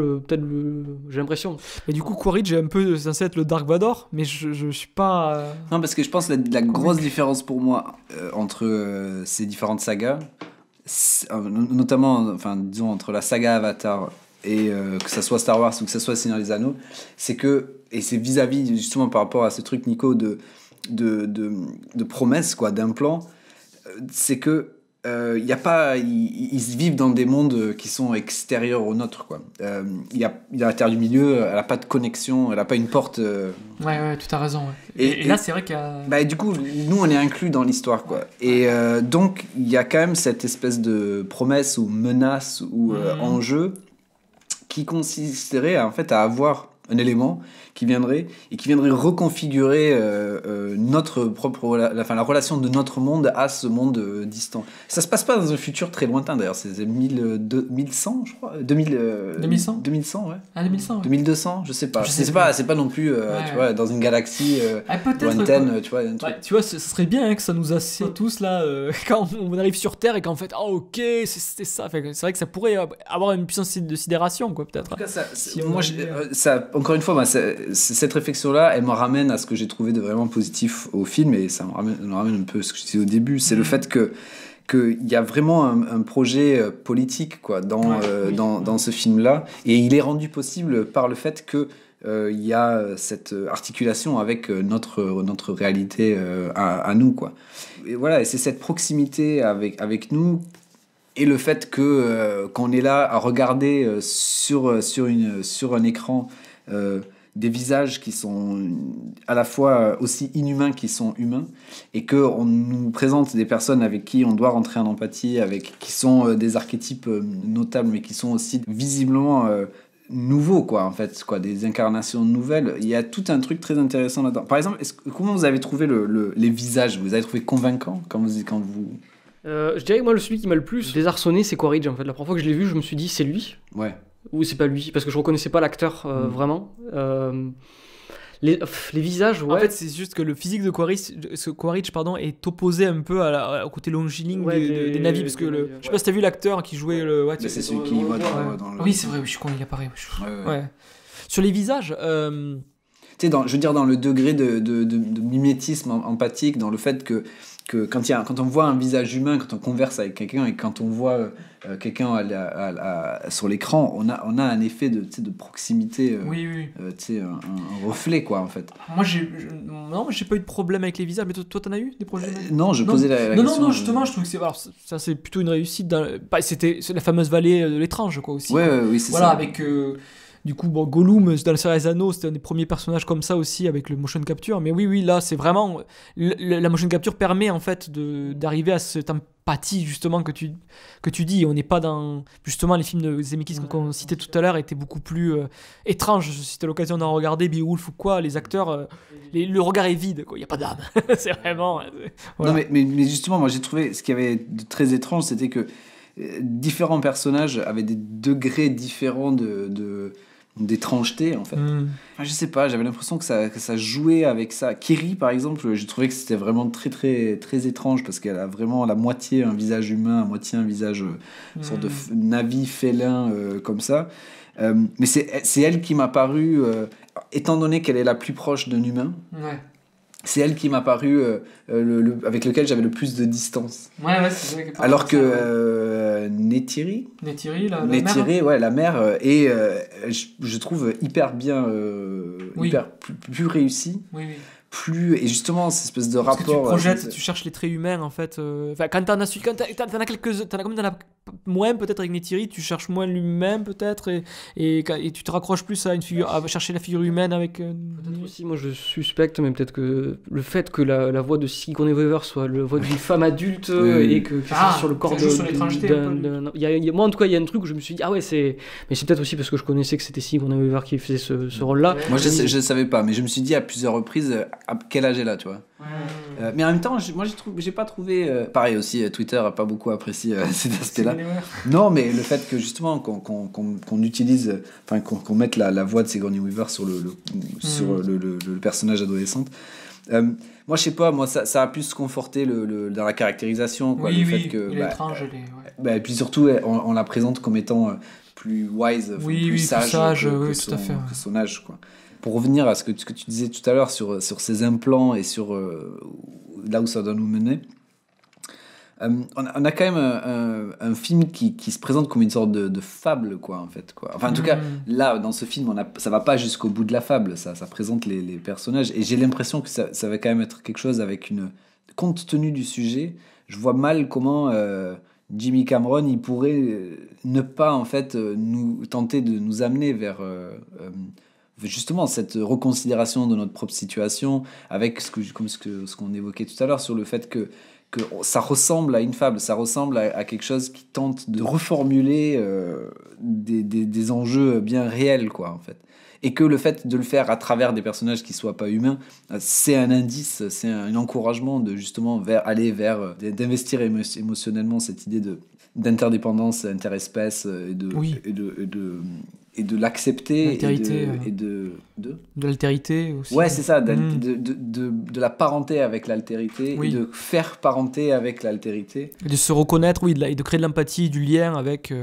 j'ai l'impression. Et du coup, Quaritch est un peu censé être le Dark Vador, mais je suis pas. Non, parce que je pense que la grosse différence pour moi entre ces différentes sagas, notamment, disons, entre la saga Avatar et que ça soit Star Wars ou que ça soit Seigneur des Anneaux, c'est que, et c'est vis-à-vis justement par rapport à ce truc, Nico, de promesses, quoi, d'implants, c'est que y a pas, ils vivent dans des mondes qui sont extérieurs aux nôtres, quoi. Il y a la Terre du Milieu, elle a pas de connexion, elle a pas une porte. Ouais, tu as raison. Ouais. Et là, c'est vrai qu'il y a. Bah, du coup, nous, on est inclus dans l'histoire, quoi. Et donc, il y a quand même cette espèce de promesse ou menace ou enjeu qui consisterait en fait à avoir un élément qui viendrait reconfigurer notre propre la relation de notre monde à ce monde distant. Ça se passe pas dans un futur très lointain d'ailleurs, c'est 1100 je crois, 2100 ouais. Ah, 2100 ouais. 2200, je sais pas. C'est pas non plus tu vois, dans une galaxie lointaine, tu vois, un truc. Tu vois, ce serait bien que ça nous assied tous là quand on arrive sur Terre et qu'en fait OK, c'était ça. C'est vrai que ça pourrait avoir une puissance de sidération, quoi, peut-être. En tout cas, ça encore une fois, cette réflexion-là, elle me ramène à ce que j'ai trouvé de vraiment positif au film, et ça me ramène un peu à ce que je disais au début, c'est le fait qu'il y a vraiment un projet politique, quoi, dans ce film-là, et il est rendu possible par le fait que il y a cette articulation avec notre réalité à nous, quoi. Et voilà, et c'est cette proximité avec nous. Et le fait qu'on est là à regarder sur un écran des visages qui sont à la fois aussi inhumains qu'ils sont humains, et qu'on nous présente des personnes avec qui on doit rentrer en empathie, qui sont des archétypes notables, mais qui sont aussi visiblement nouveaux, quoi, en fait, quoi, des incarnations nouvelles. Il y a tout un truc très intéressant là-dedans. Par exemple, comment vous avez trouvé les visages ? Vous avez trouvé convaincants quand vous... Je dirais que moi, celui qui m'a le plus désarçonné, c'est Quaritch, en fait. La première fois que je l'ai vu, je me suis dit, c'est lui. Ouais. Ou c'est pas lui, parce que je reconnaissais pas l'acteur vraiment. Les visages, ouais. En fait, c'est juste que le physique de Quaritch est opposé un peu au côté longiligne des navires, parce que je sais pas si t'as vu l'acteur qui jouait le. Ouais, c'est celui qui voit dans le. Oui, c'est vrai, je suis con, il apparaît. Ouais. Sur les visages. Tu sais, je veux dire, dans le degré de mimétisme empathique, dans le fait que quand on voit un visage humain, quand on converse avec quelqu'un, et quand on voit quelqu'un sur l'écran, on a un effet de proximité, oui. Tu sais, un reflet, quoi, en fait. Moi, j'ai pas eu de problème avec les visages, mais toi t'en as eu des problèmes? Non, je posais la question. Non, justement, je trouve que ça c'est plutôt une réussite. C'est la fameuse vallée de l'étrange, quoi, aussi. Oui, c'est ça. Voilà, avec... Du coup, Gollum, dans le Seigneur des Anneaux, c'était un des premiers personnages comme ça aussi, avec le motion capture. Mais oui, là, c'est vraiment... La motion capture permet, en fait, d'arriver à cette empathie, justement, que tu dis. On n'est pas dans... Justement, les films de Zemeckis qu'on citait tout à l'heure étaient beaucoup plus étranges. Si tu as l'occasion d'en regarder, Beowulf ou quoi, les acteurs... le regard est vide, quoi. Il n'y a pas d'âme. C'est vraiment... Voilà. Non, mais justement, moi, j'ai trouvé... Ce qui avait de très étrange, c'était que différents personnages avaient des degrés différents d'étrangeté, en fait. Enfin, je sais pas, j'avais l'impression que ça jouait avec ça. Kiri, par exemple, j'ai trouvé que c'était vraiment très très très étrange, parce qu'elle a vraiment la moitié un visage humain, à moitié un visage sorte de navi félin, comme ça. Mais c'est elle qui m'a paru, étant donné qu'elle est la plus proche d'un humain, c'est elle qui m'a paru avec lequel j'avais le plus de distance. Ouais, c'est vrai. Alors que Neytiri, la mère. ouais, la mère, est, je trouve, hyper bien, hyper plus réussie. Oui. Et justement, cette espèce de Parce que rapport. tu projettes, tu cherches les traits humains en fait. Quand t'en as quelques, comme t'en as moins peut-être avec Neytiri, tu cherches moins l'humain peut-être et tu te raccroches plus à une figure, à chercher la figure humaine avec. Peut-être aussi, moi je suspecte, mais peut-être que le fait que la voix de Sigourney Weaver soit la voix d'une femme adulte et que c'est sur le corps ça joue sur l'étrangeté moi en tout cas il y a un truc où je me suis dit ah ouais mais c'est peut-être aussi parce que je connaissais que c'était Sigourney Weaver qui faisait ce rôle-là. Moi je savais pas, mais je me suis dit à plusieurs reprises à quel âge elle a, tu vois. Mais en même temps, j'ai pas trouvé. Pareil aussi, Twitter a pas beaucoup apprécié cet aspect-là. Non, mais le fait que justement qu'on utilise, enfin qu'on mette la voix de Sigourney Weaver sur le personnage adolescente. Moi, je sais pas, ça a pu se conforter dans la caractérisation, quoi. Fait que, il est étrange, et puis surtout, on la présente comme étant plus wise, plus sage que son âge, quoi. Pour revenir à ce que tu disais tout à l'heure sur ces implants et sur là où ça doit nous mener, on a quand même un film qui se présente comme une sorte de fable, quoi, en fait, quoi. Enfin, en tout cas, là, dans ce film, ça va pas jusqu'au bout de la fable, ça présente les personnages, et j'ai l'impression que ça va quand même être quelque chose avec compte tenu du sujet, je vois mal comment Jimmy Cameron, il pourrait ne pas, en fait, nous tenter de nous amener vers... justement cette reconsidération de notre propre situation avec ce qu'on évoquait tout à l'heure sur le fait que ça ressemble à une fable, ça ressemble à quelque chose qui tente de reformuler des enjeux bien réels, quoi, en fait. Et que le fait de le faire à travers des personnages qui soient pas humains, c'est un indice, c'est un encouragement de justement aller vers d'investir émotionnellement cette idée d'interdépendance interespèce et de l'accepter de l'altérité aussi. Ouais, c'est ça, de la parenté avec l'altérité et de faire parenté avec l'altérité. Et de se reconnaître, et de créer de l'empathie, du lien avec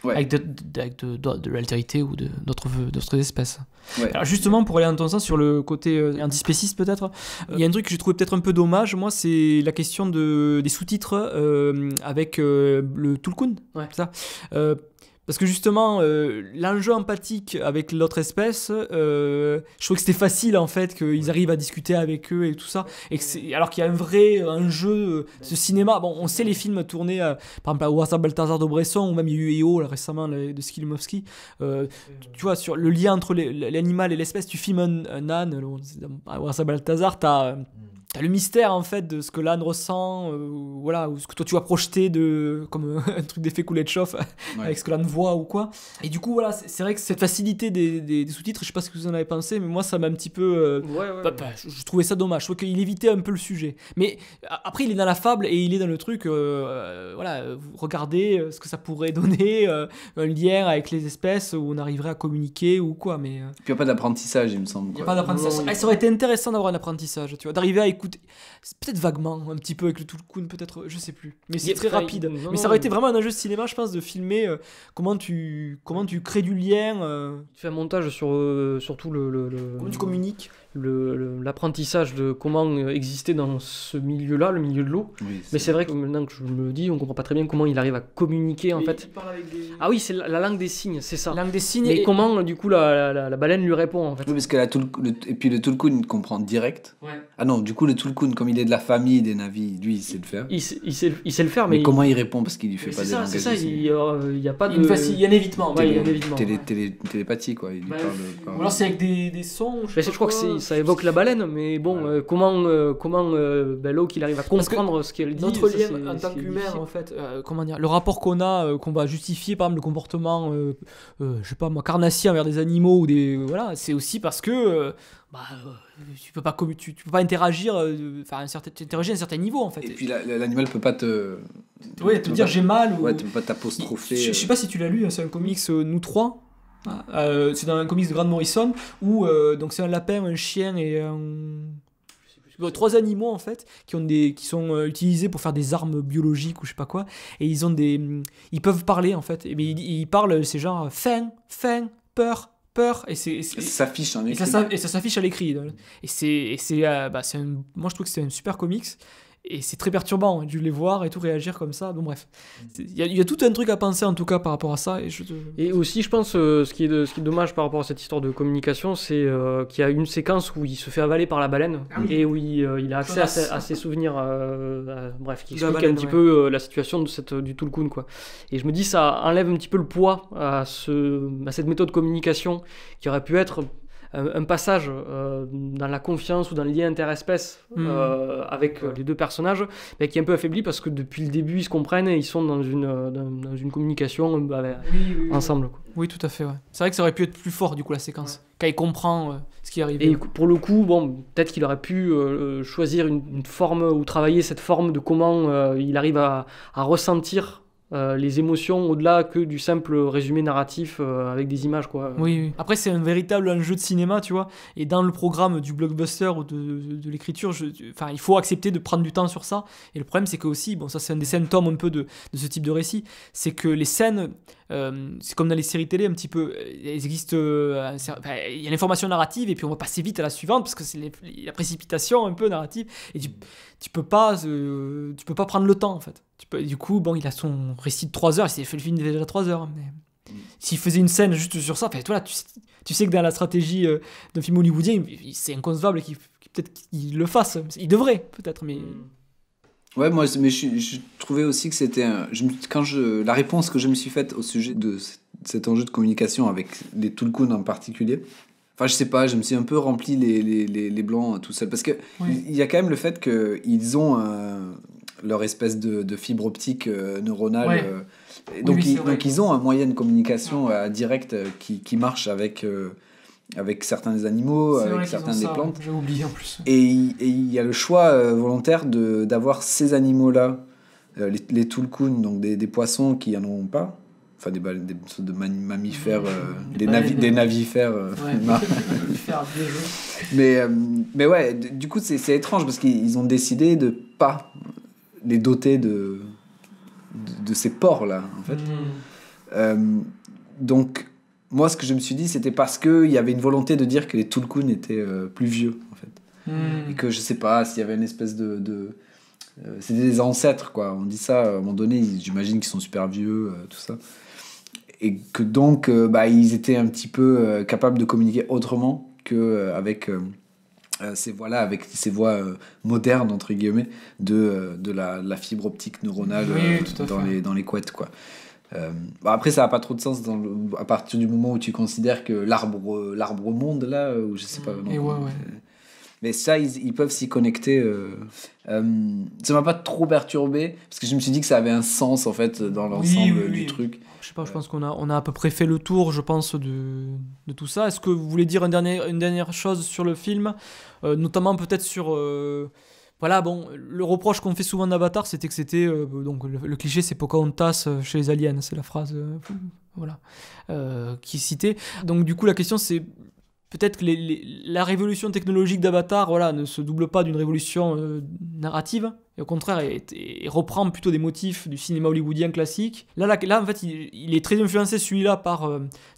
de l'altérité ou de d'autres espèces. Ouais. Alors justement, pour aller dans ton sens sur le côté antispéciste peut-être, il y a un truc que j'ai trouvé peut-être un peu dommage, moi, c'est la question des sous-titres avec le Tulkun, c'est ça. Parce que justement, l'enjeu empathique avec l'autre espèce, je trouve que c'était facile en fait, qu'ils arrivent à discuter avec eux et tout ça. Alors qu'il y a un vrai enjeu, ce cinéma. Bon, on sait les films tournés, par exemple, à Wasa Balthazar de Bresson, ou même il y a eu EO là, récemment de Skilimovsky. Tu vois, sur le lien entre l'animal et l'espèce, tu filmes un âne, à Wasa Balthazar, t'as le mystère en fait de ce que l'âne ressent, ou ce que toi tu vas projeter comme un truc d'effet Kuleshov avec ce que l'âne voit ou quoi. Et du coup, voilà, c'est vrai que cette facilité des sous-titres, je sais pas ce que vous en avez pensé, mais moi ça m'a un petit peu. Je trouvais ça dommage. Je trouve qu'il évitait un peu le sujet. Mais après, il est dans la fable et il est dans le truc. Vous regardez ce que ça pourrait donner, un lien avec les espèces où on arriverait à communiquer ou quoi. Mais. Puis il n'y a pas d'apprentissage, il me semble. Il n'y a pas d'apprentissage. Ça aurait été intéressant d'avoir un apprentissage, tu vois, d'arriver à écouter. C'est peut-être vaguement, un petit peu avec le Tulkun, peut-être, je sais plus. Mais c'est très rapide. Mais ça aurait été vraiment un enjeu de cinéma, je pense, de filmer comment tu crées du lien. Tu fais un montage sur surtout comment tu communiques. L'apprentissage de comment exister dans ce milieu-là, le milieu de l'eau. Oui, mais c'est vrai que maintenant que je me le dis, on comprend pas très bien comment il arrive à communiquer en fait. Il parle avec des... Ah oui, c'est la langue des signes, c'est ça. Langue des signes. Mais comment du coup la baleine lui répond en fait. Oui, parce que et puis le Tulkun il comprend direct. Ouais. Ah non, du coup le Tulkun, comme il est de la famille des Navis, lui il sait le faire. Il sait le faire, mais comment il répond parce qu'il lui fait pas des langages. C'est ça, il y a pas de. Il y a un évitement. Télépathie quoi. Il parle. Ou alors c'est avec des sons. Je crois que ça évoque la baleine, mais bon, comment l'eau qu'il arrive à comprendre ce qu'elle dit. Notre lien en tant qu'humain, en fait, comment dire, le rapport qu'on a, qu'on va justifier par exemple le comportement, je sais pas moi, carnassier envers des animaux ou c'est aussi parce que tu peux pas interagir, interagir à un certain niveau en fait. Et puis l'animal peut pas te dire j'ai mal ou tu peux pas t'apostropher. Je sais pas si tu l'as lu, c'est un comics Nous trois. C'est dans un comics de Grant Morrison où donc c'est un lapin, un chien et trois animaux en fait qui sont utilisés pour faire des armes biologiques ou je sais pas quoi, et ils peuvent parler en fait, et ils parlent, c'est genre faim, peur, peur et Ça s'affiche en et écrit. ça s'affiche à l'écrit. Moi je trouve que c'est un super comics et c'est très perturbant de les voir et tout réagir comme ça. Bon bref, il y a tout un truc à penser en tout cas par rapport à ça. Et aussi, je pense, ce qui est dommage par rapport à cette histoire de communication, c'est qu'il y a une séquence où il se fait avaler par la baleine et où il a accès à ses souvenirs, bref, qui De la explique baleine, un petit peu la situation du Tulkun, quoi. Et je me dis, ça enlève un petit peu le poids à cette méthode de communication qui aurait pu être un passage dans la confiance ou dans le lien interespèce avec les deux personnages, mais qui est un peu affaibli parce que depuis le début ils se comprennent et ils sont dans une communication ensemble, quoi. Oui, tout à fait. Ouais. C'est vrai que ça aurait pu être plus fort du coup la séquence, quand il comprend ce qui arrive. Et pour le coup, bon, peut-être qu'il aurait pu choisir une forme ou travailler cette forme de comment il arrive à ressentir les émotions au-delà que du simple résumé narratif avec des images, quoi. Oui. Après, c'est un véritable enjeu de cinéma, tu vois. Et dans le programme du blockbuster ou de l'écriture, il faut accepter de prendre du temps sur ça. Et le problème, c'est que aussi, bon, ça c'est un des symptômes un peu de ce type de récit, c'est que les scènes, c'est comme dans les séries télé un petit peu, elles existent, il y a l'information narrative et puis on va passer vite à la suivante parce que c'est la précipitation un peu narrative. Et tu peux pas prendre le temps en fait. Du coup, bon, il a son récit de 3 heures, il s'est fait le film déjà 3 heures. Mais s'il faisait une scène juste sur ça, toi, tu sais que dans la stratégie d'un film hollywoodien, c'est inconcevable qu'il peut-être qu'il le fasse. Il devrait, peut-être, mais... Ouais, moi, mais je trouvais aussi que c'était... la réponse que je me suis faite au sujet de cet enjeu de communication avec les Tulkun en particulier, enfin, je sais pas, je me suis un peu rempli les blancs tout seul. Parce que il y a quand même le fait qu'ils ont leur espèce de fibre optique neuronale. Ouais. Donc ils ont un moyen de communication direct qui marche avec certains animaux, avec certains des plantes. J'ai oublié en plus. Et il y a le choix volontaire d'avoir ces animaux-là, les Tulkun, donc des poissons qui n'en ont pas. Enfin, des sortes de mammifères, des navifères. Mais ouais, du coup, c'est étrange parce qu'ils ont décidé de pas les doter de ces porcs-là, en fait. Donc, moi, ce que je me suis dit, c'était parce qu'il y avait une volonté de dire que les Tulkun étaient plus vieux, en fait. Et que, je sais pas, s'il y avait une espèce c'était des ancêtres, quoi. On dit ça, à un moment donné, j'imagine qu'ils sont super vieux, tout ça. Et que donc, ils étaient un petit peu capables de communiquer autrement qu'avec ces voies modernes, entre guillemets, de la fibre optique neuronale dans les couettes, quoi. Après, ça n'a pas trop de sens à partir du moment où tu considères que l'arbre monde, là, ou je sais pas. Mais ça, ils peuvent s'y connecter. Ça m'a pas trop perturbé, parce que je me suis dit que ça avait un sens, en fait, dans l'ensemble du truc. Je sais pas, je pense qu'on a à peu près fait le tour, je pense, de tout ça. Est-ce que vous voulez dire une dernière chose sur le film, notamment peut-être sur... Voilà, bon, le reproche qu'on fait souvent d'Avatar, c'était que c'était... donc le cliché, c'est Pocahontas chez les aliens, c'est la phrase qui est citée. Donc du coup, la question, c'est... Peut-être que la révolution technologique d'Avatar ne se double pas d'une révolution narrative, et au contraire, et reprend plutôt des motifs du cinéma hollywoodien classique. Là en fait, il est très influencé, celui-là, par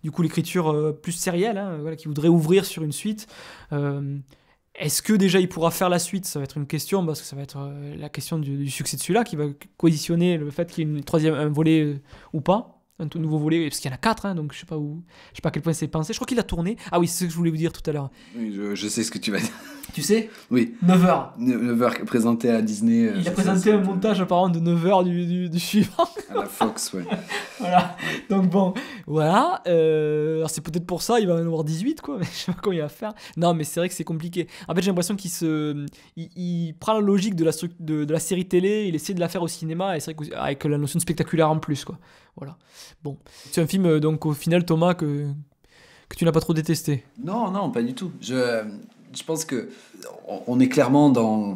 du coup, l'écriture plus sérielle, qui voudrait ouvrir sur une suite. Est-ce que déjà il pourra faire la suite ? Ça va être une question, parce que ça va être la question du succès de celui-là, qui va conditionner le fait qu'il y ait un volet ou pas. Un tout nouveau volet, parce qu'il y en a 4, donc je sais pas à quel point c'est pensé. Je crois qu'il a tourné. Ah oui, c'est ce que je voulais vous dire tout à l'heure. Oui, je sais ce que tu vas dire. Tu sais ? Oui. 9h. 9h présenté à Disney. Il a présenté un montage apparemment de 9h du suivant. À la Fox, ouais. Voilà. Donc bon, voilà. Alors c'est peut-être pour ça, il va en avoir 18, quoi. Mais je sais pas comment il va faire. Non, mais c'est vrai que c'est compliqué. En fait, j'ai l'impression il prend la logique de la série télé, il essaie de la faire au cinéma, et c'est vrai qu'avec la notion de spectaculaire en plus, quoi. Voilà. Bon, c'est un film donc au final, Thomas, que tu n'as pas trop détesté. Non, pas du tout. Je pense que on est clairement dans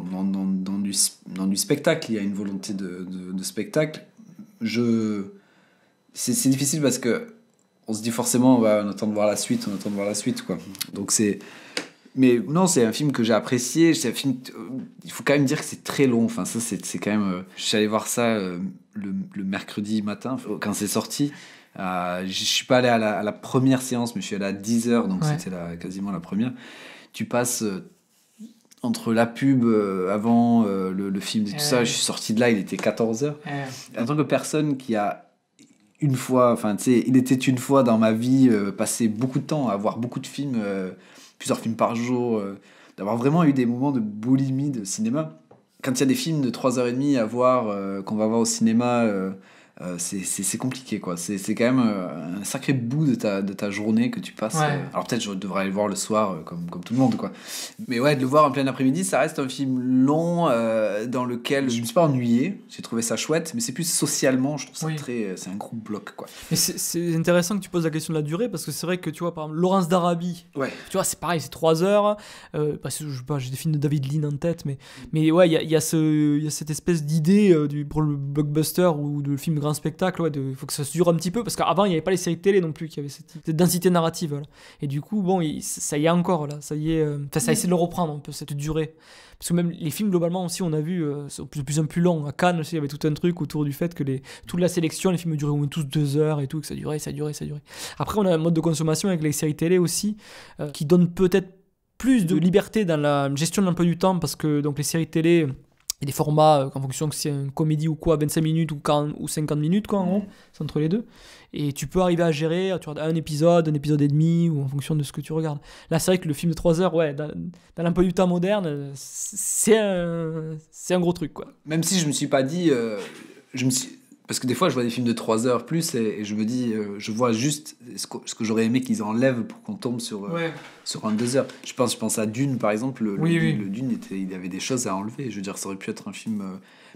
du spectacle. Il y a une volonté de spectacle. C'est difficile parce que on se dit forcément on attend de voir la suite, quoi. Donc Mais non, c'est un film que j'ai apprécié. C'est un film, il faut quand même dire que c'est très long. Enfin, ça, c'est quand même. Je suis allé voir ça le mercredi matin, quand c'est sorti. Je suis pas allé à la première séance, mais je suis allé à 10h, donc c'était quasiment la première. Tu passes entre la pub avant le film et tout ça, je suis sorti de là, il était 14h. En tant que personne qui a une fois, enfin, tu sais, il était une fois dans ma vie passé beaucoup de temps à voir beaucoup de films, plusieurs films par jour, d'avoir vraiment eu des moments de boulimie de cinéma. Quand il y a des films de 3h30 à voir, qu'on va voir au cinéma, c'est compliqué, quoi. C'est quand même un sacré bout de ta journée que tu passes. Alors peut-être je devrais aller le voir le soir comme tout le monde, quoi. Mais ouais, de le voir en plein après-midi, ça reste un film long dans lequel je me suis pas ennuyé. J'ai trouvé ça chouette, mais c'est plus socialement, je trouve ça c'est un gros bloc, quoi. Mais c'est intéressant que tu poses la question de la durée, parce que c'est vrai que tu vois, par exemple, Laurence d'Arabie, tu vois, c'est pareil, c'est 3 heures. Parce que je sais pas, j'ai des films de David Lean en tête, mais ouais, il y a cette espèce d'idée pour le blockbuster ou de film grand spectacle, il faut que ça se dure un petit peu, parce qu'avant il n'y avait pas les séries télé non plus qui avaient cette densité narrative là. Et du coup bon, ça y est encore là, ça y est, ça essaie de le reprendre un peu cette durée, parce que même les films globalement aussi on a vu sont de plus en plus longs. À Cannes aussi il y avait tout un truc autour du fait que toute la sélection, les films duraient tous 2 heures et tout, que ça durait. Après on a un mode de consommation avec les séries télé aussi qui donne peut-être plus de liberté dans la gestion de l'emploi du temps, parce que donc les séries télé, il y a des formats en fonction que c'est une comédie ou quoi, 25 minutes ou 50 minutes, quoi, en gros, c'est entre les deux. Et tu peux arriver à gérer, tu regardes un épisode et demi, ou en fonction de ce que tu regardes. Là, c'est vrai que le film de 3 heures, dans l'emploi du temps moderne, c'est un gros truc, quoi. Même si je me suis pas dit... Parce que des fois, je vois des films de 3 heures plus et je me dis, je vois juste ce que j'aurais aimé qu'ils enlèvent pour qu'on tombe sur un 2 heures. Je pense à Dune, par exemple. Le Dune, il y avait des choses à enlever. Je veux dire, ça aurait pu être un film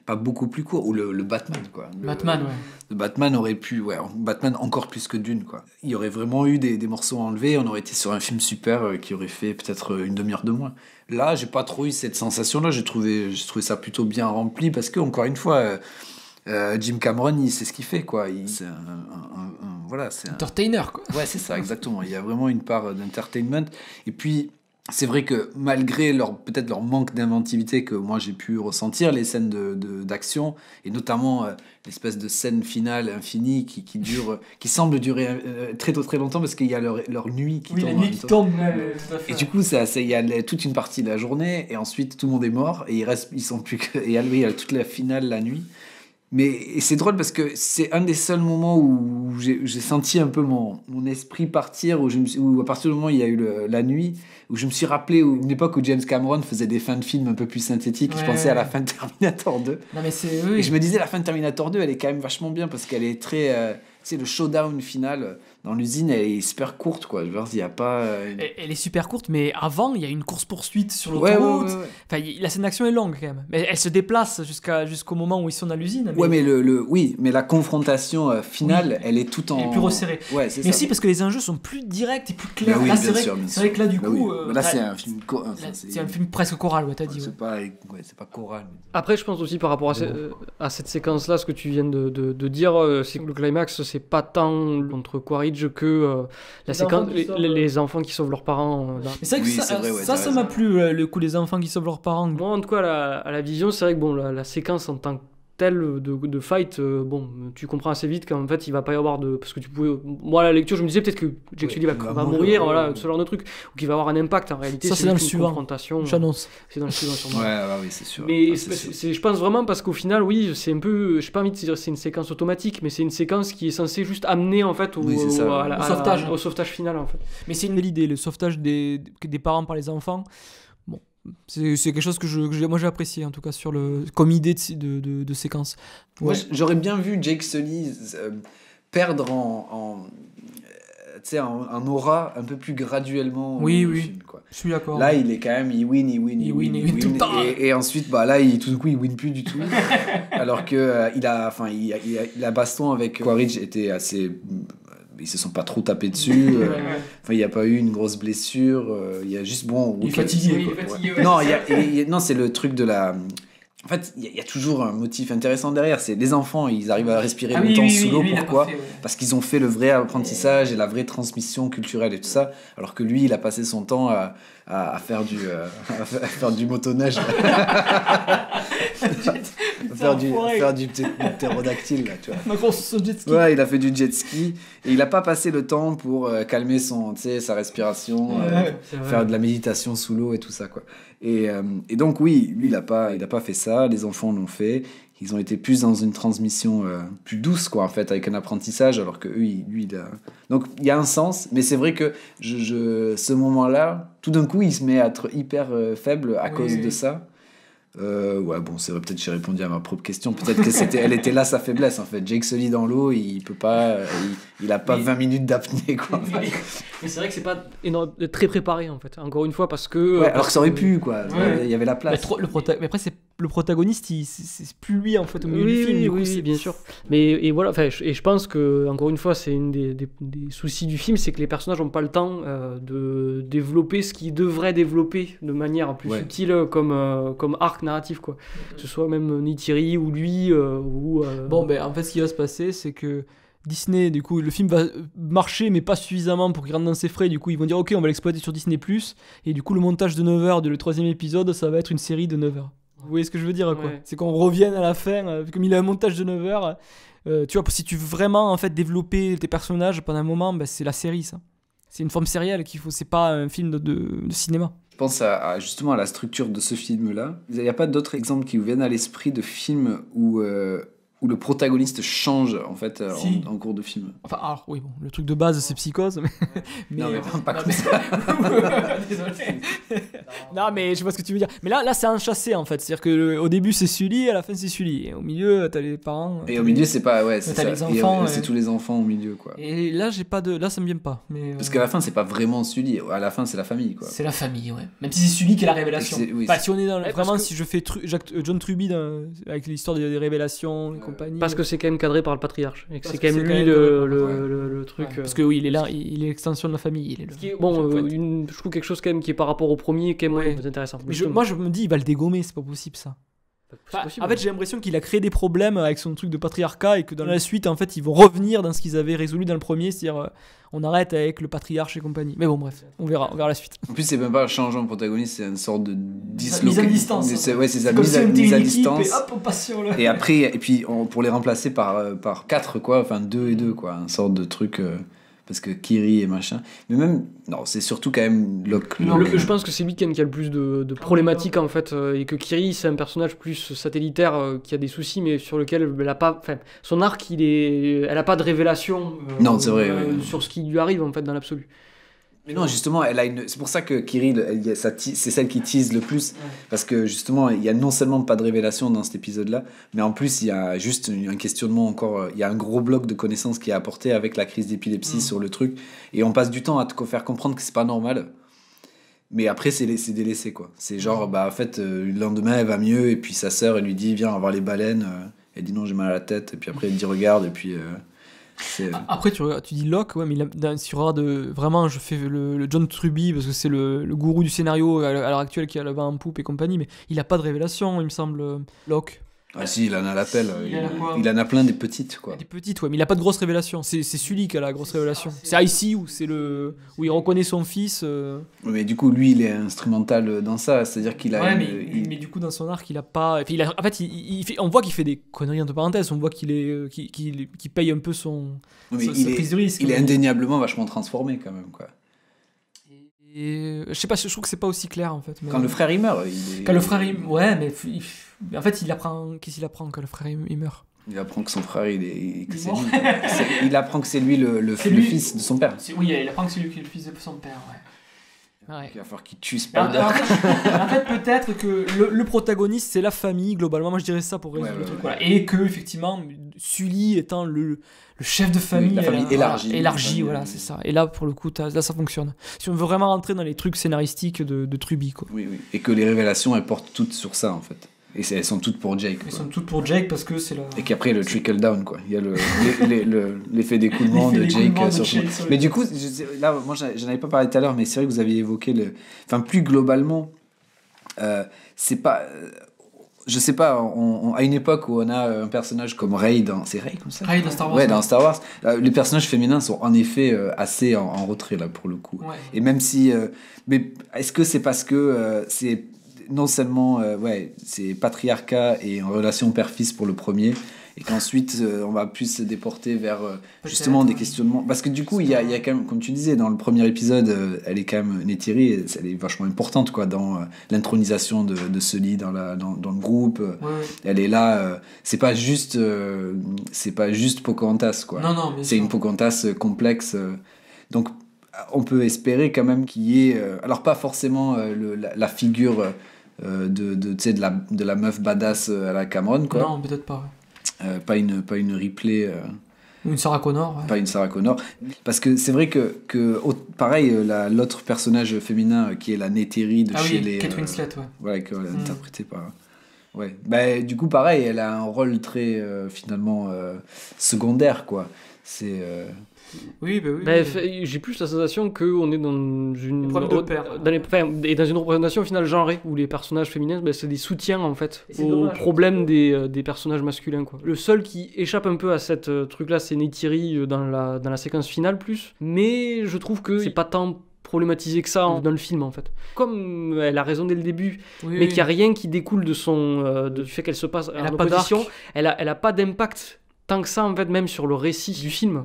pas beaucoup plus court. Ou le Batman, quoi. Le Batman aurait pu... Batman encore plus que Dune, quoi. Il y aurait vraiment eu des morceaux à enlever. On aurait été sur un film super qui aurait fait peut-être une demi-heure de moins. Là, j'ai pas trop eu cette sensation-là. J'ai trouvé ça plutôt bien rempli parce que, encore une fois... Jim Cameron, il sait ce qu'il fait, quoi. C'est c'est entertainer, quoi. Ouais, c'est ça, exactement. Il y a vraiment une part d'entertainment. Et puis, c'est vrai que malgré peut-être leur manque d'inventivité que moi j'ai pu ressentir, les scènes d'action, et notamment l'espèce de scène finale infinie qui semble durer très longtemps parce qu'il y a leur nuit qui tombe. La nuit qui tombe, tout à fait. Et du coup, il y a toute une partie de la journée, et ensuite tout le monde est mort, et ils sont plus que... Et il y a toute la finale la nuit. Mais c'est drôle parce que c'est un des seuls moments où j'ai senti un peu mon esprit partir, où à partir du moment où il y a eu la nuit, où je me suis rappelé une époque où James Cameron faisait des fins de films un peu plus synthétiques. Je pensais à la fin de Terminator 2. Non, mais et je me disais, la fin de Terminator 2, elle est quand même vachement bien parce qu'elle est très... le showdown final dans l'usine, elle est super courte, quoi. Je veux dire, il y a pas... Elle est super courte, mais avant, il y a une course-poursuite sur l'autoroute. Ouais. Enfin, la scène d'action est longue, quand même. Mais elle se déplace jusqu'au moment où ils sont dans l'usine. Mais... Ouais, mais la confrontation finale, elle est tout en... Elle est plus resserrée. Ouais, c'est mais ça. aussi parce que les enjeux sont plus directs et plus clairs. Oui, là, c'est vrai que là, du coup... là, c'est un film... c'est un film presque choral, t'as dit. C'est pas choral. Mais... Après, je pense aussi par rapport à cette séquence-là, ce que tu viens de dire, c'est que le climax, c'est pas tant contre Quaritch que la séquence, les enfants qui sauvent leurs parents. Mais c'est vrai que ça m'a plu, le coup des enfants qui sauvent leurs parents. Moi, en tout cas, à la vision, c'est vrai que la séquence en tant que telle de fight, tu comprends assez vite qu'en fait il va pas y avoir de... Parce que moi à la lecture je me disais peut-être que Jake Sully va mourir, ce genre de truc, ou qu'il va avoir un impact. En réalité ça c'est dans le suivant, confrontation. J'annonce. C'est dans le suivant sûrement. Oui, c'est sûr. Mais je pense vraiment parce qu'au final, oui, c'est un peu, j'ai pas envie de dire c'est une séquence automatique, mais c'est une séquence qui est censée juste amener en fait au sauvetage final, en fait. Mais c'est une belle idée, le sauvetage des parents par les enfants. Bon, c'est quelque chose que moi j'ai apprécié en tout cas comme idée de séquence. Moi j'aurais bien vu Jake Sully perdre en aura un peu plus graduellement. Oui. Film, quoi. Je suis d'accord. Là il est quand même il win tout le temps. Et ensuite là tout d'un coup il win plus du tout. Alors que la baston avec Quaritch était assez... Ils se sont pas trop tapés dessus. Il n'y a pas eu une grosse blessure. Il y a juste il est fatigué. Non, c'est le truc de la... En fait, il y a toujours un motif intéressant derrière. C'est les enfants, ils arrivent à respirer longtemps sous l'eau. Pourquoi ? Parce qu'ils ont fait le vrai apprentissage et la vraie transmission culturelle et tout ça. Alors que lui, il a passé son temps à faire du motoneige. faire du ptérodactyle, là, tu vois. Ouais, il a fait du jet ski. Et il n'a pas passé le temps pour calmer sa respiration, faire de la méditation sous l'eau et tout ça, quoi. Et donc, oui, lui, il a pas fait ça. Les enfants l'ont fait. Ils ont été plus dans une transmission plus douce, quoi, en fait, avec un apprentissage, alors que lui, il a... Donc, il y a un sens, mais c'est vrai que ce moment-là, tout d'un coup, il se met à être hyper faible à cause de ça. Ouais, bon, c'est vrai, peut-être que j'ai répondu à ma propre question. Peut-être que elle était là sa faiblesse, en fait. Jake Sully dans l'eau, il peut pas... il a pas 20 minutes d'apnée, quoi. Mais c'est vrai que c'est pas très préparé, en fait. Encore une fois, parce que... Ouais, alors que ça aurait pu, quoi. Il y avait la place. Mais après, c'est le protagoniste, c'est plus lui, en fait, au milieu du film. Oui, bien sûr. Mais voilà, je pense que, encore une fois, c'est une des soucis du film, c'est que les personnages n'ont pas le temps de développer ce qu'ils devraient développer de manière plus subtile comme arc narratif, quoi. Que ce soit même Neytiri ou lui Bon, en fait, ce qui va se passer, c'est que Disney, du coup, le film va marcher, mais pas suffisamment pour qu'il rentre dans ses frais. Du coup, ils vont dire, ok, on va l'exploiter sur Disney+. Et du coup, le montage de 9h de le 3e épisode, ça va être une série de 9h. Vous voyez ce que je veux dire, quoi. C'est qu'on revienne à la fin, comme il a un montage de 9h. Tu vois, si tu veux vraiment, en fait, développer tes personnages pendant un moment, c'est la série, ça. C'est une forme sérielle qu'il faut, c'est pas un film de cinéma. Je pense justement à la structure de ce film-là. Il n'y a pas d'autres exemples qui vous viennent à l'esprit de films où le protagoniste change, en fait, en cours de film. Enfin, alors, oui, bon, le truc de base, c'est Psychose, mais non, mais pas comme ça. Désolé. Non, mais je vois ce que tu veux dire. Mais là c'est enchâssé, en fait. C'est-à-dire qu'au début, c'est Sully, à la fin, c'est Sully. Et au milieu, t'as les parents. Et au milieu, c'est pas... Ouais, c'est t'as ça. Les enfants, c'est tous les enfants au milieu, quoi. Et là, là, ça me vient pas. Mais, parce qu'à la fin, c'est pas vraiment Sully. À la fin, c'est la famille, quoi. C'est la famille, ouais. Même si c'est Sully qui est la révélation. Si on est dans vraiment, si je fais John Truby avec l'histoire des révélations, les compagnies... Parce que c'est quand même cadré par le patriarche. Et que c'est quand même lui le truc... Parce que oui, il est là, il est l'extension de la famille. Je trouve quelque chose quand même qui est par rapport au premier, quand même intéressant. Mais moi, je me dis, il va le dégommer, c'est pas possible, ça. En fait, j'ai l'impression qu'il a créé des problèmes avec son truc de patriarcat et que dans la suite, en fait, ils vont revenir dans ce qu'ils avaient résolu dans le premier, c'est-à-dire on arrête avec le patriarche et compagnie. Mais bon, bref, on verra la suite. En plus, c'est même pas un changement de protagoniste, c'est une sorte de mise à distance. Ouais, c'est ça, mise à distance. Et hop, on passe sur le... Et après, pour les remplacer par 4, quoi, enfin 2 et 2, quoi, une sorte de truc... parce que Kiri et machin, mais même non, c'est surtout quand même Locke. Je pense que c'est lui qui a le plus de problématiques, en fait, et que Kiri, c'est un personnage plus satellitaire qui a des soucis, mais sur lequel elle a pas, son arc, elle a pas de révélation non, c'est vrai, sur ce qui lui arrive, en fait, dans l'absolu. Mais non, justement, c'est pour ça que Kiri, c'est celle qui tease le plus, parce que justement, il y a non seulement pas de révélation dans cet épisode-là, mais en plus, il y a juste un questionnement encore, il y a un gros bloc de connaissances qui est apporté avec la crise d'épilepsie sur le truc, et on passe du temps à te faire comprendre que c'est pas normal. Mais après, c'est délaissé, quoi. C'est genre, en fait, le lendemain, elle va mieux, et puis sa sœur, elle lui dit, viens, on va voir les baleines. Elle dit, non, j'ai mal à la tête, et puis après, elle dit, regarde, et puis... Après tu dis Locke, ouais, mais sur vraiment je fais le John Truby parce que c'est le gourou du scénario à l'heure actuelle qui a le vent en poupe et compagnie, mais il a pas de révélation, il me semble, Locke. Ah si, il en a l'appel, il en a plein des petites, quoi. Des petites, ouais, mais il a pas de grosse révélation, c'est Sully qui a la grosse révélation. C'est Icy où il reconnaît son fils. Mais du coup, lui, il est instrumental dans ça, c'est-à-dire qu'il a... Ouais, mais du coup, dans son arc, il a pas... Et puis, en fait, on voit qu'il fait des conneries entre parenthèses, on voit qu'il paye un peu sa prise de risque. Il est indéniablement vachement transformé, quand même, quoi. Et je sais pas, je trouve que c'est pas aussi clair, en fait. Mais... Quand le frère, il meurt, Quand le frère, ouais, mais... En fait, qu'est-ce qu'il apprend quand le frère il meurt? Il apprend que son frère, il apprend que c'est lui le fils de son père. Oui, il apprend que c'est lui qui est le fils de son père, ouais. Il va falloir qu'il tue Spider. En fait, peut-être que le protagoniste, c'est la famille, globalement. Moi, je dirais ça pour résumer le truc. Voilà. Et que, effectivement, Sully étant le chef de famille, la famille élargie, voilà, c'est ça. Et là, pour le coup, là, ça fonctionne. Si on veut vraiment rentrer dans les trucs scénaristiques de Truby, quoi. Oui. Et que les révélations, elles portent toutes sur ça, en fait. Et elles sont toutes pour Jake. Elles sont toutes pour Jake parce que c'est là. Et qu'après, le trickle down, quoi. Il y a l'effet d'écoulement de Jake sur mais du coup, là, moi, j'en avais pas parlé tout à l'heure, mais c'est vrai que vous aviez évoqué enfin, plus globalement, c'est pas. je sais pas, à une époque où on a un personnage comme Rey c'est Rey comme ça? Rey dans Star Wars. Ouais, dans Star Wars. Les personnages féminins sont en effet assez en retrait là pour le coup. Ouais. Et même si, mais est-ce que c'est parce que c'est non seulement c'est patriarcat et en relation père-fils pour le premier, et qu'ensuite on va plus se déporter vers justement des questionnements, parce que du coup il y a quand même, comme tu disais dans le premier épisode, elle est quand même Neytiri, elle est vachement importante quoi dans l'intronisation de Sully dans le groupe. Elle est là, c'est pas juste Pocahontas quoi. Non, c'est une Pocahontas complexe, donc on peut espérer quand même qu'il y ait alors pas forcément la figure de la meuf badass à la Cameron quoi. Non, peut-être pas. Pas une Ripley, Ou une Sarah Connor. Ouais. pas une Sarah Connor, parce que c'est vrai que pareil l'autre personnage féminin qui est la Neytiri de chez les Kate Winslet, qui est interprétée par du coup pareil, elle a un rôle très finalement secondaire quoi. C'est Oui. J'ai plus la sensation qu'on est dans une problème de père. Et dans une représentation au final genrée où les personnages féminins c'est des soutiens en fait Et c'est aux dommage. problèmes des personnages masculins quoi. Le seul qui échappe un peu à cette truc là c'est Neytiri dans la séquence finale plus, mais je trouve que c'est pas tant problématisé que ça dans le film en fait. Comme elle a raison dès le début, mais qu'il n'y a rien qui découle de du fait qu'elle se passe Elle en a pas opposition, d'arc. elle a pas d'impact tant que ça en fait même sur le récit du film.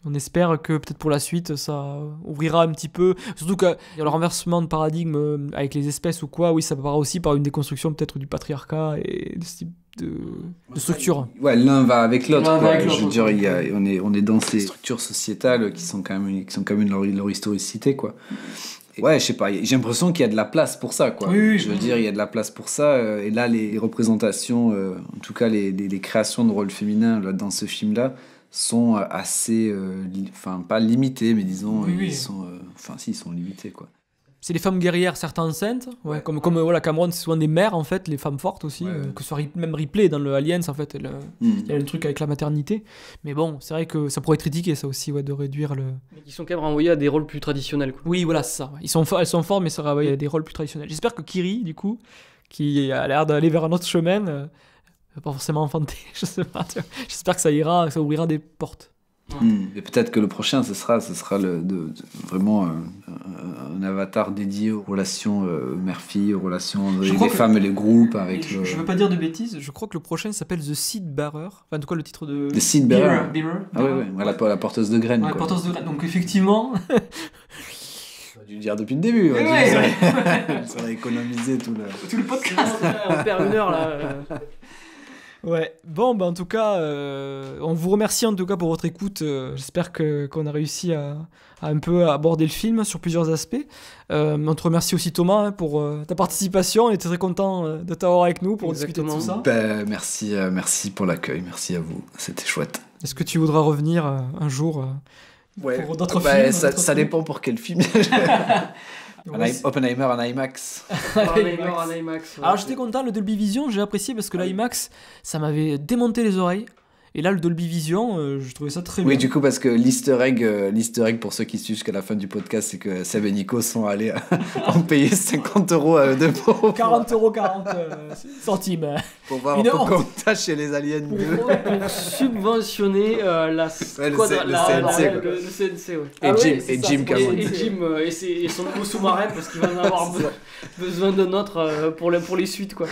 On espère que peut-être pour la suite ça ouvrira un petit peu, surtout qu'il y a le renversement de paradigme avec les espèces ou quoi, oui ça passera aussi par une déconstruction peut-être du patriarcat et de ce type de structure. ouais, l'un va avec l'autre L'un va quoi. avec Je veux l'autre, dire on est dans ces structures sociétales qui sont quand même leur historicité quoi. Ouais, je sais pas, j'ai l'impression qu'il y a de la place pour ça, quoi. Oui, je veux dire, il y a de la place pour ça. Et là, les représentations, en tout cas les créations de rôles féminins là, dans ce film-là, sont assez, pas limitées, mais disons, ils sont limités, quoi. C'est les femmes guerrières, certes enceintes, comme Cameron, c'est souvent des mères en fait, les femmes fortes aussi, que ce soit même Ripley dans le Aliens en fait, il y a le truc avec la maternité. Mais bon, c'est vrai que ça pourrait être critiqué ça aussi, de réduire le. Mais qui sont quand même renvoyés à des rôles plus traditionnels quoi. Oui, voilà, c'est ça. Elles sont fortes, mais ça renvoie à des rôles plus traditionnels. J'espère que Kiri, du coup, qui a l'air d'aller vers un autre chemin, va pas forcément enfanter, je sais pas. J'espère que ça ira, que ça ouvrira des portes. Et peut-être que le prochain, ce sera vraiment un avatar dédié aux relations mère-fille, aux relations des femmes et les groupes. Je veux pas dire de bêtises, je crois que le prochain s'appelle The Seed Bearer. Enfin, de quoi le titre de. The Seed Bearer. Ah Bearer. ouais, la porteuse de graines. Ouais, quoi. porteuse de graines. Donc effectivement. On a dû le dire depuis le début. Ça aurait économisé tout le podcast. On perd une heure là. Ouais, bon, en tout cas, on vous remercie en tout cas pour votre écoute. J'espère qu'on a réussi à un peu aborder le film sur plusieurs aspects. On te remercie aussi Thomas pour ta participation. On était très content de t'avoir avec nous pour discuter de tout ça. Merci pour l'accueil, merci à vous, c'était chouette. Est-ce que tu voudras revenir un jour pour d'autres films ça dépend pour quel film. Oppenheimer en IMAX. En IMAX. Alors j'étais content, le Dolby Vision, j'ai apprécié parce que l'IMAX, ça m'avait démonté les oreilles. Et là, le Dolby Vision, je trouvais ça très bien. Oui, du coup, parce que l'easter egg pour ceux qui suivent jusqu'à la fin du podcast, c'est que Seb et Nico sont allés en payer 50 € de pauvres. 40 centimes. Pour voir Pocahontas chez les aliens 2. Pour subventionner le CNC. Ouais. Et Jim Cameron. Et son nouveau sous-marin parce qu'il va en avoir besoin d'un autre pour les suites quoi.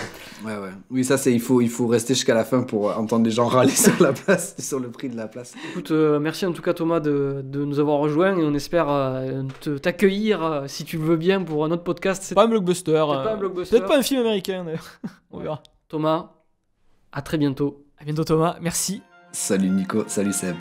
Ouais. Oui, ça c'est il faut rester jusqu'à la fin pour entendre les gens râler sur la place, sur le prix de la place. Écoute, merci en tout cas Thomas de nous avoir rejoints et on espère t'accueillir si tu le veux bien pour un autre podcast. C'est pas un blockbuster. Peut-être pas un film américain d'ailleurs. On verra. Thomas, à très bientôt. À bientôt Thomas, merci. Salut Nico, salut Seb.